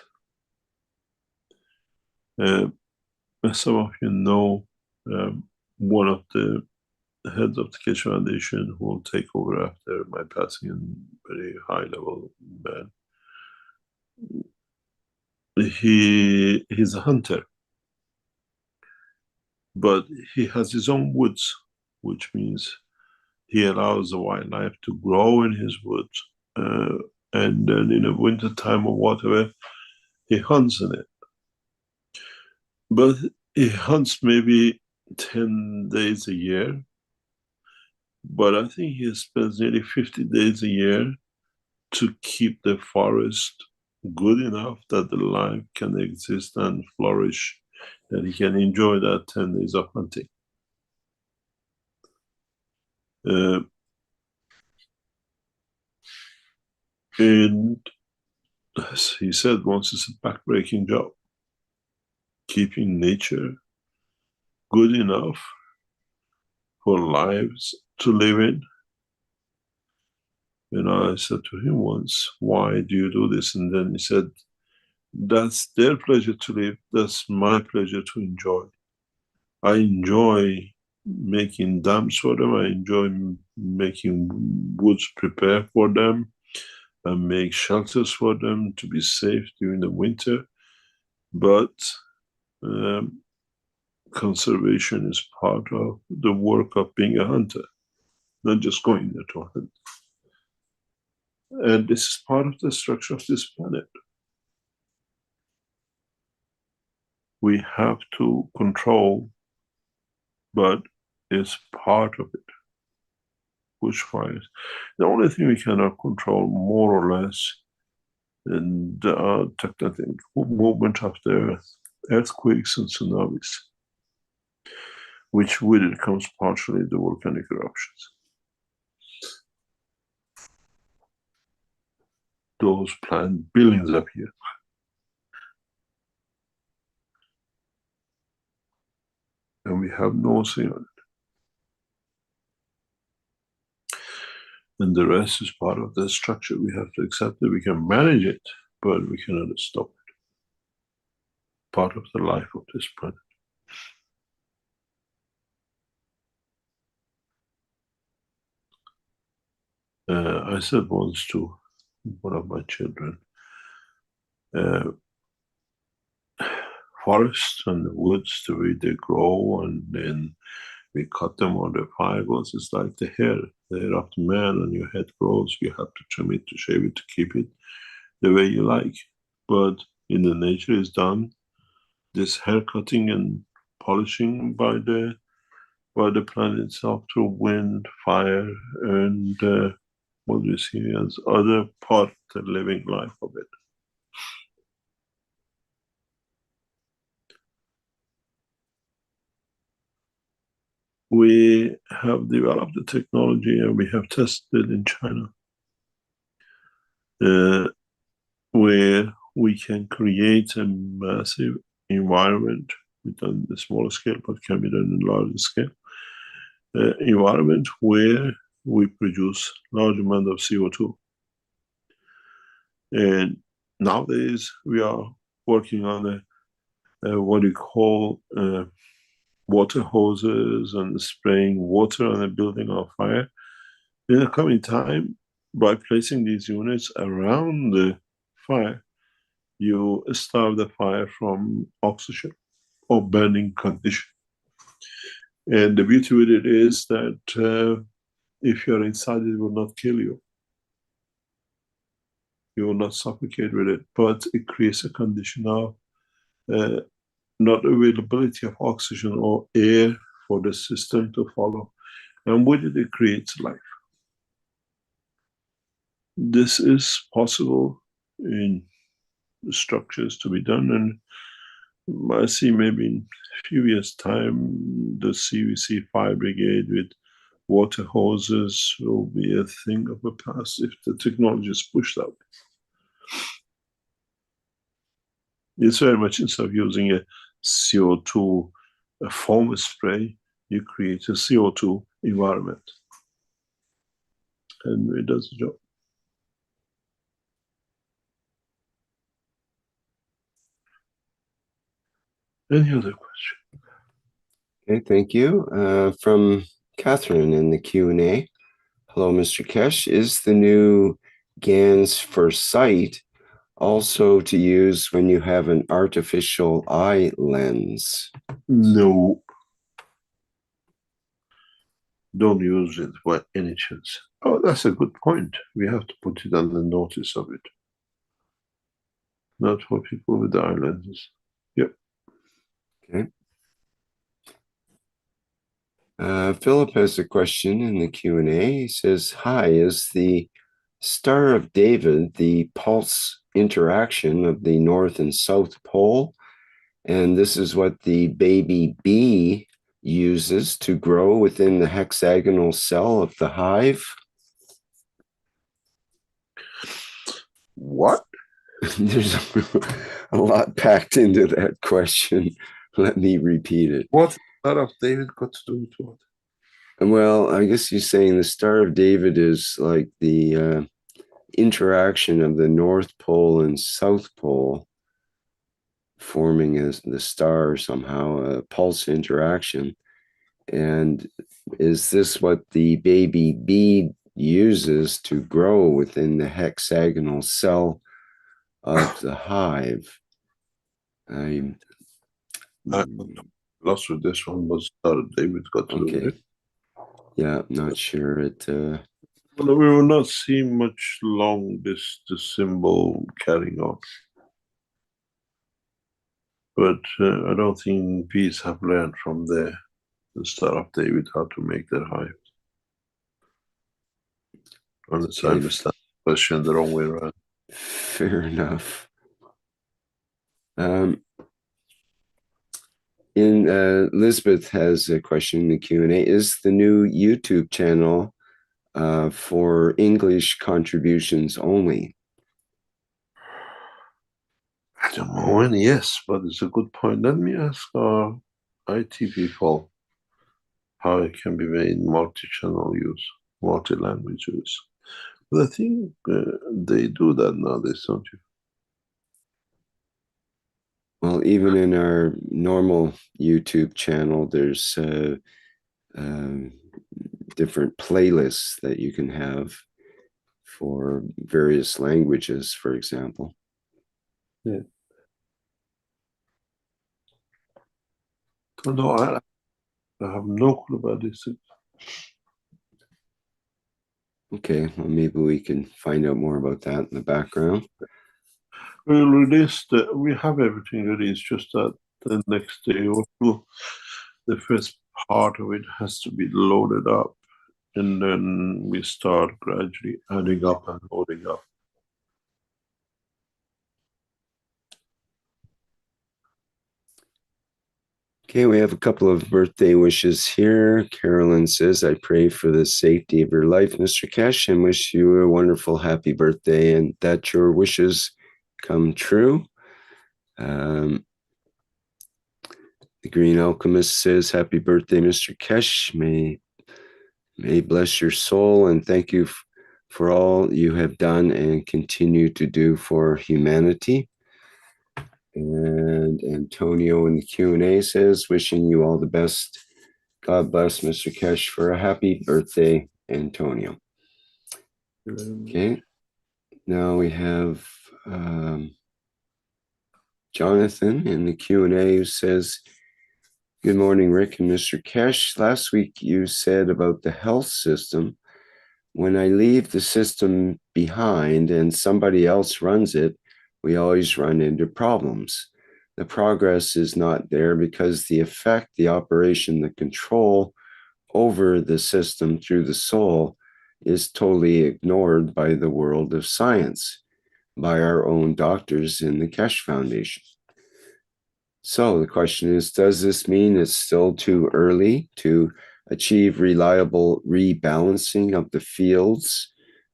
As some of you know, one of the heads of the Keshe Foundation, who will take over after my passing, and very high level man, he's a hunter, but he has his own woods, which means he allows the wildlife to grow in his woods, and then in the winter time or whatever, he hunts in it. But he hunts maybe 10 days a year, but I think he spends nearly 50 days a year to keep the forest good enough that the life can exist and flourish, that he can enjoy that 10 days of hunting. And as he said once, it's a backbreaking job, keeping nature good enough for lives to live in. And I said to him once, why do you do this? And then he said, that's their pleasure to live, that's my pleasure to enjoy. I enjoy making dams for them, I enjoy making woods prepare for them, and make shelters for them to be safe during the winter. But conservation is part of the work of being a hunter, not just going there to hunt. And this is part of the structure of this planet. We have to control, but it's part of it. Bushfires. The only thing we cannot control, more or less, in the tectonic movement of the earth, earthquakes and tsunamis, which with it comes partially the volcanic eruptions. Those planned billions of years. And we have no say on it. And the rest is part of the structure. We have to accept that we can manage it, but we cannot stop it. Part of the life of this planet. I said once to one of my children, forests and the woods, the way they grow, and then we cut them or the fibers, it's like the hair of the man on your head grows. You have to trim it, to shave it, to keep it the way you like. But in the nature is done, this hair cutting and polishing by the planet itself through wind, fire, and what we see as other part of the living life of it. We have developed the technology and we have tested it in China, where we can create a massive environment, on a smaller scale, but can be done in a larger scale, environment where we produce large amount of CO2. And nowadays we are working on what you call water hoses and spraying water on a building on fire. In the coming time, by placing these units around the fire, you starve the fire from oxygen or burning condition. And the beauty with it is that if you're inside, it will not kill you. You will not suffocate with it, but it creates a condition of not availability of oxygen or air for the system to follow. And with it, it creates life. This is possible in structures to be done, and I see maybe in a few years' time, the CVC fire brigade with water hoses will be a thing of the past if the technology is pushed out. It's very much, instead of using a CO2 foam spray, you create a CO2 environment. And it does the job. Any other question? Okay, thank you. From Catherine in the Q&A. Hello, Mr. Keshe. Is the new GAN's first site also to use when you have an artificial eye lens? No. Don't use it by any chance. Oh, that's a good point. We have to put it on the notice of it. Not for people with eye lenses. Yep. Okay. Philip has a question in the Q&A. He says, hi, is the Star of David the pulse interaction of the North and South Pole? And this is what the baby bee uses to grow within the hexagonal cell of the hive? What? There's a lot packed into that question. Let me repeat it. What Star of David got to do with what? Well, I guess he's saying the Star of David is like the interaction of the North Pole and South Pole forming as the star somehow, a pulse interaction. And is this what the baby bee uses to grow within the hexagonal cell of the hive? I'm lost with this one. What Star of David got to do with it? Yeah, not sure. Well, we will not see much long this symbol carrying on. But I don't think bees have learned from the Star of David how to make their hive. Unless I understand the question the wrong way around. Fair enough. Elizabeth has a question in the Q&A. Is the new YouTube channel for English contributions only? I don't know, and yes, but it's a good point. Let me ask our IT people how it can be made multi-channel use, multi-language use. But I think they do that nowadays, don't you? Well, even in our normal YouTube channel, there's different playlists that you can have for various languages, for example. Yeah. No, I have no clue about this. Okay, well, maybe we can find out more about that in the background. We'll release we have everything ready. It's just that the next day or two, the first part of it has to be loaded up, and then we start gradually adding up and loading up. Okay, we have a couple of birthday wishes here. Carolyn says, I pray for the safety of your life, Mr. Keshe, and wish you a wonderful, happy birthday and that your wishes come true. The Green Alchemist says, happy birthday, Mr. Keshe. May bless your soul and thank you for all you have done and continue to do for humanity. And Antonio in the Q&A says, wishing you all the best. God bless, Mr. Keshe, for a happy birthday, Antonio. Okay. Now we have Jonathan in the Q&A who says, good morning, Rick and Mr. Keshe. Last week you said about the health system. When I leave the system behind and somebody else runs it, we always run into problems. The progress is not there because the effect, the operation, the control over the system through the soul is totally ignored by the world of science, by our own doctors in the Keshe Foundation. So the question is, does this mean it's still too early to achieve reliable rebalancing of the fields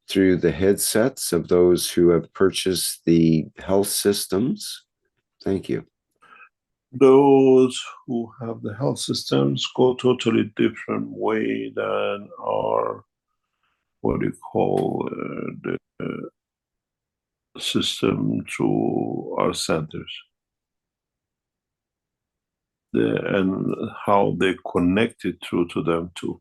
through the headsets of those who have purchased the health systems? Thank you. Those who have the health systems go totally different way than our, what do you call, the system through our centers. And how they connect it through to them too.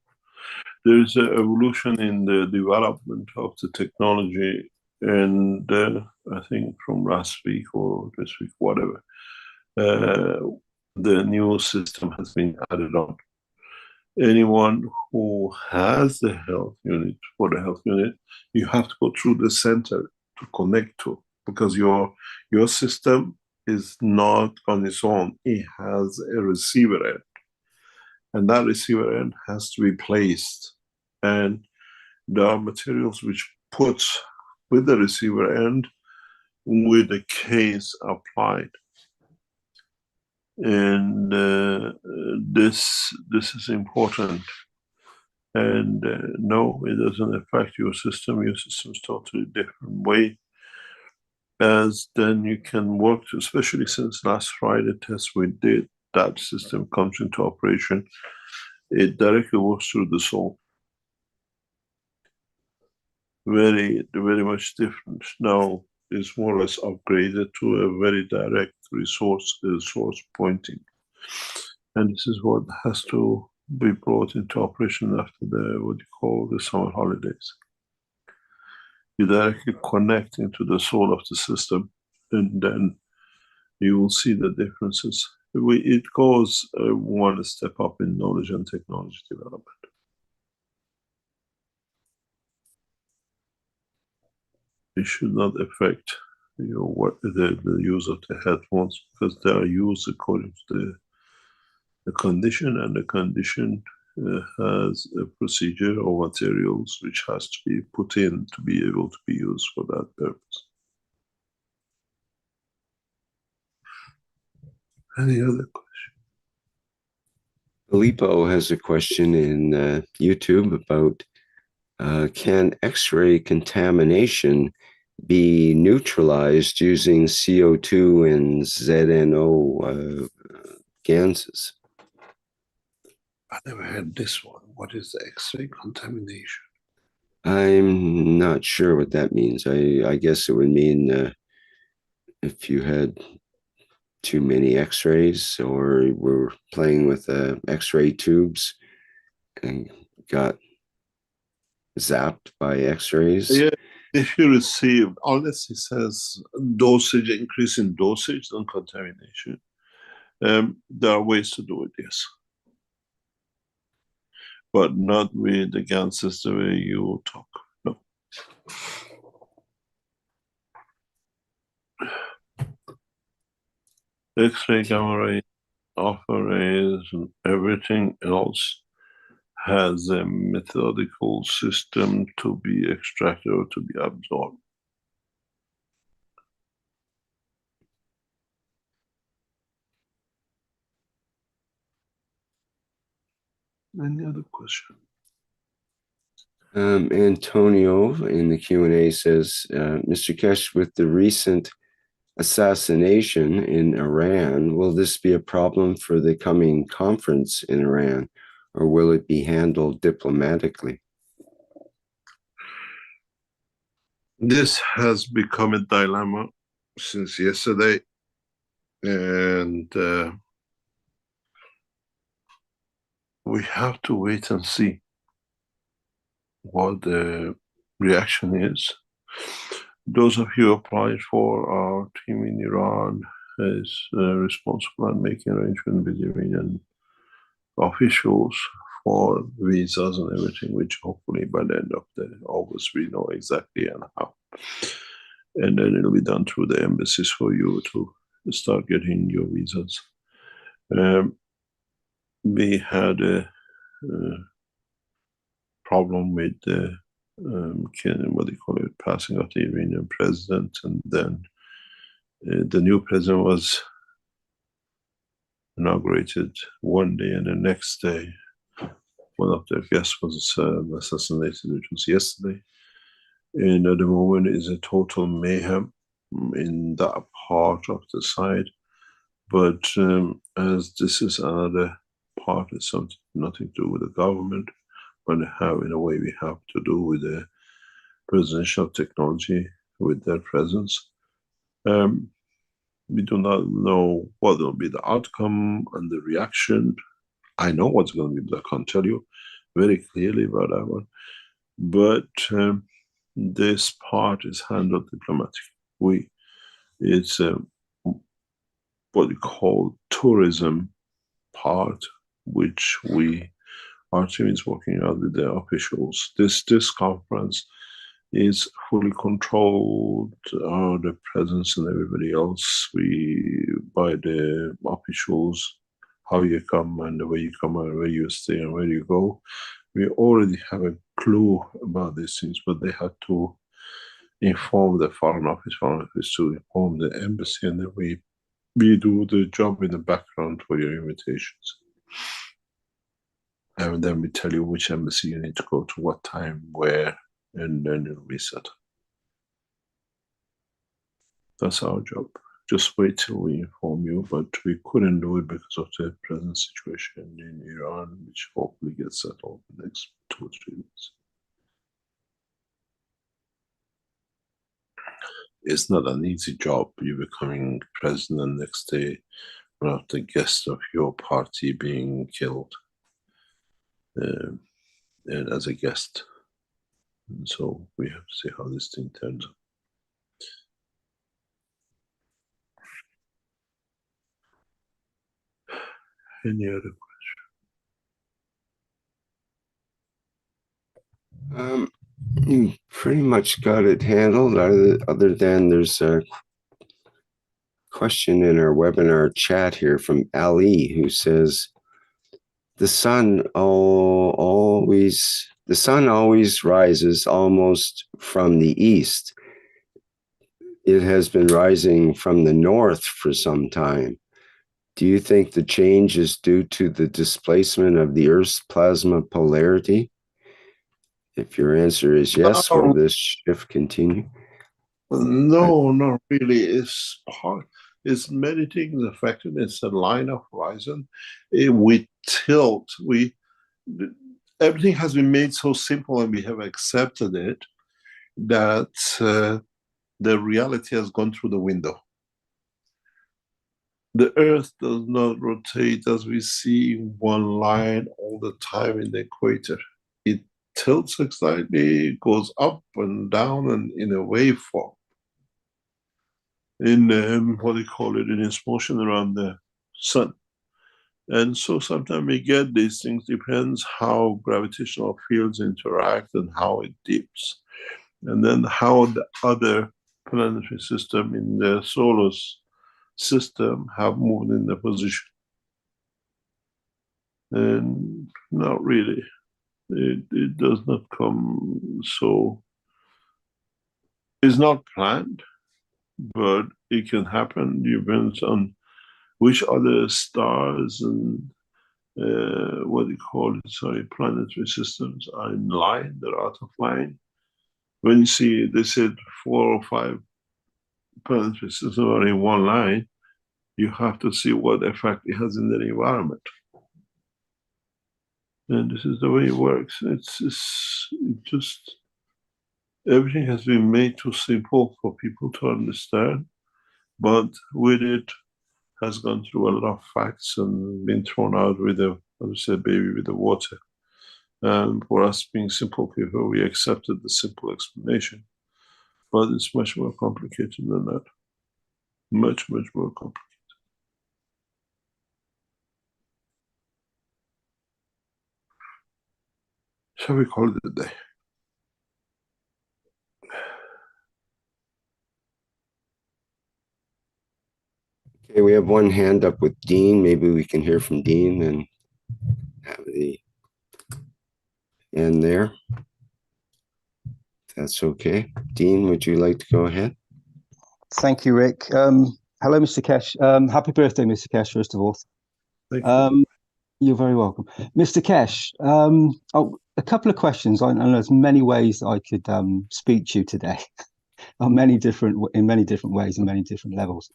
There is an evolution in the development of the technology And I think from last week or this week, whatever, the new system has been added on. Anyone who has the health unit, for the health unit, you have to go through the center to connect to, because your system is not on its own. It has a receiver end, and that receiver end has to be placed. And there are materials which puts with the receiver end with the case applied. And this is important. And no, it doesn't affect your system. Your system is totally different way. As then you can work, especially since last Friday test we did, that system comes into operation. It directly works through the soul. Very much different. Now it's more or less upgraded to a very direct source pointing. And this is what has to be brought into operation after the, what you call, the summer holidays. You directly connect into the soul of the system, and then you will see the differences. It goes one step up in knowledge and technology development. It should not affect the use of the headphones, because they are used according to the condition, and the condition has a procedure or materials which has to be put in to be able to be used for that purpose. Any other question? Filippo has a question in YouTube about can X-ray contamination be neutralized using CO2 and ZNO gases? I never heard this one. What is the X-ray contamination? I'm not sure what that means. I guess it would mean if you had too many X-rays, or were playing with X-ray tubes and got zapped by X-rays. Yeah, if you receive, unless it says dosage, increase in dosage, non contamination, there are ways to do it, yes. But not with the gases the way you talk, no. X-ray, gamma ray, alpha rays, and everything else has a methodical system to be extracted or to be absorbed. Any other question? Antonio in the Q&A says, Mr. Keshe, with the recent assassination in Iran, will this be a problem for the coming conference in Iran, or will it be handled diplomatically? This has become a dilemma since yesterday, and we have to wait and see what the reaction is. Those of you applied for our team in Iran is responsible and making arrangements with Iranian officials for visas and everything, which hopefully by the end of August we know exactly and how. And then it'll be done through the embassies for you to start getting your visas. We had a problem with the what do you call it, passing of the Iranian president, and then the new president was inaugurated one day, and the next day one of their guests was assassinated, which was yesterday. And at the moment is a total mayhem in that part of the side. But as this is another part, it's something nothing to do with the government, but in a way we have to do with the presidential technology, with their presence. We do not know what will be the outcome and the reaction. I know what's going to be, but I can't tell you very clearly about that one. But this part is handled diplomatically. It's what we call tourism part, which our team is working out with the officials. This conference is fully controlled, the presence and everybody else, by the officials, how you come and the way you come and where you stay and where you go. We already have a clue about these things, but they had to inform the foreign office to inform the embassy, and then we do the job in the background for your invitations. And then we tell you which embassy you need to go to, what time, where, and then it'll be set. That's our job. Just wait till we inform you, but we couldn't do it because of the present situation in Iran, which hopefully gets settled in the next 2 or 3 weeks. It's not an easy job. You're becoming president next day, one of the guests of your party being killed, and as a guest. And so we have to see how this thing turns out. Any other question? You pretty much got it handled, other than there's a question in our webinar chat here from Ali, who says, the sun always rises almost from the east. It has been rising from the north for some time. Do you think the change is due to the displacement of the Earth's plasma polarity? If your answer is yes, will this shift continue? No, not really. It's many things affected. It's a line of horizon. We tilt. Everything has been made so simple, and we have accepted it, that the reality has gone through the window. The Earth does not rotate as we see in one line all the time in the equator. It tilts slightly, goes up and down, and in a waveform. In what do you call it? In its motion around the sun. And so sometimes we get these things, depends how gravitational fields interact and how it dips. And then how the other planetary system in the solar system have moved in the position. And not really. It does not come so. It's not planned, but it can happen. It depends on which other stars and what do you call it? Planetary systems are in line, they're out of line. When you see, they said 4 or 5 planetary systems are in one line, you have to see what effect it has in the environment. And this is the way it works. It's just everything has been made too simple for people to understand, but with it has gone through a lot of facts and been thrown out with the, I would say, baby with the water. And for us being simple people, we accepted the simple explanation, but it's much more complicated than that. Much, much more complicated. Shall we call it a day? Okay, we have one hand up with Dean. Maybe we can hear from Dean and have the end there. If that's okay. Dean, would you like to go ahead? Thank you, Rick. Hello, Mr. Keshe. Happy birthday, Mr. Keshe, first of all. Thank you. You're very welcome. Mr. Keshe, a couple of questions. I know there's many ways I could speak to you today, in many different ways, in many different levels.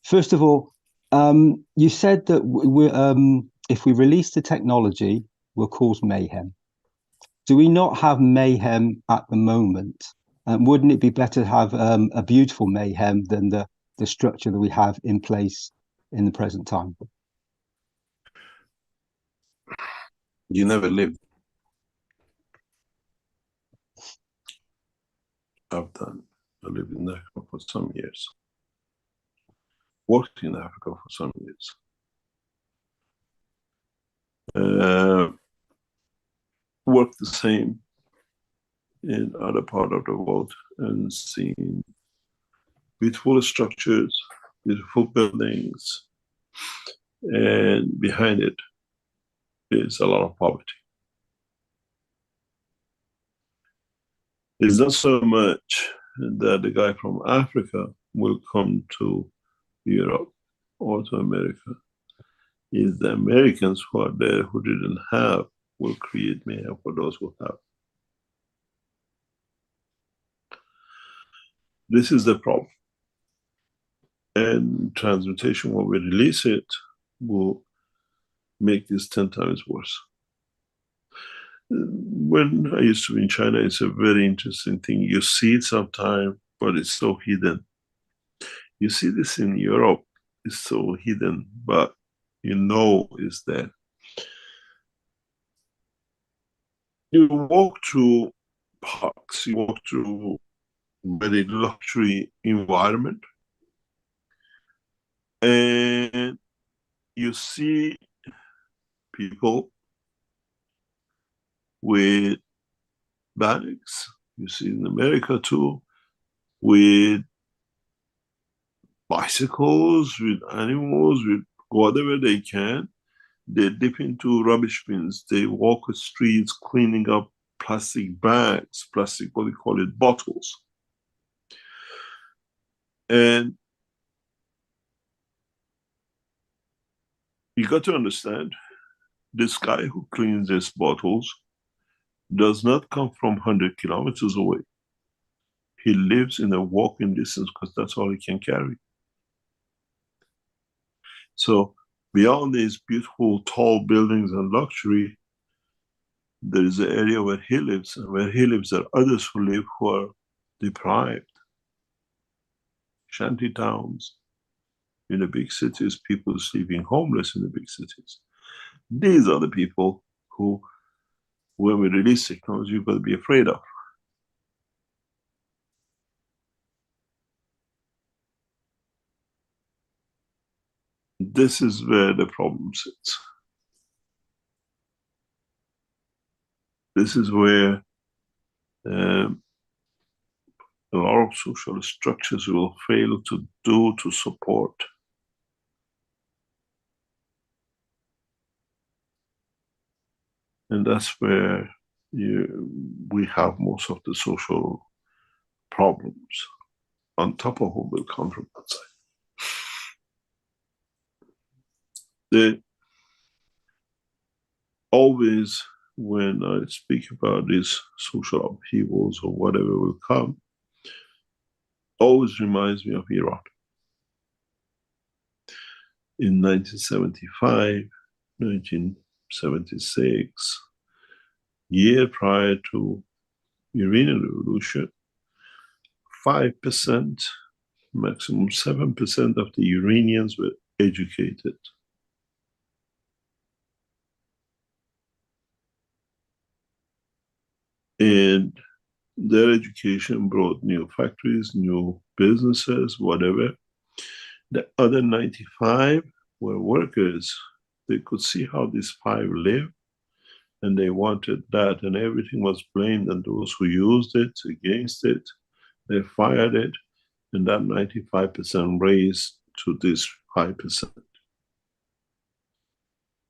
First of all, you said that if we release the technology, we'll cause mayhem. Do we not have mayhem at the moment? Wouldn't it be better to have a beautiful mayhem than the structure that we have in place in the present time? You never lived. I've done. I lived in Africa for some years. Worked in Africa for some years. Worked the same in other part of the world and seen beautiful structures, beautiful buildings, and behind it is a lot of poverty. It's not so much that the guy from Africa will come to Europe or to America. It's the Americans who are there who didn't have will create mayhem for those who have. This is the problem. And transmutation, when we release it, will make this 10 times worse. When I used to be in China, it's a very interesting thing. You see it sometimes, but it's so hidden. You see this in Europe, it's so hidden, but you know it's there. You walk through parks, you walk through very luxury environment, and you see people with bags, you see in America too, with bicycles, with animals, with whatever they can. They dip into rubbish bins, they walk the streets cleaning up plastic bags, plastic, what we call it, bottles. And you got to understand, this guy who cleans these bottles does not come from 100 kilometers away. He lives in a walking distance because that's all he can carry. So beyond these beautiful tall buildings and luxury, there is an area where he lives, and where he lives there are others who live who are deprived. Shanty towns, in the big cities, people sleeping homeless in the big cities. These are the people who, when we release technology, you've got to be afraid of. This is where the problem sits. This is where a lot of social structures will fail to support. And that's where we have most of the social problems, on top of whom will come from outside. Always, when I speak about these social upheavals or whatever will come, always reminds me of Iran. In 1975, 1976, year prior to Iranian Revolution, 5%, maximum 7% of the Iranians were educated. And their education brought new factories, new businesses, whatever. The other 95 were workers. They could see how these 5 live, and they wanted that, and everything was blamed on those who used it, against it. They fired it, and that 95% raised to this 5%.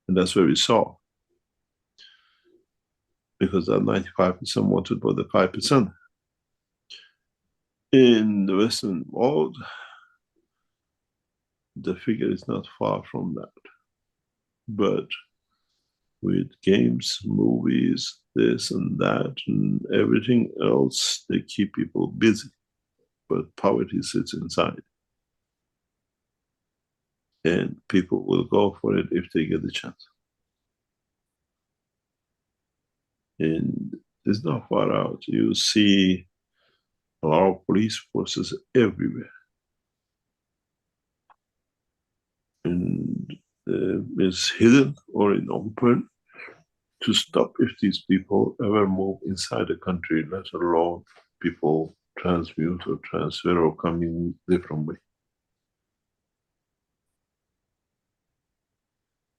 And that's what we saw. Because that 95% wanted for the 5%. In the Western world, the figure is not far from that. But with games, movies, this and that, and everything else, they keep people busy. But poverty sits inside. And people will go for it if they get the chance. And it's not far out. You see a lot of police forces everywhere. And it's hidden or in open to stop if these people ever move inside the country, let alone people transmute or transfer or come in different way.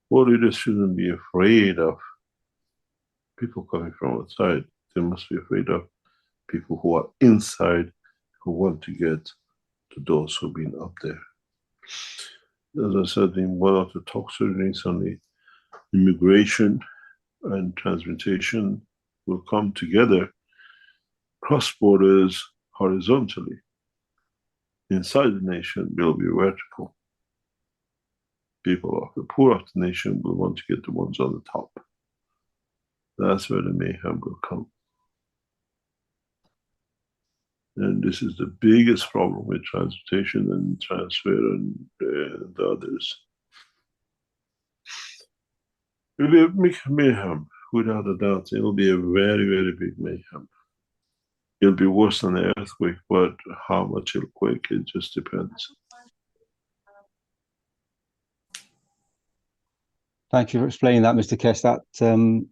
Well, leaders shouldn't be afraid of people coming from outside. They must be afraid of people who are inside, who want to get to those who've been up there. As I said in one of the talks recently, immigration and transmutation will come together, cross borders horizontally. Inside the nation will be vertical. People of the poor of the nation will want to get the ones on the top. That's where the mayhem will come. And this is the biggest problem with transmutation and transfer and the others. It will be a big mayhem, without a doubt. It will be a very, very big mayhem. It'll be worse than an earthquake, but how much it'll quake, it just depends. Thank you for explaining that, Mr. Keshe.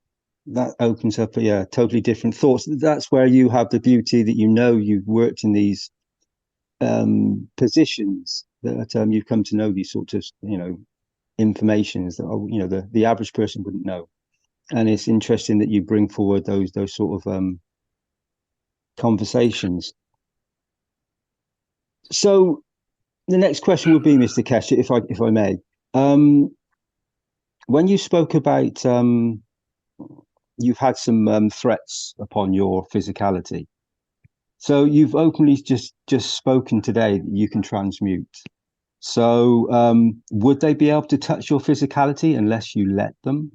That opens up, totally different thoughts. That's where you have the beauty that you've worked in these positions, that you've come to know these sorts of informations that the average person wouldn't know. And it's interesting that you bring forward those sort of conversations. So the next question would be, Mr. Keshe, if I may. When you spoke about you've had some threats upon your physicality, so you've openly just spoken today that you can transmute. So would they be able to touch your physicality unless you let them?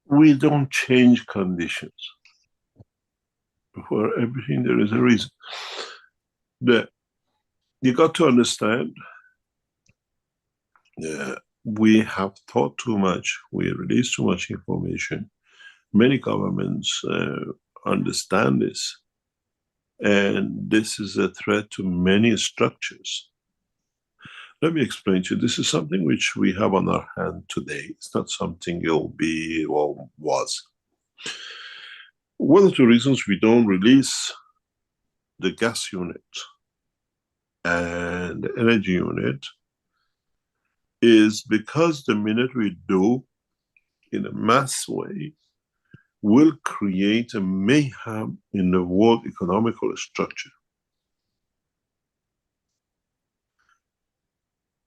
We don't change conditions. For everything there is a reason. You got to understand, we have thought too much, we release too much information. Many governments understand this, and this is a threat to many structures. Let me explain to you. This is something which we have on our hand today. It's not something it'll be or was. One of the reasons we don't release the gas unit and the energy unit is because the minute we do, in a mass way, will create a mayhem in the world economical structure.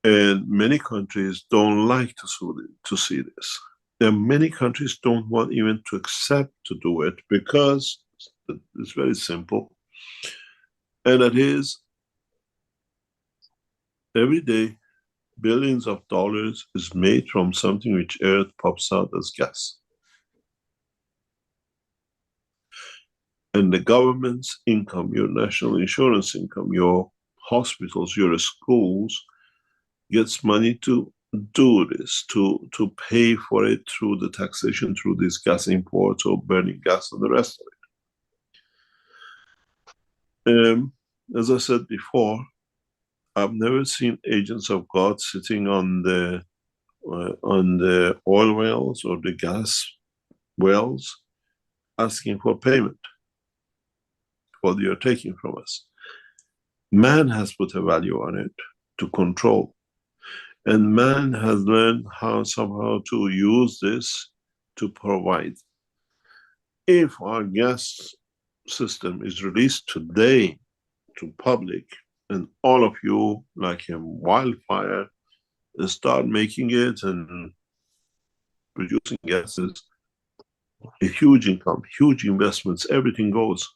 And many countries don't like to see this. And many countries don't want even to accept to do it because it's very simple. And that is, every day, billions of dollars is made from something which Earth pops out as gas. And the government's income, your national insurance income, your hospitals, your schools, gets money to do this, to pay for it through the taxation, through these gas imports or burning gas and the rest of it. As I said before, I've never seen agents of God sitting on the oil wells or the gas wells asking for payment for what you're taking from us. Man has put a value on it to control. And man has learned how somehow to use this to provide. If our gas system is released today to public, and all of you, like a wildfire, start making it and producing gases, a huge income, huge investments, everything goes.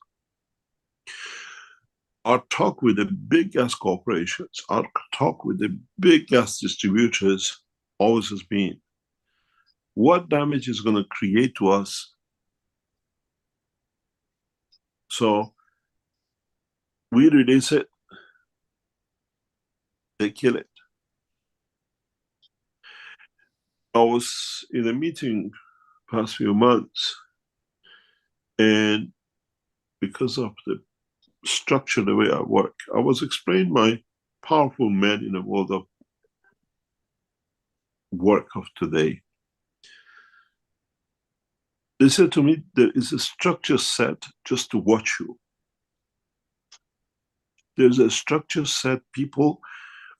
Our talk with the big gas corporations, our talk with the big gas distributors always has been, what damage is going to create to us? So we release it, they kill it. I was in a meeting past few months, and because of the structure, the way I work, I was explaining my powerful men in the world of work of today. They said to me, there is a structure set just to watch you. There's a structure set, people,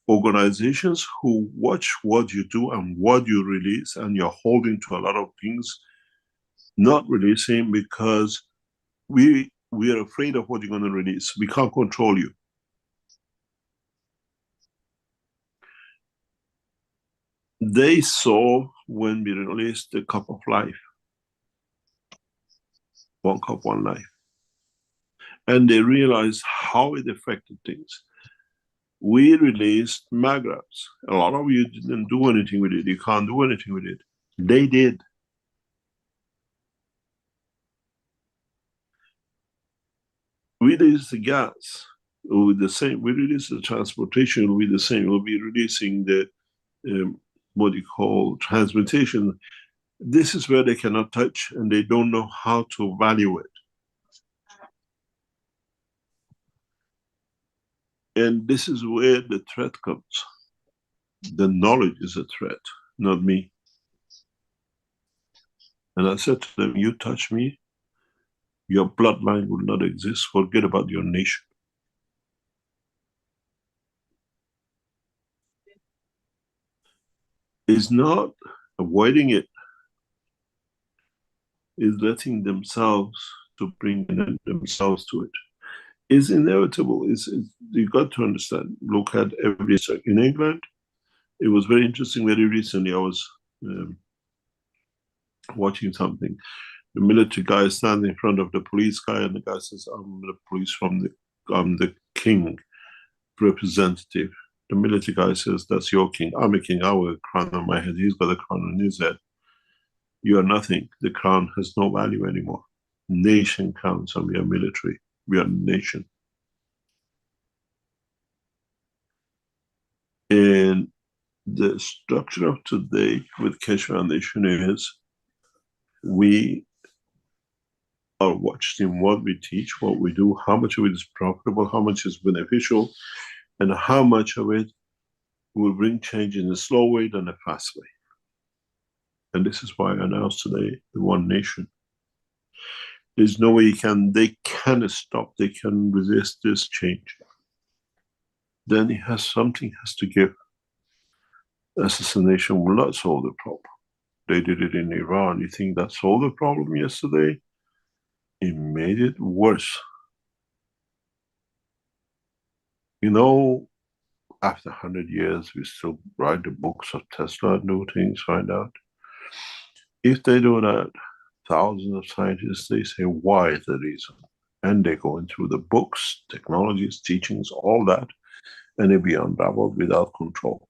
organizations who watch what you do and what you release, and you're holding to a lot of things, not releasing because we are afraid of what you're going to release. We can't control you. They saw when we released the Cup of Life, One Cup, One Life, and they realized how it affected things. We released magraps. A lot of you didn't do anything with it. You can't do anything with it. They did. We released the gas with the same. We released the transportation with the same. We'll be releasing the what you call transmutation. This is where they cannot touch, and they don't know how to value it. And this is where the threat comes. The knowledge is a threat, not me. And I said to them, you touch me, your bloodline will not exist. Forget about your nation. It's not avoiding it. It's letting themselves to bring themselves to it. It's inevitable. You got to understand. Look at every in England. It was very interesting. Very recently, I was watching something. The military guy is standing in front of the police guy, and the guy says, "I'm the police I'm the king representative." The military guy says, "That's your king. I'm a king. I have a crown on my head. He's got a crown on his head. You are nothing. The crown has no value anymore. Nation counts, and we are military. We are a nation." And the structure of today with Keshe Foundation is we are watched in what we teach, what we do, how much of it is profitable, how much is beneficial, and how much of it will bring change in a slow way than a fast way. And this is why I announced today the One Nation. There's no way they can stop, they can resist this change. Then something has to give. Assassination will not solve the problem. They did it in Iran. You think that solved the problem yesterday? It made it worse. You know, after 100 years, we still write the books of Tesla, new things, find out. If they do that, thousands of scientists, they say, why is the reason? And they go into the books, technologies, teachings, all that, and they be unraveled without control.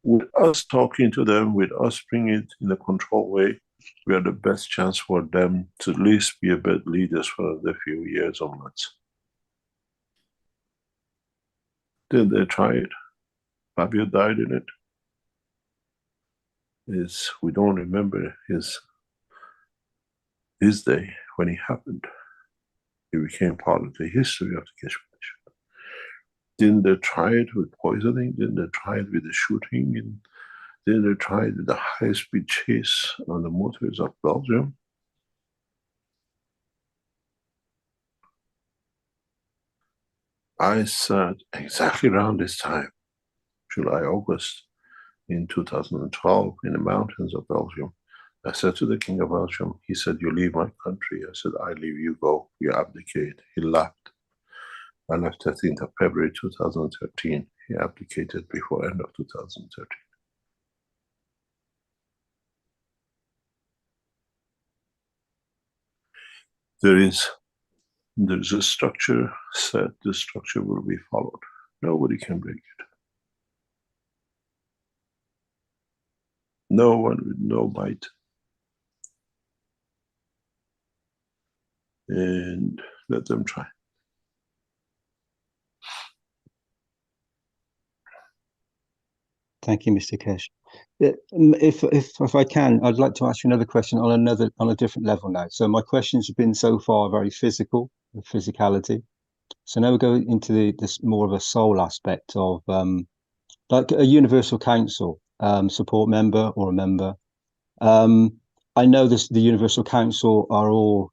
With us talking to them, with us bringing it in a controlled way, we are the best chance for them to at least be a bit leaders for the few years or months. Then they try it. Fabio died in it. We don't remember his day when it happened. It became part of the history of the Keshe Foundation. Didn't they try it with poisoning? Didn't they try it with the shooting? And didn't they try it with the high-speed chase on the motorways of Belgium? I sat exactly around this time, July, August, in 2012, in the mountains of Belgium. I said to the King of Belgium, he said, you leave my country. I said, I leave, you go, you abdicate. He left. I left 13th of February 2013. He abdicated before end of 2013. There is a structure set, the structure will be followed. Nobody can break it. No one with no bite. And let them try. Thank you, Mr. Keshe. If I can, I'd like to ask you another question on a different level now. So my questions have been so far very physical, physicality. So now we go into this more of a soul aspect of like a universal council, support member or a member. I know the Universal Council are all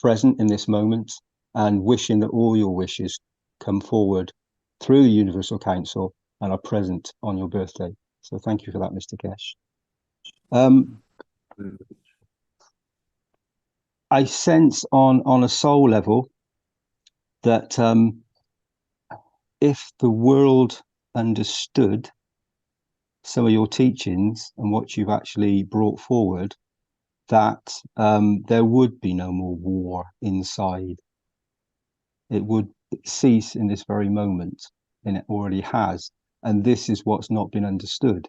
present in this moment and wishing that all your wishes come forward through the Universal Council and are present on your birthday. So thank you for that, Mr. Keshe. I sense on a soul level that if the world understood some of your teachings and what you've actually brought forward, that there would be no more war inside. It would cease in this very moment, and it already has. And this is what's not been understood,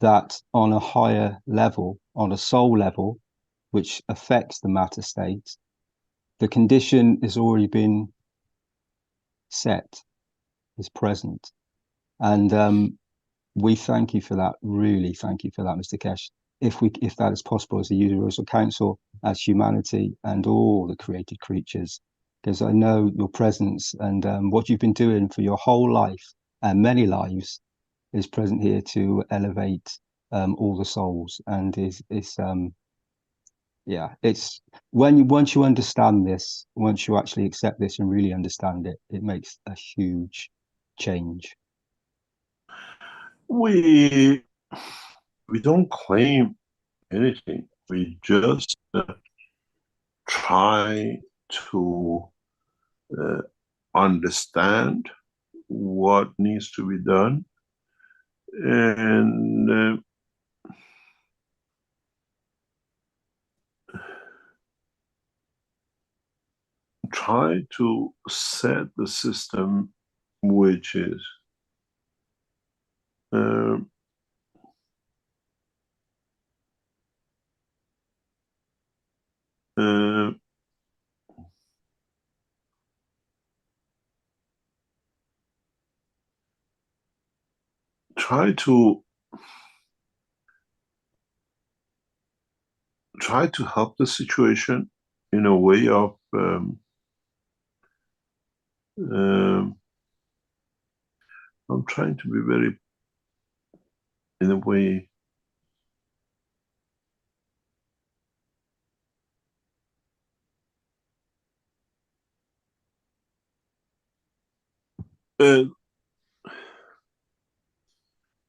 that on a higher level, on a soul level, which affects the matter state, the condition has already been set, is present. And we thank you for that, really thank you for that, Mr. Keshe. If that is possible as the Universal Council, as humanity and all the created creatures, because I know your presence and what you've been doing for your whole life and many lives is present here to elevate all the souls. And it's once you understand this, once you actually accept this and really understand it, it makes a huge change. We don't claim anything. We just try to understand what needs to be done, and try to set the system which is try to help the situation in a way of I'm trying to be very, in a way,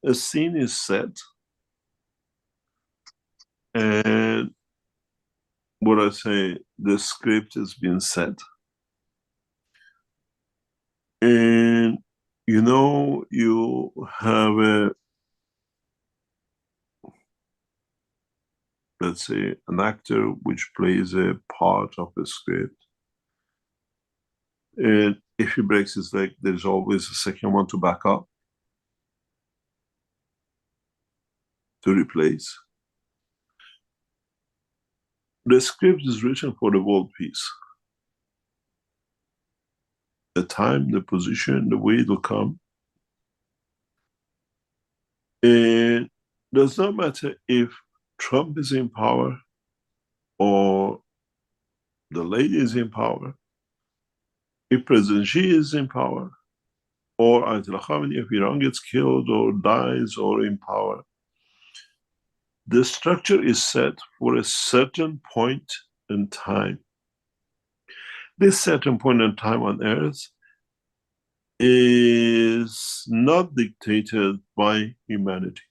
a scene is set, and what I say, the script has been set, and you have let's say, an actor which plays a part of the script, and if he breaks his leg, there's always a second one to back up, to replace. The script is written for the world peace. The time, the position, the way it'll come. And it does not matter if Trump is in power or the lady is in power, if President Xi is in power, or Ayatollah Khamenei of Iran gets killed or dies or in power. The structure is set for a certain point in time. This certain point in time on Earth is not dictated by humanity.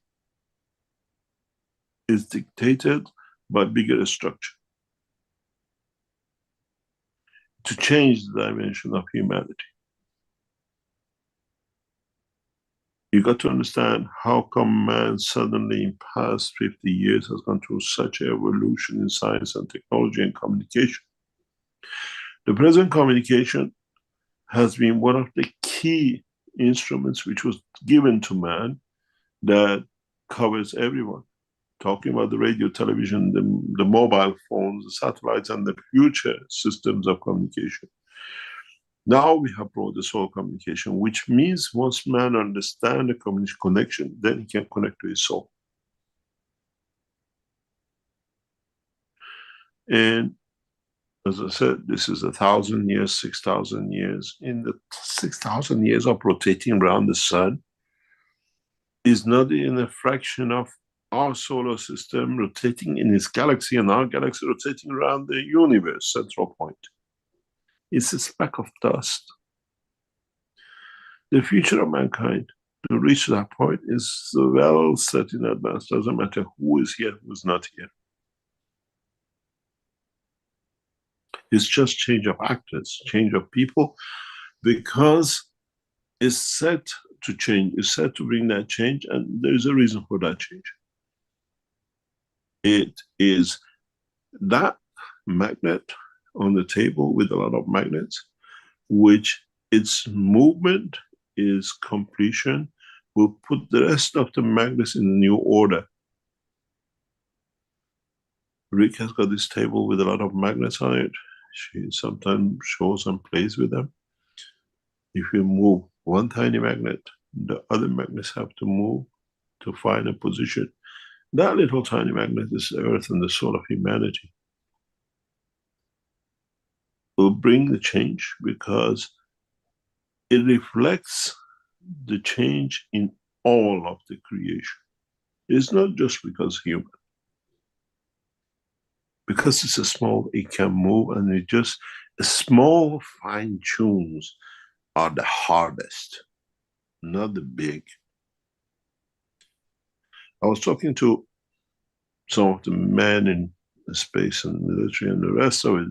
It's dictated by bigger structure to change the dimension of humanity. You got to understand how come man suddenly in past 50 years has gone through such an evolution in science and technology and communication. The present communication has been one of the key instruments which was given to man that covers everyone. Talking about the radio, television, the mobile phones, the satellites, and the future systems of communication. Now we have brought the soul communication, which means once man understands the communication connection, then he can connect to his soul. And as I said, this is 1,000 years, 6,000 years. In the 6,000 years of rotating around the sun is not in a fraction of our solar system rotating in its galaxy and our galaxy rotating around the universe central point. It's a speck of dust. The future of mankind to reach that point is well set in advance. Doesn't matter who is here, who is not here. It's just change of actors, change of people, because it's set to change, it's set to bring that change, and there's a reason for that change. It is that magnet on the table with a lot of magnets, which its movement is completion, will put the rest of the magnets in new order. Rick has got this table with a lot of magnets on it. She sometimes shows and plays with them. If you move one tiny magnet, the other magnets have to move to find a position. That little tiny magnet is the Earth and the soul of humanity. Will bring the change because it reflects the change in all of the creation. It's not just because human. Because it's a small, it can move, and it just, small fine tunes are the hardest, not the big. I was talking to some of the men in the space and military and the rest of it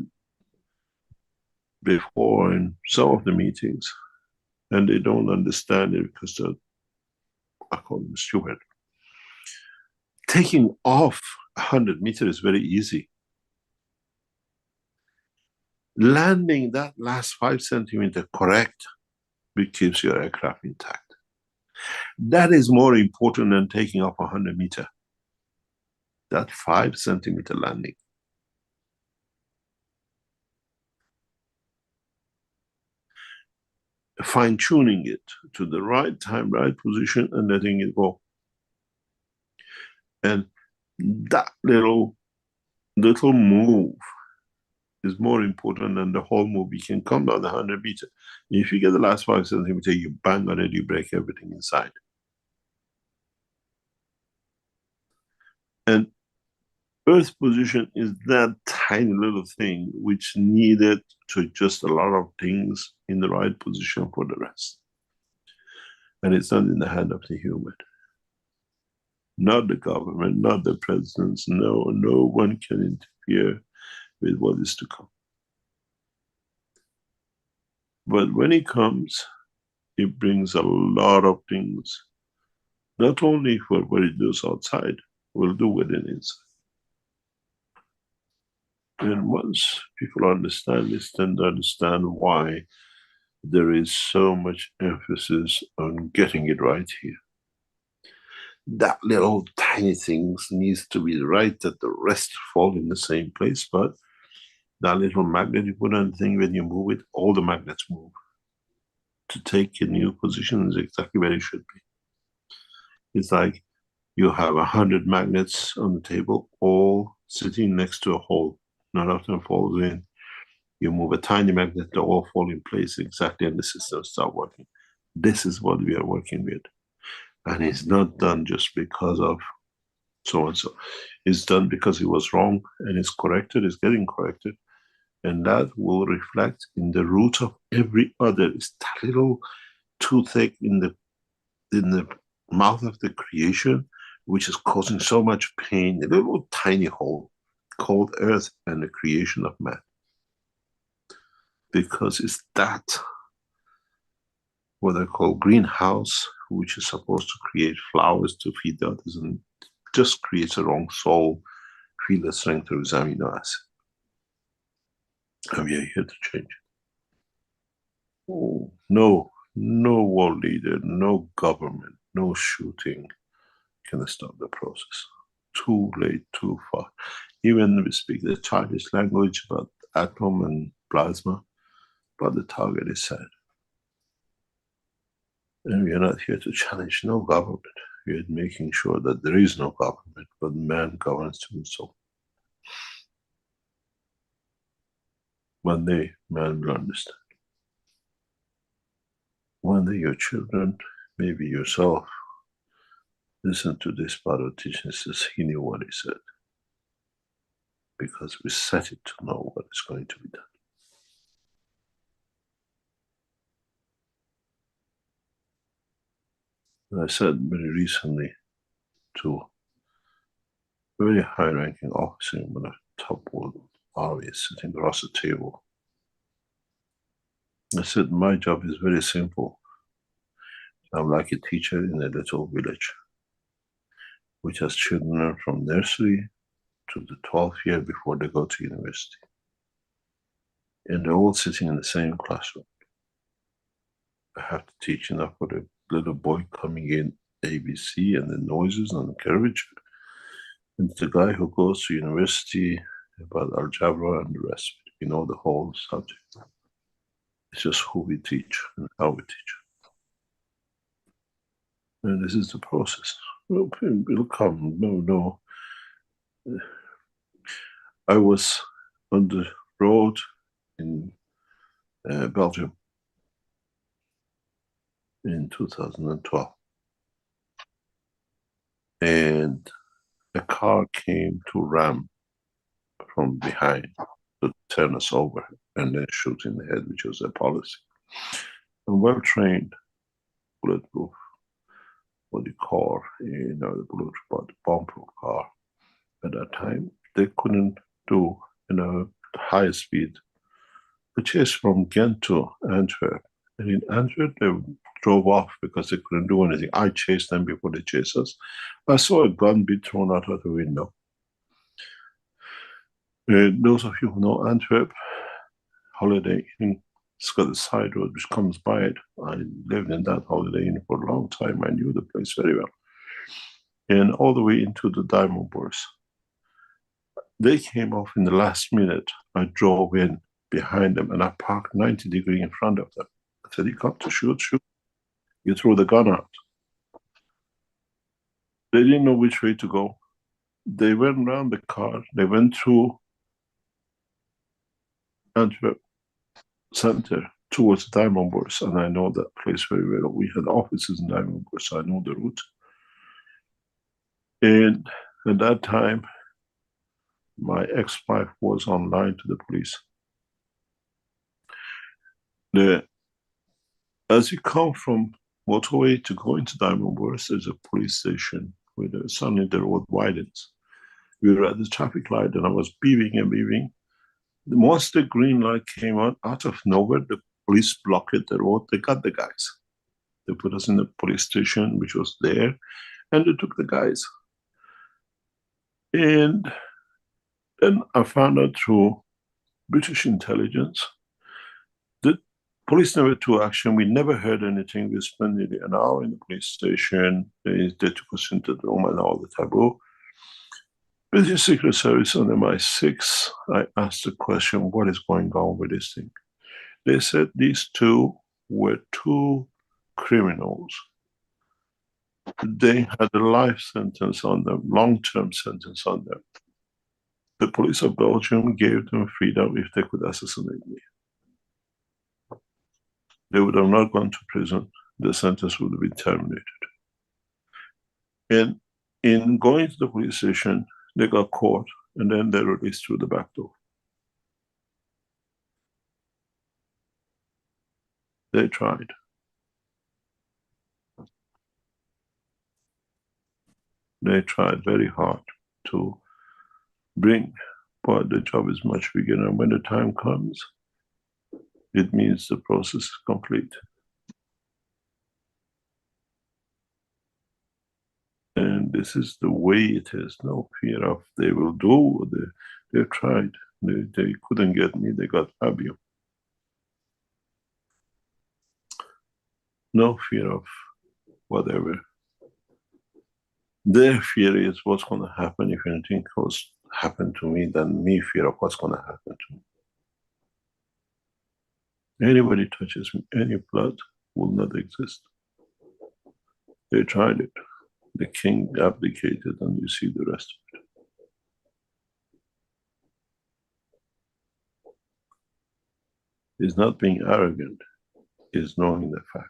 before in some of the meetings, and they don't understand it because I call them stupid. Taking off 100 meters is very easy. Landing that last 5 centimeters correct keeps your aircraft intact. That is more important than taking off 100 meters. That 5 centimeter landing. Fine tuning it to the right time, right position, and letting it go. And that little move is more important than the whole move. You can come down the 100 meters. If you get the last 5 centimeters, you bang on it, you break everything inside. And Earth's position is that tiny little thing which needed to adjust a lot of things in the right position for the rest. And it's not in the hand of the human. Not the government, not the presidents, no one can interfere with what is to come. But when it comes, it brings a lot of things, not only for what it does outside, will do within inside. And once people understand this, then they understand why there is so much emphasis on getting it right here. That little tiny things needs to be right, that the rest fall in the same place, but that little magnet you put on the thing, when you move it, all the magnets move. To take a new position is exactly where it should be. It's like you have 100 magnets on the table, all sitting next to a hole. None of them falls in. You move a tiny magnet, they all fall in place exactly, and the system starts working. This is what we are working with. And it's not done just because of so-and-so. It's done because it was wrong, and it's corrected, it's getting corrected. And that will reflect in the root of every other. It's that little toothache in the mouth of the creation, which is causing so much pain, a little tiny hole called Earth and the creation of man. Because it's that, what I call greenhouse, which is supposed to create flowers to feed the others, and just creates a wrong soul, feel the strength of its amino acid. And we are here to change it. Oh, no world leader, no government, no shooting can stop the process. Too late, too far. Even we speak the childish language about atom and plasma, but the target is set. And we are not here to challenge no government. We are making sure that there is no government, but man governs himself. One day, man will understand. One day your children, maybe yourself, Listen to this part of teaching. It says he knew what he said, because we set it to know what is going to be done. And I said very recently to a very high-ranking officer in one of the top world armies sitting across the table. I said, my job is very simple. I'm like a teacher in a little village, which has children from nursery to the 12th year before they go to university. And they're all sitting in the same classroom. I have to teach enough for the little boy coming in ABC and the noises and the curvature. And the guy who goes to university about algebra and the rest of it. We know the whole subject. It's just who we teach and how we teach. And this is the process. It'll come. No. I was on the road in Belgium in 2012. And a car came to ram from behind to turn us over and then shoot in the head, which was their policy. And well-trained, bulletproof, what do you call, the bulletproof, but bomb-proof car. At that time, they couldn't do, high speed. We chased from Ghent to Antwerp. And in Antwerp, they drove off because they couldn't do anything. I chased them before they chased us. I saw a gun be thrown out of the window. Those of you who know Antwerp, Holiday Inn, it's got a side road which comes by it. I lived in that Holiday Inn for a long time. I knew the place very well. And all the way into the Diamond Bourse. They came off in the last minute. I drove in behind them and I parked 90 degrees in front of them. I said, you come to shoot. You throw the gun out. They didn't know which way to go. They went around the car. They went through Antwerp Center towards Diamond Bourse, and I know that place very well. We had offices in Diamond Bourse, so I know the route. And at that time, my ex-wife was online to the police. As you come from motorway to go into Diamond Bourse, there's a police station where suddenly the road widens. We were at the traffic light and I was beeping and beeping. Once the green light came on, out of nowhere, the police blocked the road. They got the guys. They put us in the police station, which was there, and they took the guys. And then I found out through British intelligence that police never took action. We never heard anything. We spent nearly an hour in the police station. They took us into the room and all the taboo. British Secret Service on MI6, I asked the question, what is going on with this thing? They said these two were two criminals. They had a life sentence on them, long-term sentence on them. The police of Belgium gave them freedom if they could assassinate me. They would have not gone to prison. The sentence would have been terminated. And in going to the police station, they got caught and then they released through the back door. They tried. They tried very hard to bring, but the job is much bigger, and when the time comes, it means the process is complete. And this is the way it is. No fear of they will do. They tried. They couldn't get me. They got Fabio. No fear of whatever. Their fear is what's going to happen if anything goes happen to me, than me fear of what's going to happen to me. Anybody touches me, any blood will not exist. They tried it. The king abdicated, and you see the rest of it. It's not being arrogant, it's knowing the fact.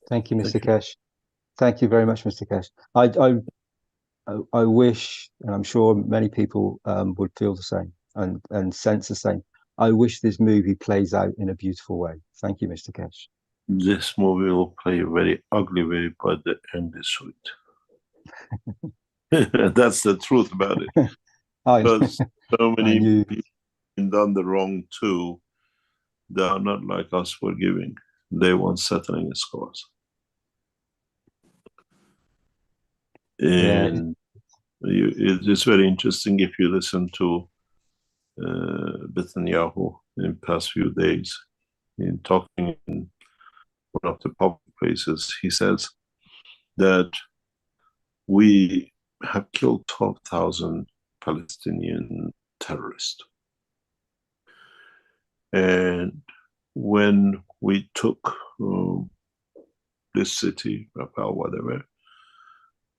Thank you, Mr. Keshe. Thank you very much, Mr. Keshe. I wish, and I'm sure many people would feel the same and sense the same. I wish this movie plays out in a beautiful way. Thank you, Mr. Keshe. This movie will play a very ugly way, but the end is sweet. That's the truth about it. Because so many people have done the wrong too. They are not like us forgiving. They want settling scores. And it's very interesting if you listen to Netanyahu in past few days, in talking in one of the public places, he says that we have killed 12,000 Palestinian terrorists. And when we took this city, Rafah, whatever,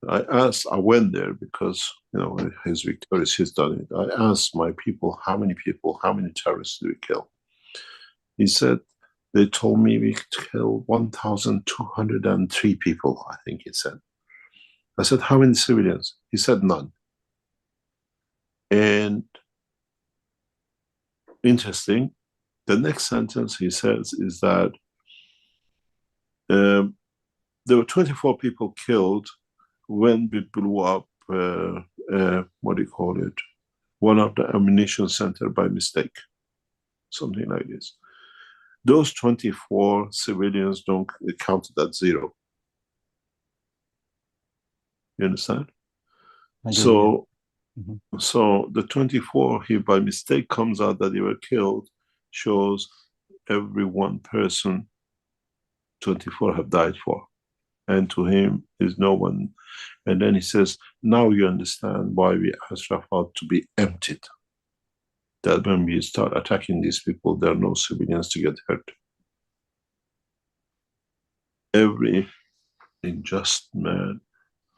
I went there because, you know, he's victorious, he's done it. I asked my people, how many terrorists did we kill? He said, they told me we killed 1,203 people, I think he said. I said, how many civilians? He said, none. And interesting, the next sentence he says is that there were 24 people killed when we blew up, what do you call it? One of the ammunition center by mistake, something like this. Those 24 civilians don't count at zero. You understand? So, so the 24 here by mistake comes out that they were killed, shows every one person 24 have died for. And to him is no one. And then he says, now you understand why we asked Rafah to be emptied. That when we start attacking these people, there are no civilians to get hurt. Every unjust man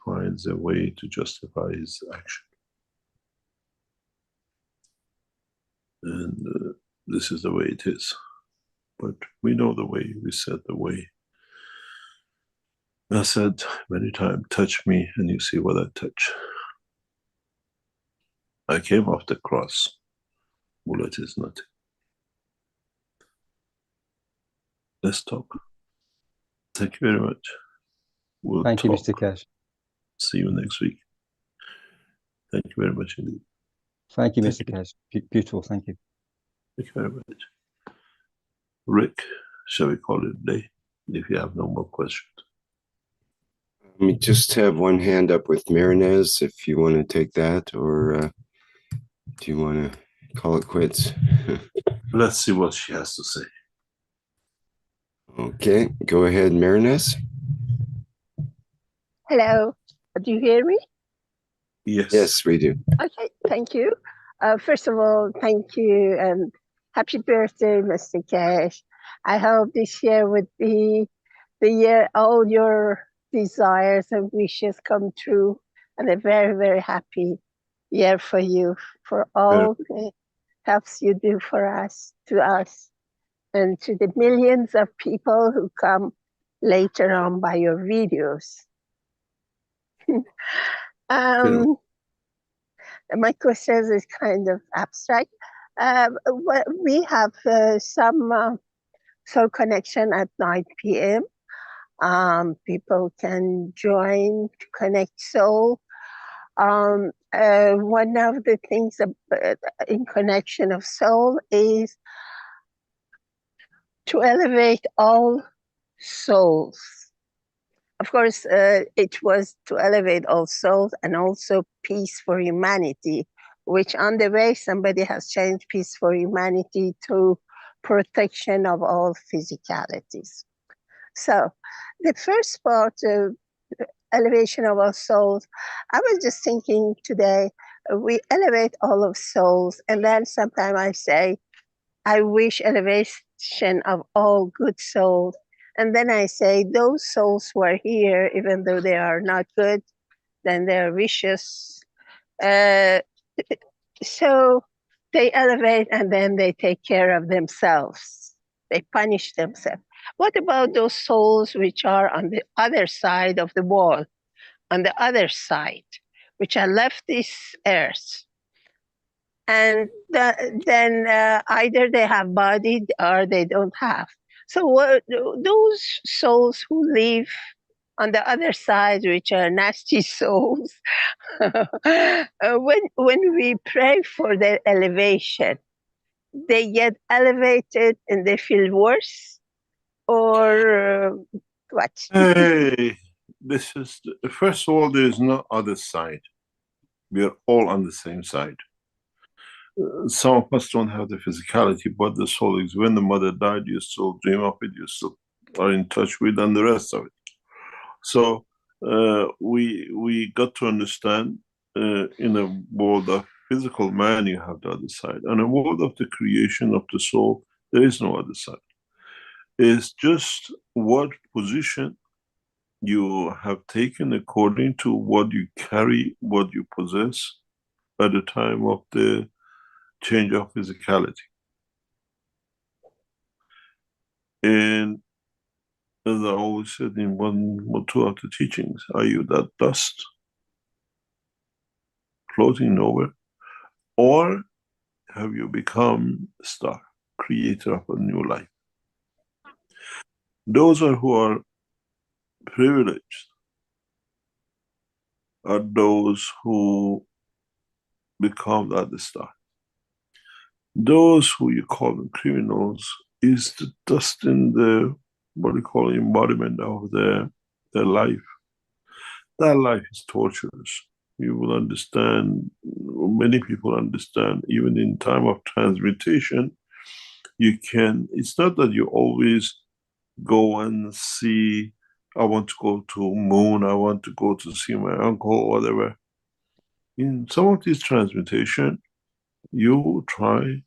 finds a way to justify his action. And this is the way it is. But we know the way, we said the way. I said many times, touch me and you see what I touch. I came off the cross. Bullet is nothing. Let's talk. Thank you very much. We'll Thank you, Mr. Keshe. See you next week. Thank you very much indeed. Thank you, Mr. Keshe. Beautiful, thank you. Thank you very much. Rick, shall we call it a day if you have no more questions? We just have one hand up with Marinez, if you want to take that, or do you want to call it quits? Let's see what she has to say. Okay, go ahead, Marinez. Hello, do you hear me? Yes. Yes, we do. Okay, thank you. First of all, thank you and happy birthday, Mr. Keshe. I hope this year would be the year all your desires and wishes come true, and a very, very happy year for you, for all the helps you do for us, to us, and to the millions of people who come later on by your videos. My question is kind of abstract. We have some soul connection at 9 p.m. People can join to connect soul. One of the things in connection of soul is to elevate all souls. Of course, it was to elevate all souls and also peace for humanity, which on the way somebody has changed peace for humanity to protection of all physicalities. So the first part of elevation of our souls, I was just thinking today, we elevate all of souls, and then sometimes I say, I wish elevation of all good souls. And then I say, those souls who are here, even though they are not good, then they're vicious. So they elevate and then they take care of themselves. They punish themselves. What about those souls which are on the other side of the wall, on the other side, which are left this earth? And then either they have body or they don't have. So those souls who live on the other side, which are nasty souls, when we pray for their elevation, they get elevated and they feel worse, or what? Hey, this is, first of all, there is no other side. We are all on the same side. Some of us don't have the physicality, but the soul is. When the mother died, you still dream of it, you still are in touch with, and the rest of it. So we got to understand, in a world of physical man, you have the other side. And a world of the creation of the soul, there is no other side. It's just what position you have taken according to what you carry, what you possess at the time of the change of physicality. And as I always said in one or two of the teachings, are you that dust floating nowhere? Or have you become a star, creator of a new life? Those who are privileged are those who become that star. Those who you call them criminals is the dust in the, what you call, embodiment of their life. That life is torturous. You will understand, many people understand, even in time of transmutation, you can, it's not that you always go and see, I want to go to moon, I want to go to see my uncle, or whatever. In some of these transmutation, you try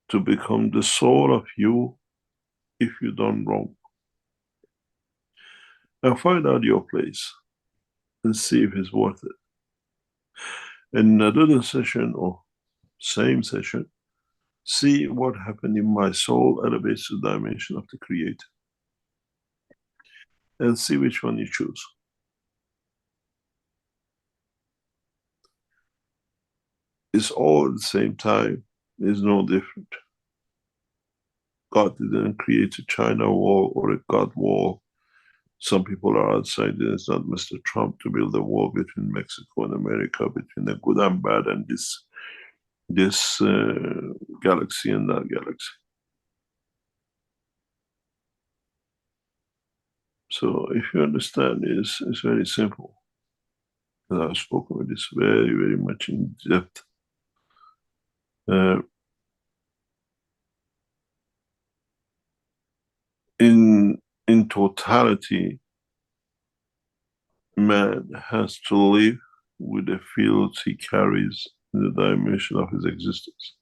to become the soul of you if you've done wrong. And find out your place and see if it's worth it. In another session or same session, see what happened in my soul elevates to the dimension of the Creator. And see which one you choose. It's all at the same time, it's no different. God didn't create a China wall or a God wall. Some people are outside, and it's not Mr. Trump to build a wall between Mexico and America, between the good and bad, and this galaxy and that galaxy. So if you understand, it's very simple. And I've spoken with this very, very much in depth. In totality, man has to live with the fields he carries in the dimension of his existence.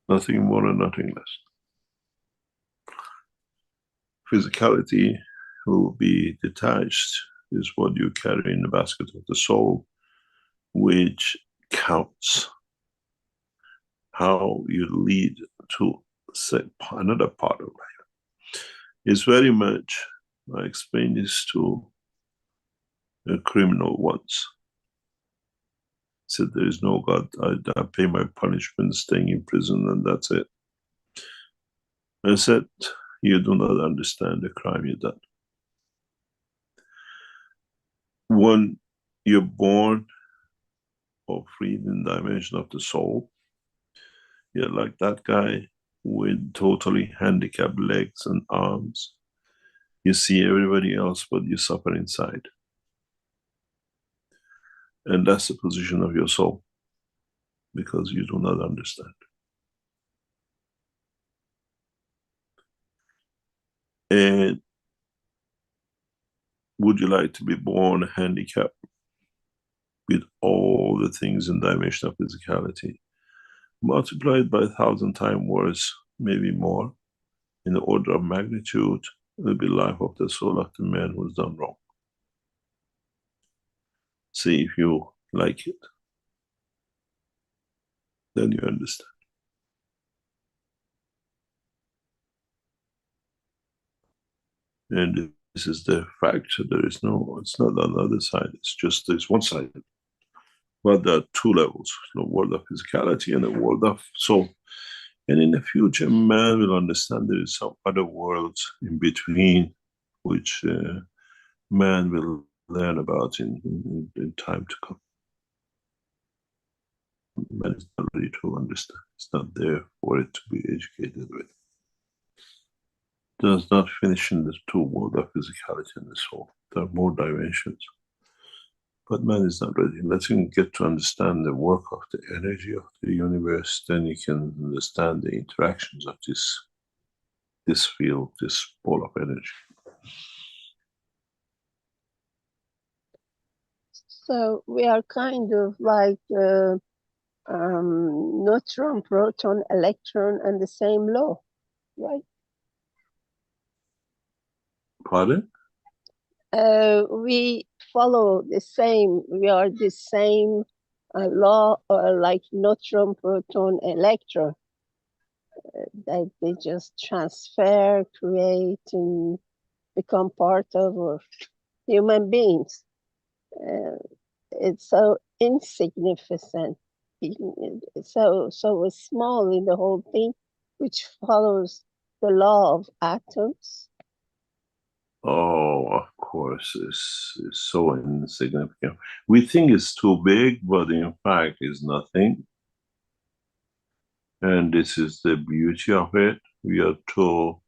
Nothing more and nothing less. Physicality will be detached, is what you carry in the basket of the soul, which counts. How you lead to another part of life. It's very much, I explained this to a criminal once. Said there is no God, I pay my punishment staying in prison and that's it. I said, you do not understand the crime you've done. When you're born or freed in the dimension of the soul, you're like that guy with totally handicapped legs and arms. You see everybody else, but you suffer inside. And that's the position of your soul, because you do not understand. And would you like to be born handicapped with all the things in dimension of physicality, multiplied by 1,000 times worse, maybe more, in the order of magnitude, will be life of the soul of the man who's done wrong. See if you like it. Then you understand. And this is the fact. There is no, it's not on the other side. It's just there's one side. But there are two levels: the world of physicality and the world of soul. And in the future, man will understand there is some other worlds in between, which man will learn about in time to come. Man is not ready to understand. It's not there for it to be educated with. Does not finish in the two worlds of physicality and the soul. There are more dimensions. But man is not ready. Let him get to understand the work of the energy of the universe, then he can understand the interactions of this field, this ball of energy. So we are kind of like neutron, proton, electron, and the same law, right? Pardon? We follow the same, we are the same law, like neutron, proton, electron, that they just transfer, create, and become part of human beings. It's so insignificant, so small in the whole thing, which follows the law of atoms. Oh, of course, it's so insignificant. We think it's too big, but in fact it's nothing. And this is the beauty of it. We are too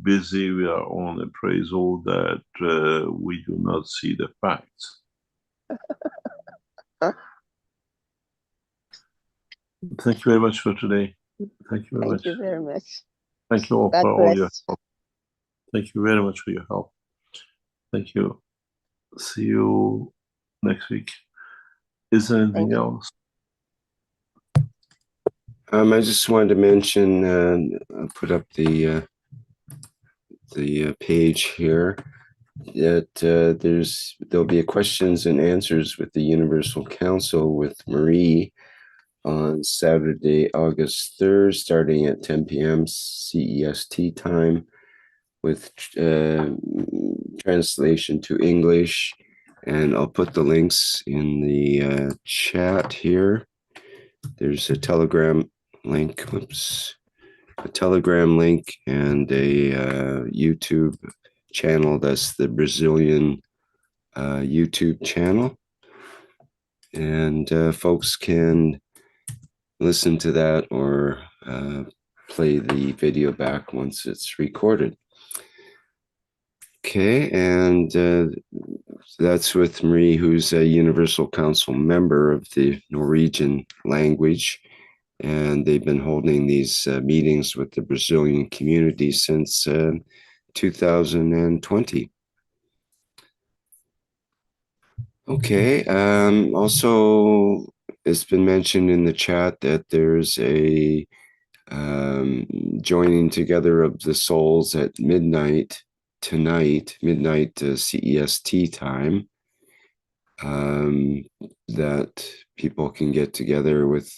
busy with our own appraisal that we do not see the facts. Thank you very much for today. Thank you very much. Thank you very much. Thank you all God for all your bless. help. Thank you very much for your help. Thank you. See you next week. Is there anything else? I just wanted to mention, I'll put up the page here, that there'll be a questions and answers with the Universal Council with Marie on Saturday, August 3rd, starting at 10 p.m. CEST time, with translation to English. And I'll put the links in the chat here. There's a Telegram link, a Telegram link and a YouTube channel. That's the Brazilian YouTube channel. And folks can listen to that or play the video back once it's recorded. Okay, and that's with Marie, who's a Universal Council member of the Norwegian language. And they've been holding these meetings with the Brazilian community since 2020. Okay, also, it's been mentioned in the chat that there's a joining together of the souls at midnight tonight, midnight CEST time, that people can get together with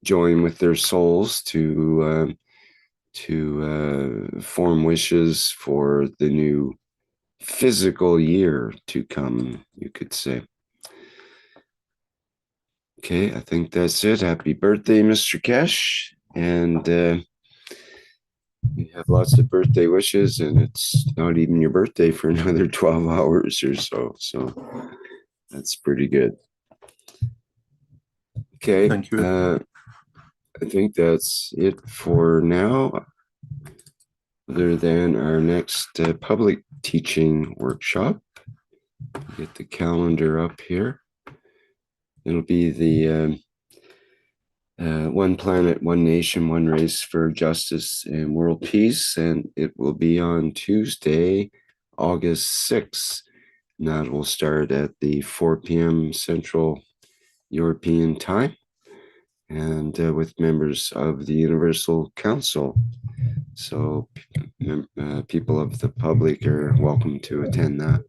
join with their souls to form wishes for the new physical year to come, you could say. Okay, I think that's it. Happy birthday, Mr. Keshe. And we have lots of birthday wishes, and it's not even your birthday for another 12 hours or so. So that's pretty good. Okay. Thank you. I think that's it for now, other than our next public teaching workshop. Get the calendar up here. It'll be the One Planet, One Nation, One Race for Justice and World Peace, and it will be on Tuesday, August 6th. And that will start at the 4 p.m. Central European Time, and with members of the Universal Council. So people of the public are welcome to attend that.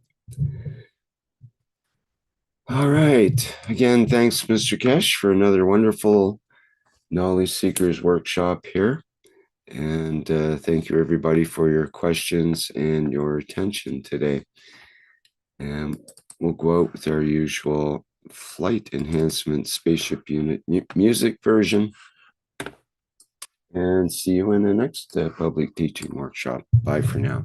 All right. Again, thanks, Mr. Keshe, for another wonderful Knowledge Seekers workshop here. And thank you, everybody, for your questions and your attention today. And we'll go out with our usual flight enhancement spaceship unit music version. And see you in the next public teaching workshop. Bye for now.